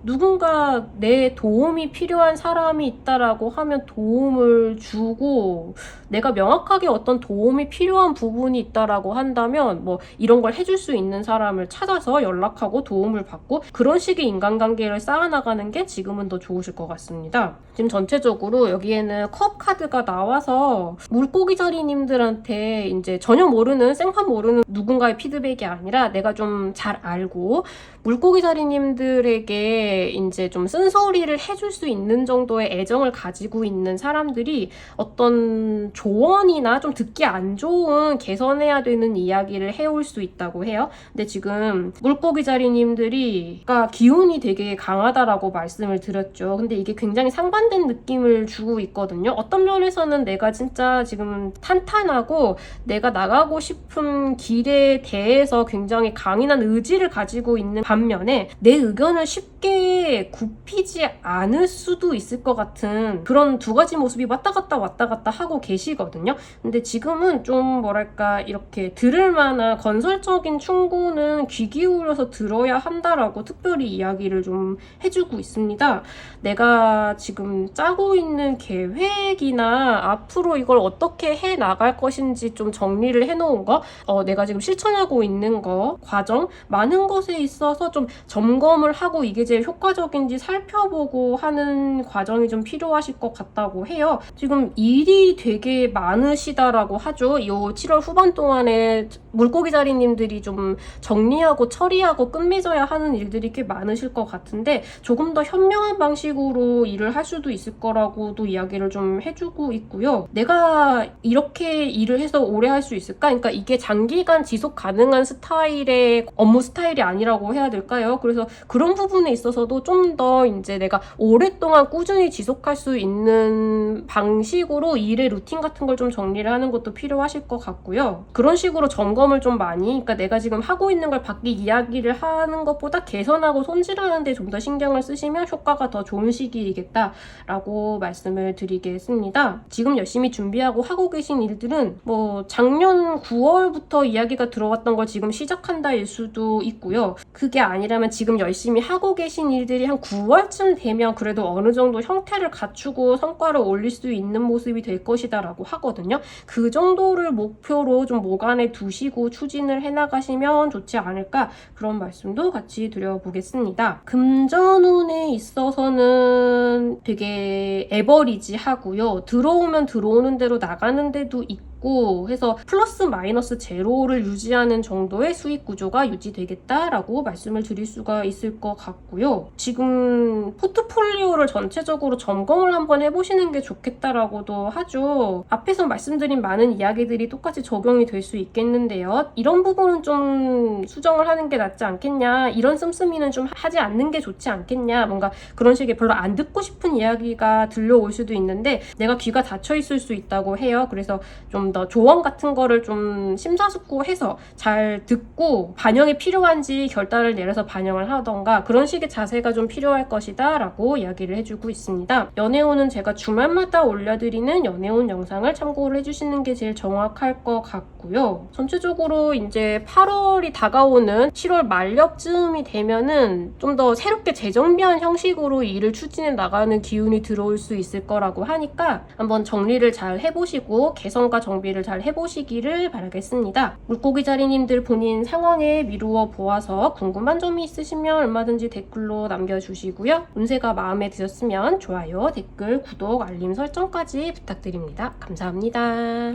누군가 내 도움이 필요한 사람이 있다라고 하면 도움을 주고 내가 명확하게 어떤 도움이 필요한 부분이 있다라고 한다면 뭐 이런 걸 해줄 수 있는 사람을 찾아서 연락하고 도움을 받고 그런 식의 인간관계를 쌓아나가는 게 지금은 더 좋으실 것 같습니다. 지금 전체적으로 여기에는 컵 카드가 나와서 물고기자리님들한테 이제 전혀 모르는 생판 모르는 누군가의 피드백이 아니라 내가 좀 잘 알고 물고기자리님들에게 이제 좀 쓴소리를 해줄 수 있는 정도의 애정을 가지고 있는 사람들이 어떤 조언이나 좀 듣기 안 좋은 개선해야 되는 이야기를 해올 수 있다고 해요. 근데 지금 물고기자리님들이 기운이 되게 강하다라고 말씀을 드렸죠. 근데 이게 굉장히 상반된 느낌을 주고 있거든요. 어떤 면에서는 내가 진짜 지금 탄탄하고 내가 나가고 싶은 길에 대해서 굉장히 강인한 의지를 가지고 있는 반면에 내 의견을 쉽게 굽히지 않을 수도 있을 것 같은 그런 두 가지 모습이 왔다 갔다 하고 계시거든요. 근데 지금은 좀 뭐랄까 이렇게 들을 만한 건설적인 충고는 귀 기울여서 들어야 한다라고 특별히 이야기를 좀 해주고 있습니다. 내가 지금 짜고 있는 계획이나 앞으로 이걸 어떻게 해 나갈 것인지 좀 정리를 해놓은 거, 내가 지금 실천하고 있는 거, 과정, 많은 것에 있어서 좀 점검을 하고 이게 제일 효과적인지 살펴보고 하는 과정이 좀 필요하실 것 같다고 해요. 지금 일이 되게 많으시다라고 하죠. 이 7월 후반 동안에 물고기자리님들이 좀 정리하고 처리하고 끝맺어야 하는 일들이 꽤 많으실 것 같은데 조금 더 현명한 방식으로 일을 할 수도 있을 거라고도 이야기를 좀 해주고 있고요. 내가 이렇게 일을 해서 오래 할 수 있을까? 그러니까 이게 장기간 지속 가능한 스타일의 업무 스타일이 아니라고 해야 될까요? 그래서 그런 부분에 있어서도 좀 더 이제 내가 오랫동안 꾸준히 지속할 수 있는 방식으로 일의 루틴 같은 걸 좀 정리를 하는 것도 필요하실 것 같고요. 그런 식으로 점검을 좀 많이, 그러니까 내가 지금 하고 있는 걸 밖에 이야기를 하는 것보다 개선하고 손질하는 데 좀 더 신경을 쓰시면 효과가 더 좋은 시기이겠다라고 말씀을 드리겠습니다. 지금 열심히 준비하고 하고 계신 일들은 뭐 작년 9월부터 이야기가 들어왔던 걸 지금 시작한다일 수도 있고요. 그게 아니라면 지금 열심히 하고 계신 일들이 한 9월쯤 되면 그래도 어느 정도 형태를 갖추고 성과를 올릴 수 있는 모습이 될 것이다 라고 하거든요. 그 정도를 목표로 좀 목안에 두시고 추진을 해나가시면 좋지 않을까, 그런 말씀도 같이 드려보겠습니다. 금전운에 있어서는 되게 에버리지 하고요. 들어오면 들어오는 대로 나가는 데도 있고 해서 플러스 마이너스 제로를 유지하는 정도의 수익 구조가 유지되겠다라고 말씀을 드릴 수가 있을 것 같고요. 지금 포트폴리오를 전체적으로 점검을 한번 해보시는 게 좋겠다라고도 하죠. 앞에서 말씀드린 많은 이야기들이 똑같이 적용이 될 수 있겠는데요. 이런 부분은 좀 수정을 하는 게 낫지 않겠냐, 이런 씀씀이는 좀 하지 않는 게 좋지 않겠냐, 뭔가 그런 식의 별로 안 듣고 싶은 이야기가 들려올 수도 있는데 내가 귀가 닫혀 있을 수 있다고 해요. 그래서 좀 더 조언 같은 거를 좀 심사숙고해서 잘 듣고 반영이 필요한지 결단을 내려서 반영을 하던가 그런 식의 자세가 좀 필요할 것이다 라고 이야기를 해주고 있습니다. 연애운은 제가 주말마다 올려드리는 연애운 영상을 참고를 해주시는 게 제일 정확할 것 같고요. 전체적으로 이제 8월이 다가오는 7월 말녘쯤이 되면은 좀 더 새롭게 재정비한 형식으로 일을 추진해 나가는 기운이 들어올 수 있을 거라고 하니까 한번 정리를 잘 해보시고 개선과 정비를 잘 해보시기를 바라겠습니다. 물고기 자리님들 본인 상황에 미루어 보아서 궁금한 점이 있으시면 얼마든지 댓글로 남겨주시고요. 운세가 마음에 드셨으면 좋아요, 댓글, 구독, 알림 설정까지 부탁드립니다. 감사합니다.